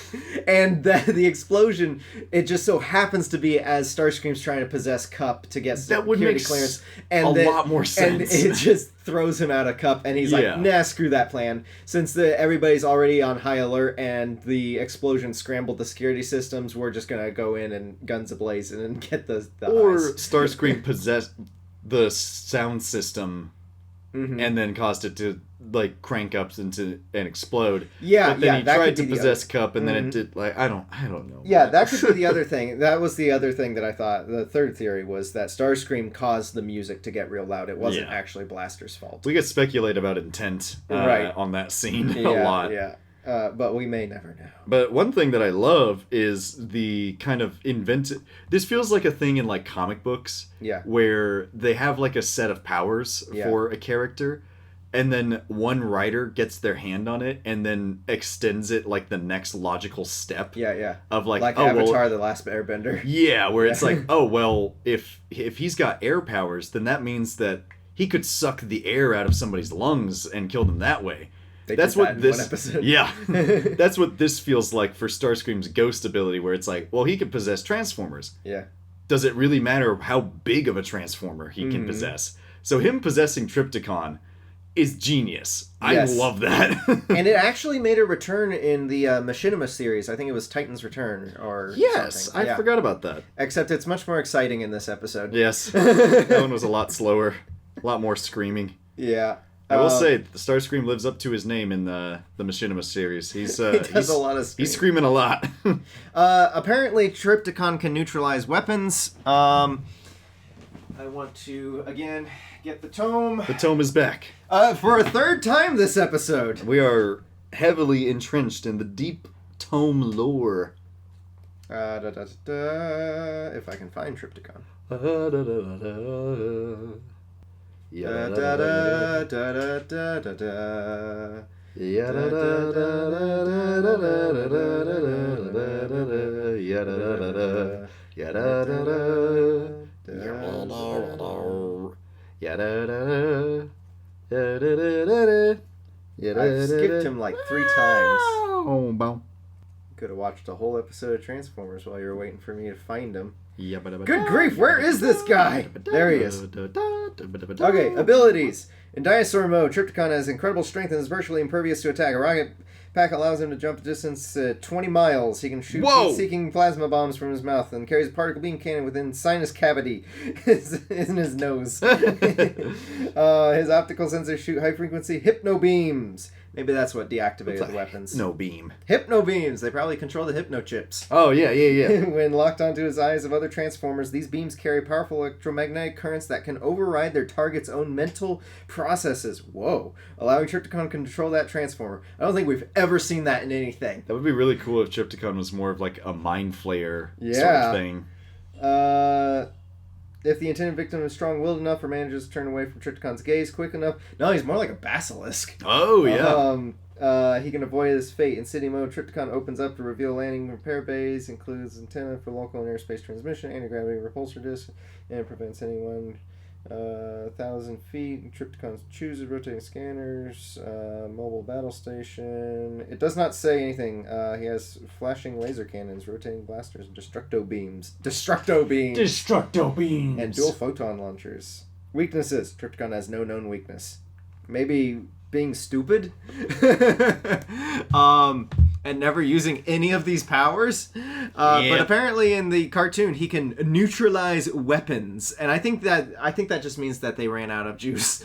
and the explosion, it just so happens to be as Starscream's trying to possess Cup to get That would security make clearance, lot more sense. And it just throws him out of Cup, and he's like, nah, screw that plan. Since everybody's already on high alert and the explosion scrambled the security systems, we're just gonna go in and guns ablaze and get the or eyes. Starscream possessed the sound system and then caused it to like crank up and explode. Yeah, but then he that tried could to be the possess other- Cup, and then it did like I don't know. Yeah, that could be the other thing. That was the other thing that I thought. The third theory was that Starscream caused the music to get real loud. It wasn't actually Blaster's fault. We could speculate about intent on that scene a lot. Yeah, but we may never know. But one thing that I love is the kind of invented... This feels like a thing in like comic books. Yeah. Where they have like a set of powers for a character, and then one writer gets their hand on it and then extends it like the next logical step. Yeah. Of like Avatar: The Last Airbender. Yeah, where it's like, oh well, if he's got air powers, then that means that he could suck the air out of somebody's lungs and kill them that way. That's what this one episode. Yeah. That's what this feels like for Starscream's ghost ability, where it's like, well, he could possess Transformers. Yeah. Does it really matter how big of a Transformer he can possess? So him possessing Trypticon is genius. Yes. I love that. And it actually made a return in the Machinima series. I think it was Titan's Return or something. I forgot about that. Except it's much more exciting in this episode. Yes. That one was a lot slower. A lot more screaming. Yeah. I will say, Starscream lives up to his name in the Machinima series. He's he does a lot of screaming. He's screaming a lot. Apparently, Trypticon can neutralize weapons. I want to, again, get the tome. The tome is back. For a third time this episode. We are heavily entrenched in the deep tome lore. If I can find Trypticon. Da da da da da da da da. I've skipped him like 3 times. Could have watched a whole episode of Transformers while you were waiting for me to find him. Good grief, where is this guy? There he is. Okay, abilities. In dinosaur mode, Trypticon has incredible strength and is virtually impervious to attack. A rocket pack allows him to jump a distance 20 miles. He can shoot heat-seeking plasma bombs from his mouth and carries a particle beam cannon within sinus cavity in his nose. His optical sensors shoot high-frequency hypno beams. Maybe that's what deactivated the weapons. No beam. Hypno beams. They probably control the hypno chips. Oh, yeah. When locked onto his eyes of other Transformers, these beams carry powerful electromagnetic currents that can override their target's own mental processes. Whoa. Allowing Trypticon to control that Transformer. I don't think we've ever seen that in anything. That would be really cool if Trypticon was more of like a mind flayer sort of thing. If the intended victim is strong-willed enough or manages to turn away from Trypticon's gaze quick enough... No, he's more like a basilisk. Oh, yeah. He can avoid his fate. In city mode, Trypticon opens up to reveal landing repair bays, includes antenna for local and airspace transmission, anti-gravity repulsor disc, and prevents anyone 1,000 feet. Trypticon chooses rotating scanners, mobile battle station. It does not say anything. He has flashing laser cannons, rotating blasters, and destructo beams. And dual photon launchers. Weaknesses. Trypticon has no known weakness. Maybe being stupid? And never using any of these powers. But apparently in the cartoon he can neutralize weapons. And I think that just means that they ran out of juice.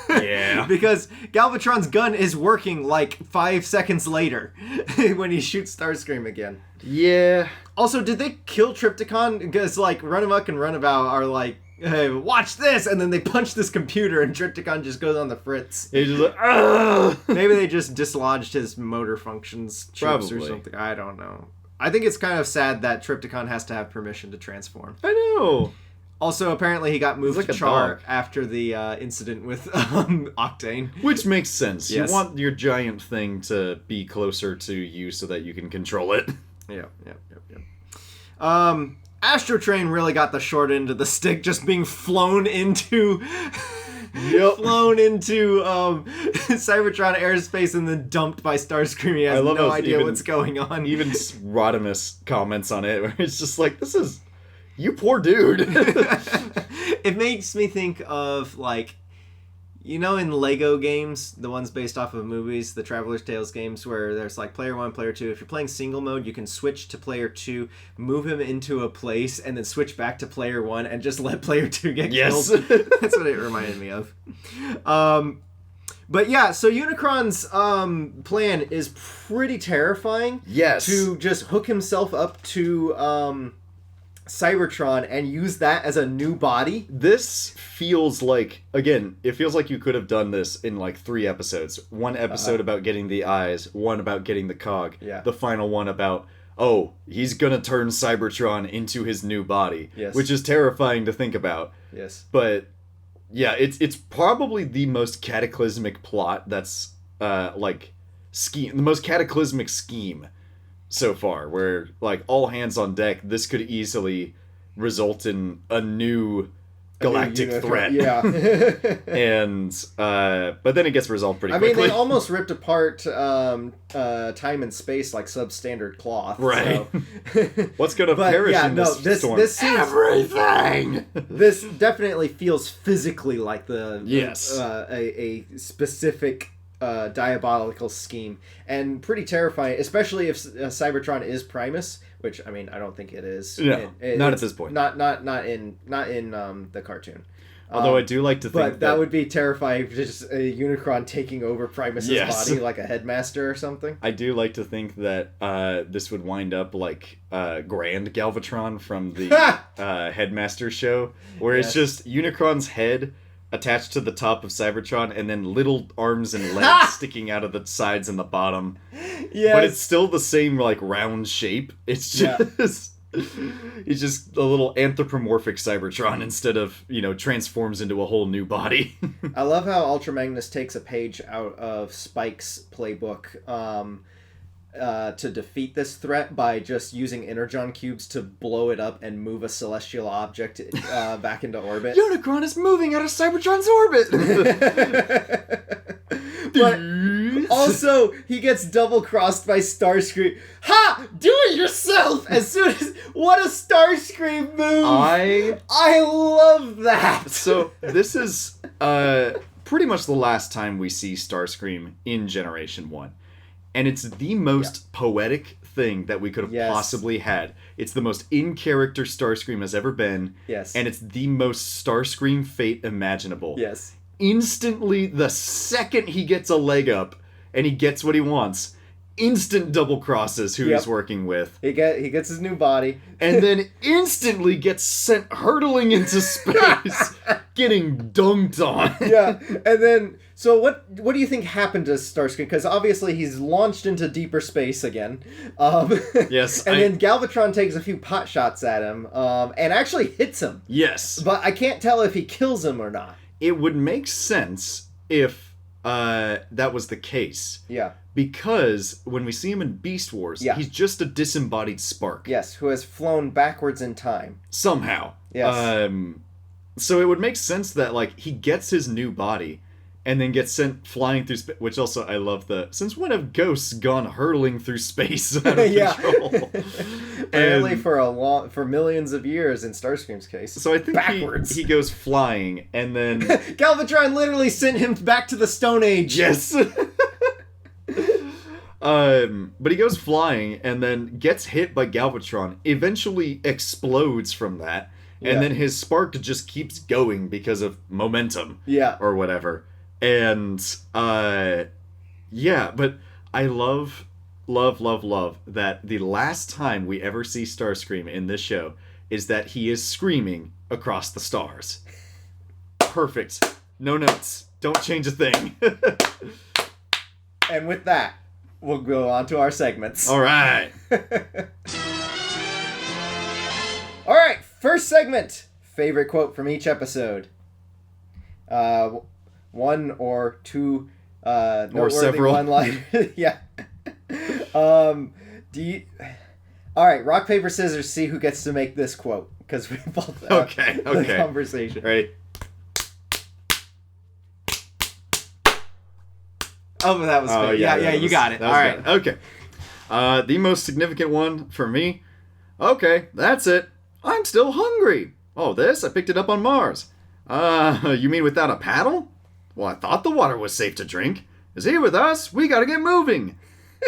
Yeah. Because Galvatron's gun is working like 5 seconds later when he shoots Starscream again. Yeah. Also, did they kill Trypticon? Because like Runamuck and Runabout are like, hey, watch this! And then they punch this computer and Trypticon just goes on the fritz. He's just like, ugh! Maybe they just dislodged his motor functions chips or something. I don't know. I think it's kind of sad that Trypticon has to have permission to transform. I know. Also, apparently he got moved like to a Char dog. after the incident with Octane. Which makes sense. Yes. You want your giant thing to be closer to you so that you can control it. Yep. Astro Train really got the short end of the stick, just being flown into flown into Cybertron airspace and then dumped by Starscream. He has no idea what's going on. Even Rodimus comments on it, where it's just like, this is... You poor dude. It makes me think of, like, you know, in Lego games, the ones based off of movies, the Traveler's Tales games, where there's like player 1, player 2. If you're playing single mode, you can switch to player 2, move him into a place, and then switch back to player 1 and just let player 2 get killed. That's what it reminded me of. But yeah, so Unicron's plan is pretty terrifying. Yes. To just hook himself up to Cybertron and use that as a new body. This feels like, again, it feels like you could have done this in like 3 episodes. One episode about getting the eyes, one about getting the cog, the final one about, oh, he's gonna turn Cybertron into his new body, which is terrifying to think about. Yes. But yeah, it's probably the most cataclysmic plot that's the most cataclysmic scheme so far, where like all hands on deck, this could easily result in a new galactic threat. Yeah. And but then it gets resolved pretty quickly. I mean, they almost ripped apart time and space like substandard cloth. Right. So. What's gonna perish in this storm? This seems, everything. This definitely feels physically like yes, a specific diabolical scheme, and pretty terrifying, especially if Cybertron is Primus, which I mean I don't think it is. No, not at this point. Not in the cartoon. Although I do like to think but that would be terrifying, just a Unicron taking over Primus's body like a headmaster or something. I do like to think that this would wind up like Grand Galvatron from the Headmaster show, where it's just Unicron's head attached to the top of Cybertron, and then little arms and legs sticking out of the sides and the bottom. Yes. But it's still the same, like, round shape. It's just... He's just a little anthropomorphic Cybertron instead of, transforms into a whole new body. I love how Ultra Magnus takes a page out of Spike's playbook to defeat this threat by just using Energon cubes to blow it up and move a celestial object back into orbit. Unicron is moving out of Cybertron's orbit! But also, he gets double-crossed by Starscream. Ha! Do it yourself! As soon as... What a Starscream move! I love that! So, this is pretty much the last time we see Starscream in Generation 1. And it's the most poetic thing that we could have possibly had. It's the most in-character Starscream has ever been. Yes. And it's the most Starscream fate imaginable. Yes. Instantly, the second he gets a leg up and he gets what he wants, instant double crosses who he's working with. He gets his new body. And then instantly gets sent hurtling into space, getting dunked on. Yeah, and then... So what do you think happened to Starscream? Because obviously he's launched into deeper space again. Yes. And then Galvatron takes a few pot shots at him and actually hits him. Yes. But I can't tell if he kills him or not. It would make sense if that was the case. Yeah. Because when we see him in Beast Wars, he's just a disembodied spark. Yes, who has flown backwards in time. Somehow. Yes. So it would make sense that, like, he gets his new body and then gets sent flying through space, which also I love since when have ghosts gone hurtling through space out of control? Apparently for millions of years in Starscream's case. So I think backwards. He goes flying, and then... Galvatron literally sent him back to the Stone Age. Yes! But he goes flying, and then gets hit by Galvatron, eventually explodes from that, and then his spark just keeps going because of momentum. Yeah. Or whatever. And, but I love that the last time we ever see Starscream in this show is that he is screaming across the stars. Perfect. No notes. Don't change a thing. And with that, we'll go on to our segments. All right. All right, first segment. Favorite quote from each episode. One or two or several one-liners. Yeah. All right, rock, paper, scissors, see who gets to make this quote. Because we both have the conversation. Ready? Oh, that was good. Yeah, you got it. All right. Good. Okay. The most significant one for me. Okay, that's it. I'm still hungry. Oh, this? I picked it up on Mars. You mean without a paddle? Well, I thought the water was safe to drink. Is he with us? We gotta get moving.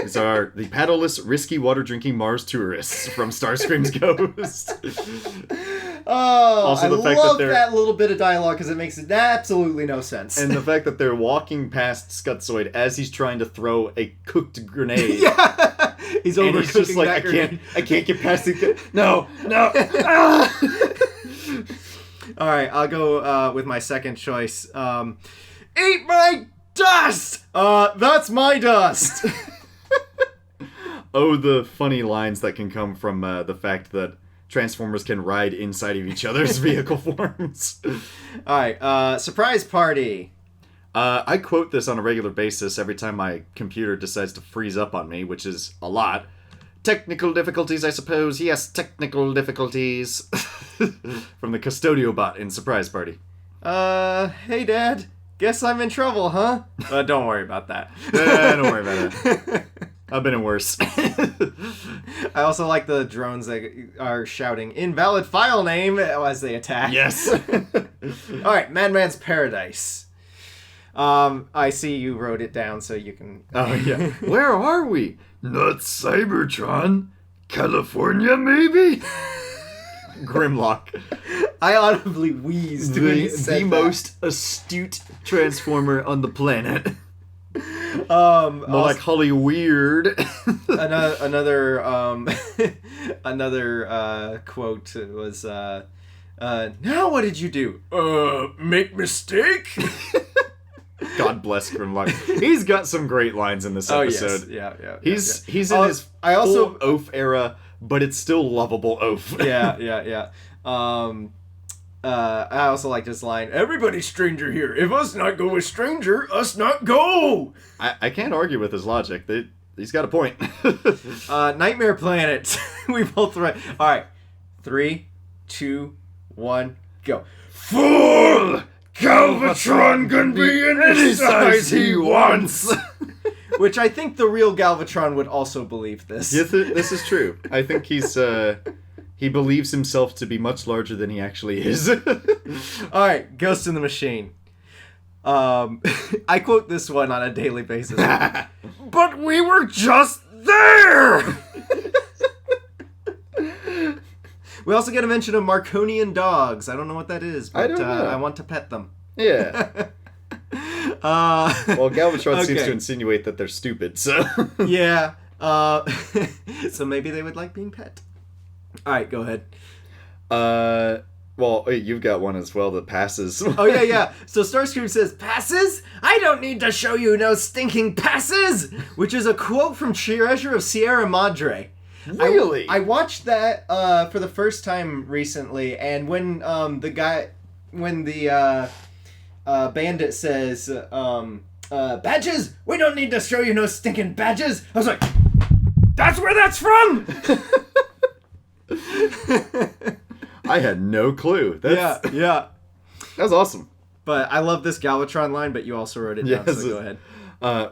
These are the paddleless, risky water-drinking Mars tourists from Starscream's Ghost. Oh, also, I love that little bit of dialogue because it makes absolutely no sense. And the fact that they're walking past Scutzoid as he's trying to throw a cooked grenade. Yeah, he's overcooking he's just like, that grenade. I can't get past the... No. All right, I'll go with my second choice. Eat my dust! That's my dust! Oh, the funny lines that can come from the fact that Transformers can ride inside of each other's vehicle forms. Alright, surprise party. I quote this on a regular basis every time my computer decides to freeze up on me, which is a lot. Technical difficulties, I suppose. Yes, technical difficulties. From the Custodio bot in Surprise Party. Hey, Dad. Guess I'm in trouble, huh? Don't worry about that. Don't worry about it. I've been in worse. I also like the drones that are shouting invalid file name as they attack. Yes. Alright, Madman's Paradise. I see you wrote it down so you can... Oh, yeah. Where are we? Not Cybertron. California, maybe? Grimlock. I audibly wheezed when you said the that. most astute Transformer on the planet. More like Holly Weird. another quote was now what did you do? Make mistake? God bless Grimlock. He's got some great lines in this episode. Yeah. He's in his full oaf era, but it's still lovable oaf. Yeah. I also like this line, everybody's stranger here. If us not go with stranger, us not go! I can't argue with his logic. He's got a point. Nightmare Planet. We both right. Alright. 3, 2, 1, go. Fool! Galvatron can be any size he wants! Which I think the real Galvatron would also believe this. Yes, this is true. I think he believes himself to be much larger than he actually is. Alright, Ghost in the Machine. I quote this one on a daily basis. But we were just there! We also get a mention of Marconian dogs. I don't know what that is, but I don't know. I want to pet them. Yeah. Well, Galvatron seems to insinuate that they're stupid, so... Yeah. So maybe they would like being pet. Alright, go ahead. Well, you've got one as well that passes. Oh, yeah. So Starscream says, passes? I don't need to show you no stinking passes! Which is a quote from Treasure of Sierra Madre. Really? I watched that for the first time recently, and when the bandit says, badges? We don't need to show you no stinking badges! I was like, that's where that's from! I had no clue. Yeah. That was awesome. But I love this Galvatron line, but you also wrote it down, so go ahead.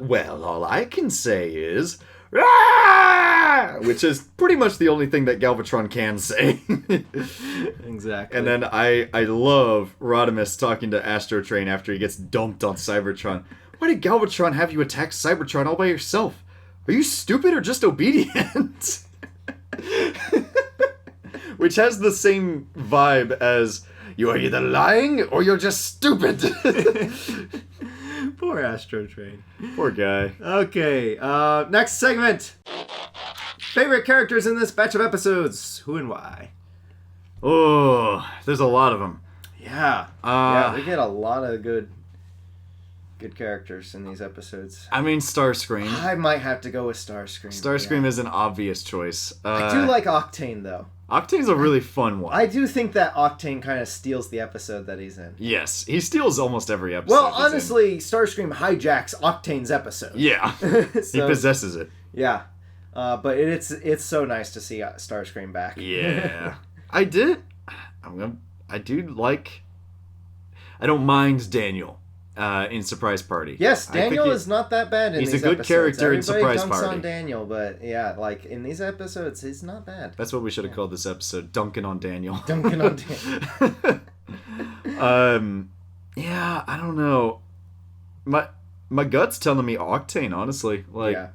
Well, all I can say is... Rah! Which is pretty much the only thing that Galvatron can say. Exactly. And then I love Rodimus talking to Astro Train after he gets dumped on Cybertron. Why did Galvatron have you attack Cybertron all by yourself? Are you stupid or just obedient? Which has the same vibe as, you are either lying or you're just stupid. Poor Astro Train. Poor guy. Okay, next segment. Favorite characters in this batch of episodes. Who and why? Oh, there's a lot of them. Yeah. We get a lot of good characters in these episodes. I mean, Starscream. I might have to go with Starscream. Starscream is an obvious choice. I do like Octane, though. Octane's a really fun one. I do think that Octane kind of steals the episode that he's in. Yes, he steals almost every episode. Well, honestly, Starscream hijacks Octane's episode. Yeah, he possesses it. Yeah, but it's so nice to see Starscream back. Yeah, I do like. I don't mind Daniel. in Surprise Party. Yes, Daniel is not that bad in these episodes. He's a good character in Surprise Everybody Party. on Daniel, but yeah, like in these episodes, he's not bad. That's what we should have called this episode, Dunkin' on Daniel. Dunkin' on Daniel. Yeah, I don't know. My gut's telling me Octane, honestly. Like, yeah.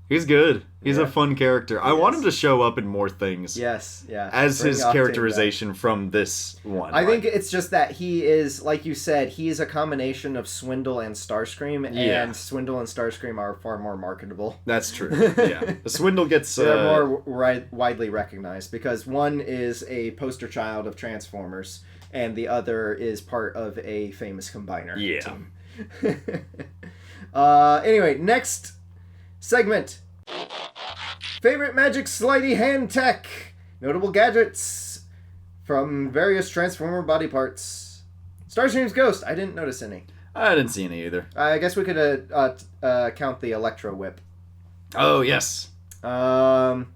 He's good. He's a fun character. I want him to show up in more things. Yes, yeah. As his characterization from this one. I think it's just that he is, like you said, he is a combination of Swindle and Starscream, and Swindle and Starscream are far more marketable. That's true. Yeah. Swindle gets... They're more widely recognized, because one is a poster child of Transformers, and the other is part of a famous combiner team. Anyway, next segment. Favorite magic slidey hand tech. Notable gadgets from various Transformer body parts. Starscream's Ghost. I didn't notice any. I didn't see any either. I guess we could count the Electro Whip. Oh, yes. You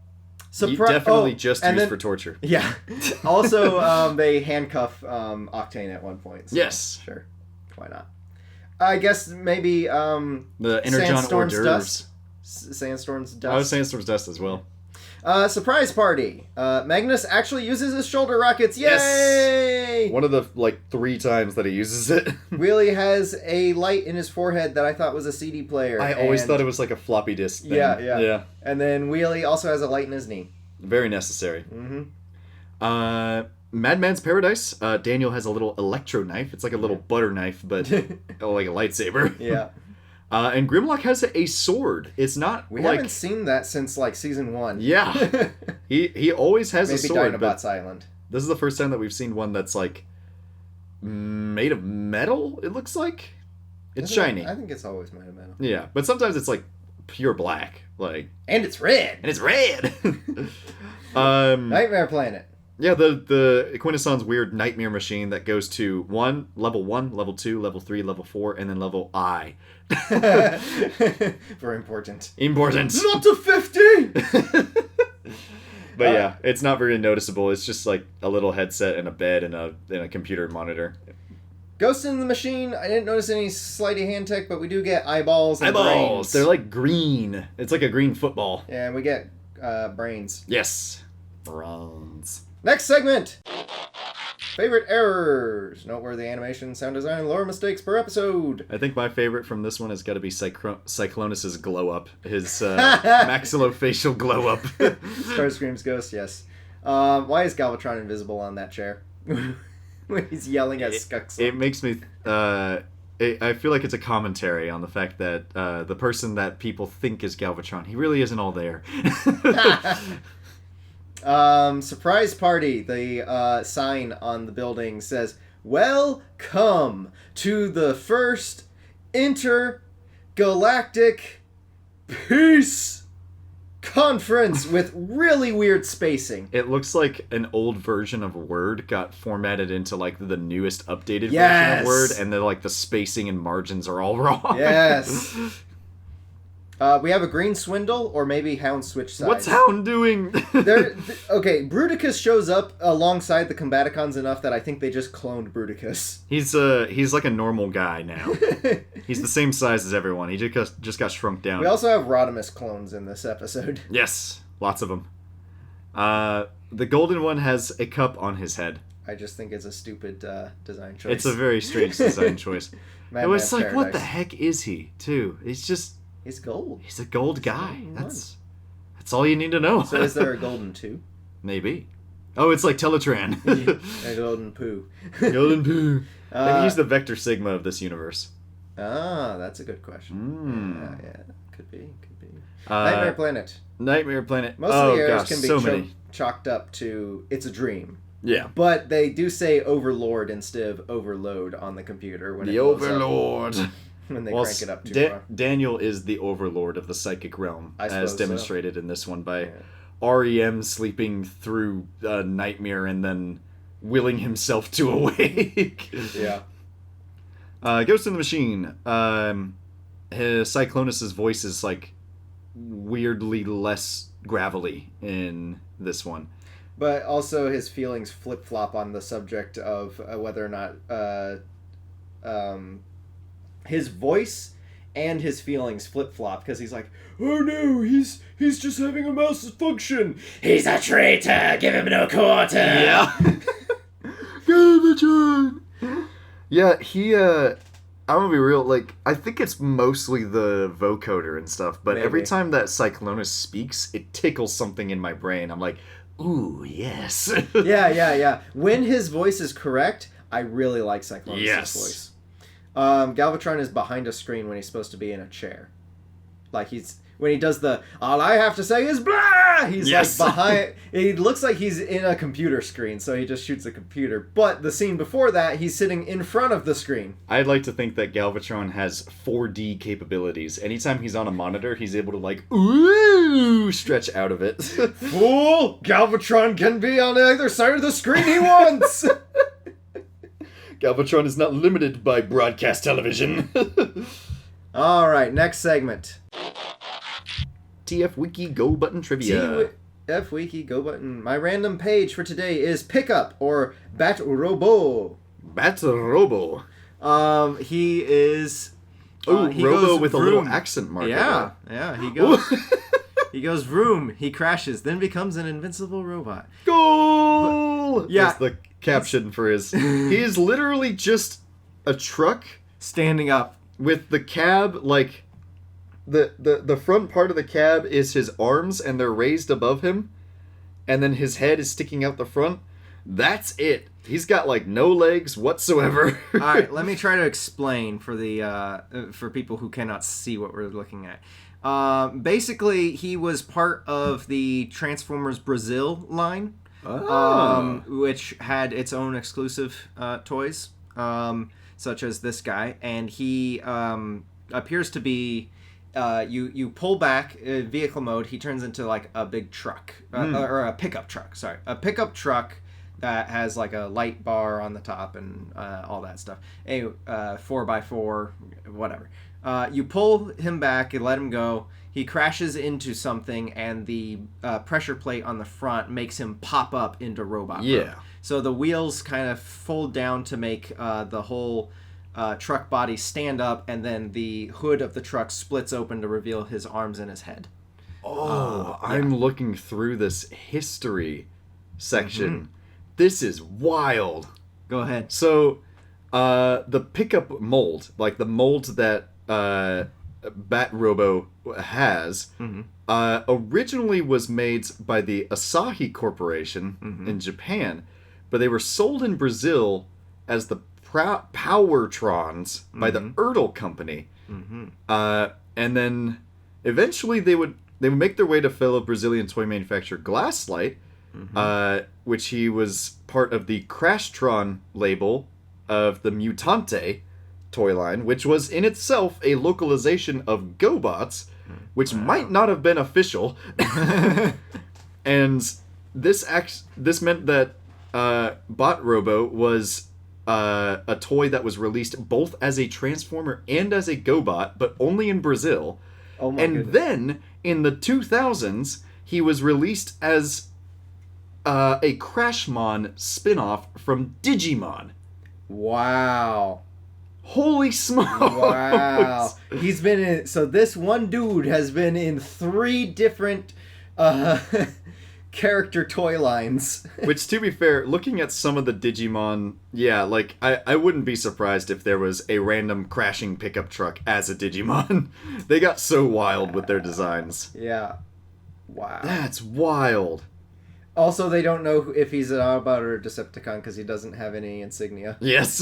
definitely just used for torture. Yeah. Also, they handcuff Octane at one point. So yes. Sure. Why not? I guess maybe the Energon hors d'oeuvres. Dust. Sandstorm's Dust. I was Sandstorm's Dust as well. Surprise Party. Magnus actually uses his shoulder rockets. Yay! Yes! One of the, 3 times that he uses it. Wheelie has a light in his forehead that I thought was a CD player. I always thought it was like a floppy disk thing. Yeah. And then Wheelie also has a light in his knee. Very necessary. Mm-hmm. Madman's Paradise. Daniel has a little electro knife. It's like a little butter knife, but like a lightsaber. Yeah. And Grimlock has a sword. It's not We haven't seen that since season 1. Yeah. he always has a sword. Maybe Dinobot's Island. This is the first time that we've seen one that's made of metal, it looks like. It's shiny. I think it's always made of metal. Yeah, but sometimes it's pure black. And it's red! Nightmare Planet. Yeah, the Quintesson's weird nightmare machine that goes to level 1, level 2, level 3, level 4, and then level I. Very important. Not to 50! But yeah, it's not very noticeable. It's just a little headset and a bed and a computer monitor. Ghost in the Machine, I didn't notice any slidey hand tech, but we do get eyeballs and brains. They're green. It's like a green football. Yeah, and we get brains. Yes. Bronze. Next segment! Favorite errors. Noteworthy animation, sound design, lore mistakes per episode. I think my favorite from this one has got to be Cyclonus's glow up. His maxillofacial glow up. Starscream's Ghost, yes. Why is Galvatron invisible on that chair? When he's yelling at Skuxle. It makes me... I feel like it's a commentary on the fact that the person that people think is Galvatron, he really isn't all there. Surprise Party. The sign on the building says, "Welcome to the first intergalactic peace conference," with really weird spacing. It looks like an old version of Word got formatted into the newest updated version of Word, and the spacing and margins are all wrong. Yes. We have a green Swindle, or maybe Hound switch sides. What's Hound doing? Okay, Bruticus shows up alongside the Combaticons enough that I think they just cloned Bruticus. He's like a normal guy now. He's the same size as everyone. He just got shrunk down. We also have Rodimus clones in this episode. Yes, lots of them. The golden one has a cup on his head. I just think it's a stupid design choice. It's a very strange design choice. It was Paradise. what the heck is he, too? He's gold. He's a gold guy. That's all you need to know. So is there a golden 2? Maybe. Oh, it's like Teletran. A golden poo. Golden poo. Maybe he's the Vector Sigma of this universe. Ah, that's a good question. Yeah, could be. Nightmare Planet. Most of the errors can be chalked up to it's a dream. Yeah. But they do say Overlord instead of Overload on the computer when the Overlord. When they crank it up too far. Daniel is the overlord of the psychic realm, as demonstrated in this one by REM sleeping through a nightmare and then willing himself to awake. Yeah. Ghost in the Machine. His Cyclonus's voice is weirdly less gravelly in this one. But also his feelings flip-flop on the subject of whether or not his voice and his feelings flip-flop because he's like, oh no, he's just having a malfunction. He's a traitor. Give him no quarter. Yeah. Galvatron. Yeah, I'm gonna be real, like, I think it's mostly the vocoder and stuff, but every time that Cyclonus speaks, it tickles something in my brain. I'm like, ooh, yes. Yeah. When his voice is correct, I really like Cyclonus' voice. Galvatron is behind a screen when he's supposed to be in a chair. Like, when he does the, all I have to say is blah! He's like behind, it looks like he's in a computer screen, so he just shoots a computer. But the scene before that, he's sitting in front of the screen. I'd like to think that Galvatron has 4D capabilities. Anytime he's on a monitor, he's able to, like, ooh, stretch out of it. Fool! Galvatron can be on either side of the screen he wants! Galvatron is not limited by broadcast television. Alright, next segment. TF Wiki Go Button Trivia. TF Wiki Go Button. My random page for today is Pickup, or Bat Robo. Bat Robo. He is... he Robo goes with vroom. A little accent mark. Yeah, he goes... he goes vroom, he crashes, then becomes an invincible robot. Goal! That's the caption for his... He is literally just a truck... standing up. With the cab, like... The front part of the cab is his arms, and they're raised above him. And then his head is sticking out the front. That's it. He's got, like, no legs whatsoever. Alright, let me try to explain for the for people who cannot see what we're looking at. Basically, he was part of the Transformers Brazil line, which had its own exclusive toys, such as this guy. And he appears to be... you pull back vehicle mode, he turns into like a big truck or a pickup truck. Sorry, a pickup truck that has like a light bar on the top and all that stuff. A 4x4, whatever. You pull him back and let him go. He crashes into something, and the pressure plate on the front makes him pop up into robot mode. So the wheels kind of fold down to make the whole truck body stand up, and then the hood of the truck splits open to reveal his arms and his head. I'm looking through this history section. This is wild. Go ahead. So, the pickup mold, like the mold that Bat Robo has, originally was made by the Asahi Corporation in Japan, but they were sold in Brazil as the Powertrons by the Ertl Company, and then eventually they would make their way to fellow Brazilian toy manufacturer Glasslight, which he was part of the Crashtron label of the Mutante toy line, which was in itself a localization of GoBots, which might not have been official, and this meant that Bot Robo was a toy that was released both as a Transformer and as a GoBot, but only in Brazil. Oh my goodness. Then, in the 2000s, he was released as a Crashmon spin-off from Digimon. Wow. Holy smokes! Wow. He's been in... So this one dude has been in 3 different... character toy lines. Which, to be fair, looking at some of the Digimon, like, I wouldn't be surprised if there was a random crashing pickup truck as a Digimon. They got so wild with their designs. Yeah. Wow. That's wild. Also, they don't know if he's an Autobot or a Decepticon because he doesn't have any insignia. Yes.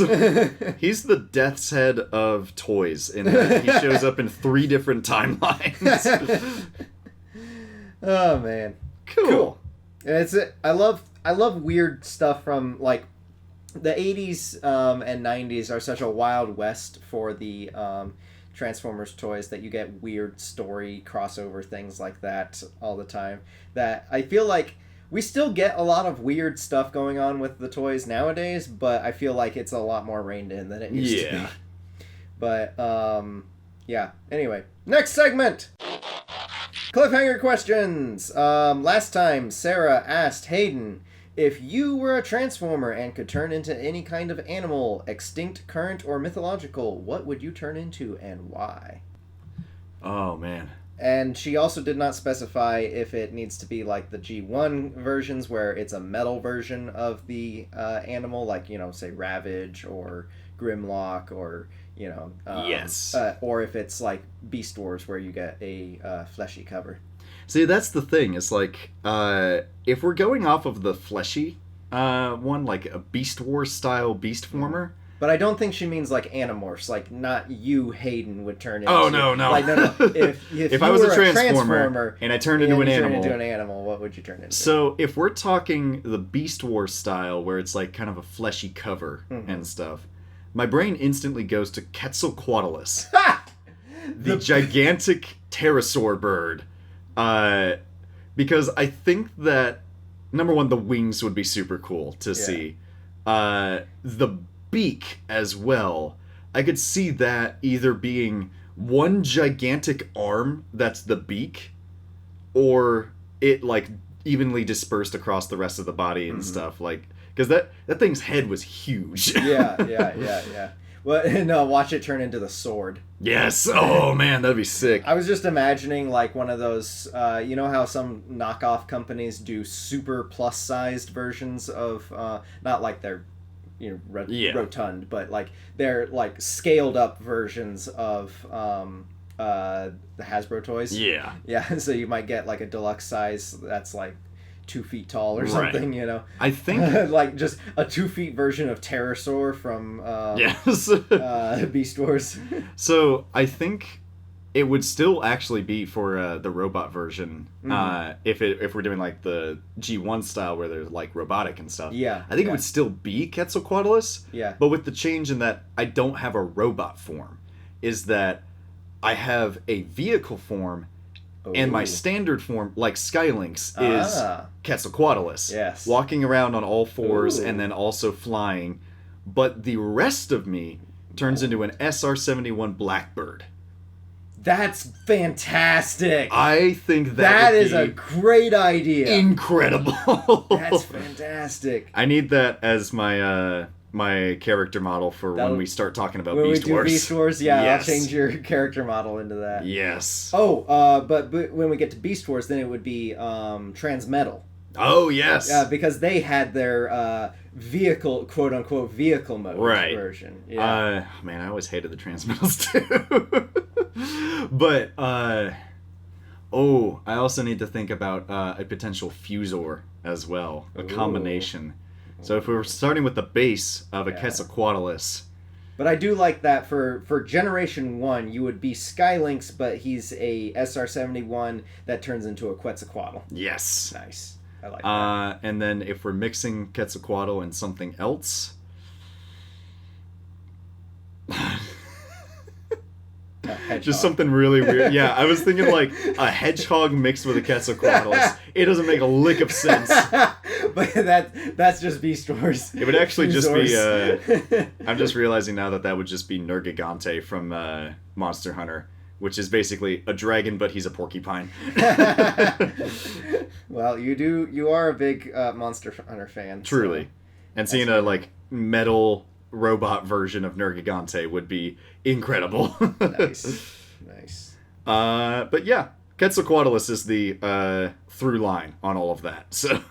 He's the death's head of toys in that he shows up in 3 different timelines. Oh, man. Cool. I love weird stuff from, like, the 80s and 90s are such a wild west for the Transformers toys that you get weird story crossover things like that all the time, that I feel like we still get a lot of weird stuff going on with the toys nowadays, but I feel like it's a lot more reined in than it used to be. But anyway, next segment. Cliffhanger questions. Last time, Sarah asked Hayden If you were a transformer and could turn into any kind of animal, extinct, current, or mythological, what would you turn into and why? Oh, man. And she also did not specify if it needs to be like the G1 versions where it's a metal version of the animal, like, you know, say Ravage or Grimlock or, you know... yes. Or if it's like Beast Wars where you get a fleshy cover. See, that's the thing. It's like, if we're going off of the fleshy one, like a Beast Wars style Beast Former... But I don't think she means like Animorphs, like not you, Hayden, would turn into... Oh, no. Like, no. If I you was were a transformer and I turned into an animal, what would you turn into? So, if we're talking the Beast Wars style, where it's like kind of a fleshy cover and stuff, my brain instantly goes to Quetzalcoatlus. The gigantic pterosaur bird. Because I think that, number one, the wings would be super cool to see. The beak as well. I could see that either being one gigantic arm that's the beak, or it like evenly dispersed across the rest of the body and stuff. Like, because that thing's head was huge. Yeah. Well, no, watch it turn into the sword. Yes. Oh, man, that'd be sick. I was just imagining, like, one of those, you know how some knockoff companies do super plus-sized versions of, not like they're, you know, rotund, but, like, they're, like, scaled-up versions of, the Hasbro toys. Yeah. Yeah, so you might get, like, a deluxe size that's, like, 2 feet tall or something, you know. I think like just a 2 feet version of Pterosaur from Beast Wars. So I think it would still actually be for the robot version, if we're doing like the G1 style where they're like robotic and stuff. Yeah, I think it would still be Quetzalcoatlus. Yeah, but with the change in that I don't have a robot form, is that I have a vehicle form. And my standard form, like Skylink's, is Quetzalcoatlus. Yes. Walking around on all fours and then also flying. But the rest of me turns into an SR-71 Blackbird. That's fantastic. I think that is a great idea. Incredible. That's fantastic. I need that as my my character model for when we start talking about Beast Wars. When we do Beast Wars, I'll change your character model into that. Yes. Oh, but when we get to Beast Wars, then it would be Transmetal. Oh, yes. Yeah, because they had their vehicle, quote-unquote, vehicle mode version. Yeah. Man, I always hated the Transmetals, too. But, I also need to think about a potential Fusor as well. A combination. So if we were starting with the base of a Quetzalcoatlus... But I do like that for Generation 1, you would be Skylinks, but he's a SR-71 that turns into a Quetzalcoatl. Yes. Nice. I like that. And then if we're mixing Quetzalcoatl and something else... Just something really weird. Yeah, I was thinking like a hedgehog mixed with a Quetzalcoatl. It doesn't make a lick of sense. But that's just Beast Wars. It would actually just be... I'm just realizing now that would just be Nergigante from Monster Hunter, which is basically a dragon, but he's a porcupine. Well, you are a big Monster Hunter fan. Truly. So and seeing a like metal robot version of Nergigante would be incredible. Nice. But yeah, Quetzalcoatlus is the through line on all of that. So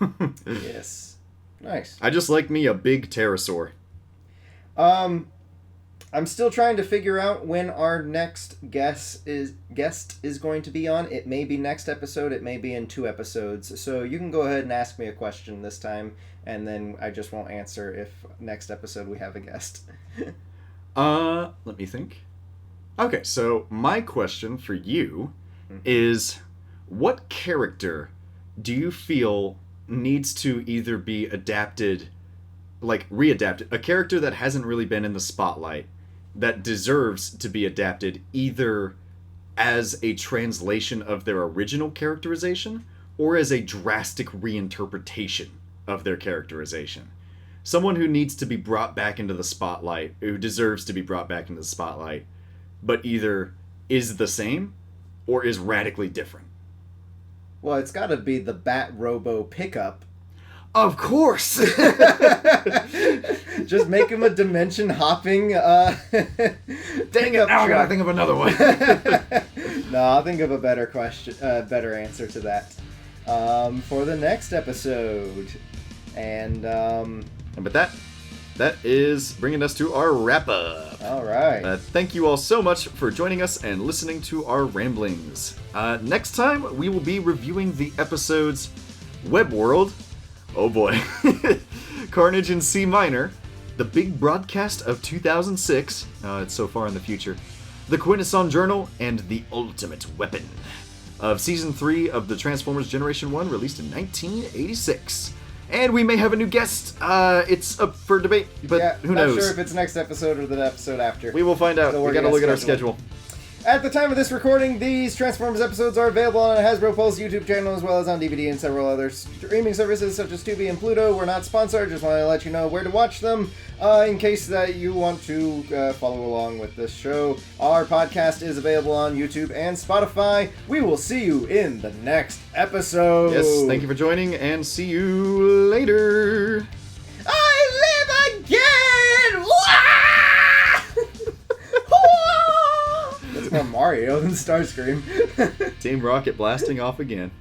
yes, nice. I just like me a big pterosaur. I'm still trying to figure out when our next guest is going to be on. It may be next episode. It may be in 2 episodes. So you can go ahead and ask me a question this time, and then I just won't answer if next episode we have a guest. Let me think. Okay, so my question for you is, what character do you feel needs to either be adapted, like readapted, a character that hasn't really been in the spotlight, that deserves to be adapted either as a translation of their original characterization or as a drastic reinterpretation of their characterization? Someone who needs to be brought back into the spotlight, who deserves to be brought back into the spotlight, but either is the same or is radically different. Well, it's got to be the Bat Robo pickup. Of course! Just make him a dimension hopping. Dang it! Now I gotta think of another one. No, I'll think of a better question, better answer to that for the next episode. And but that is bringing us to our wrap up. All right. Thank you all so much for joining us and listening to our ramblings. Next time we will be reviewing the episodes Web World. Oh boy. Carnage in C Minor. The Big Broadcast of 2006. It's so far in the future. The Quintesson Journal, and The Ultimate Weapon. Of Season 3 of the Transformers Generation 1, released in 1986. And we may have a new guest. It's up for debate, but who knows? Not sure if it's next episode or the episode after. We will find out. We gotta look at our schedule. At the time of this recording, these Transformers episodes are available on Hasbro Pulse YouTube channel as well as on DVD and several other streaming services such as Tubi and Pluto. We're not sponsored, just want to let you know where to watch them in case that you want to follow along with this show. Our podcast is available on YouTube and Spotify. We will see you in the next episode. Yes, thank you for joining and see you later. I live again! That's more Mario than Starscream. Team Rocket blasting off again.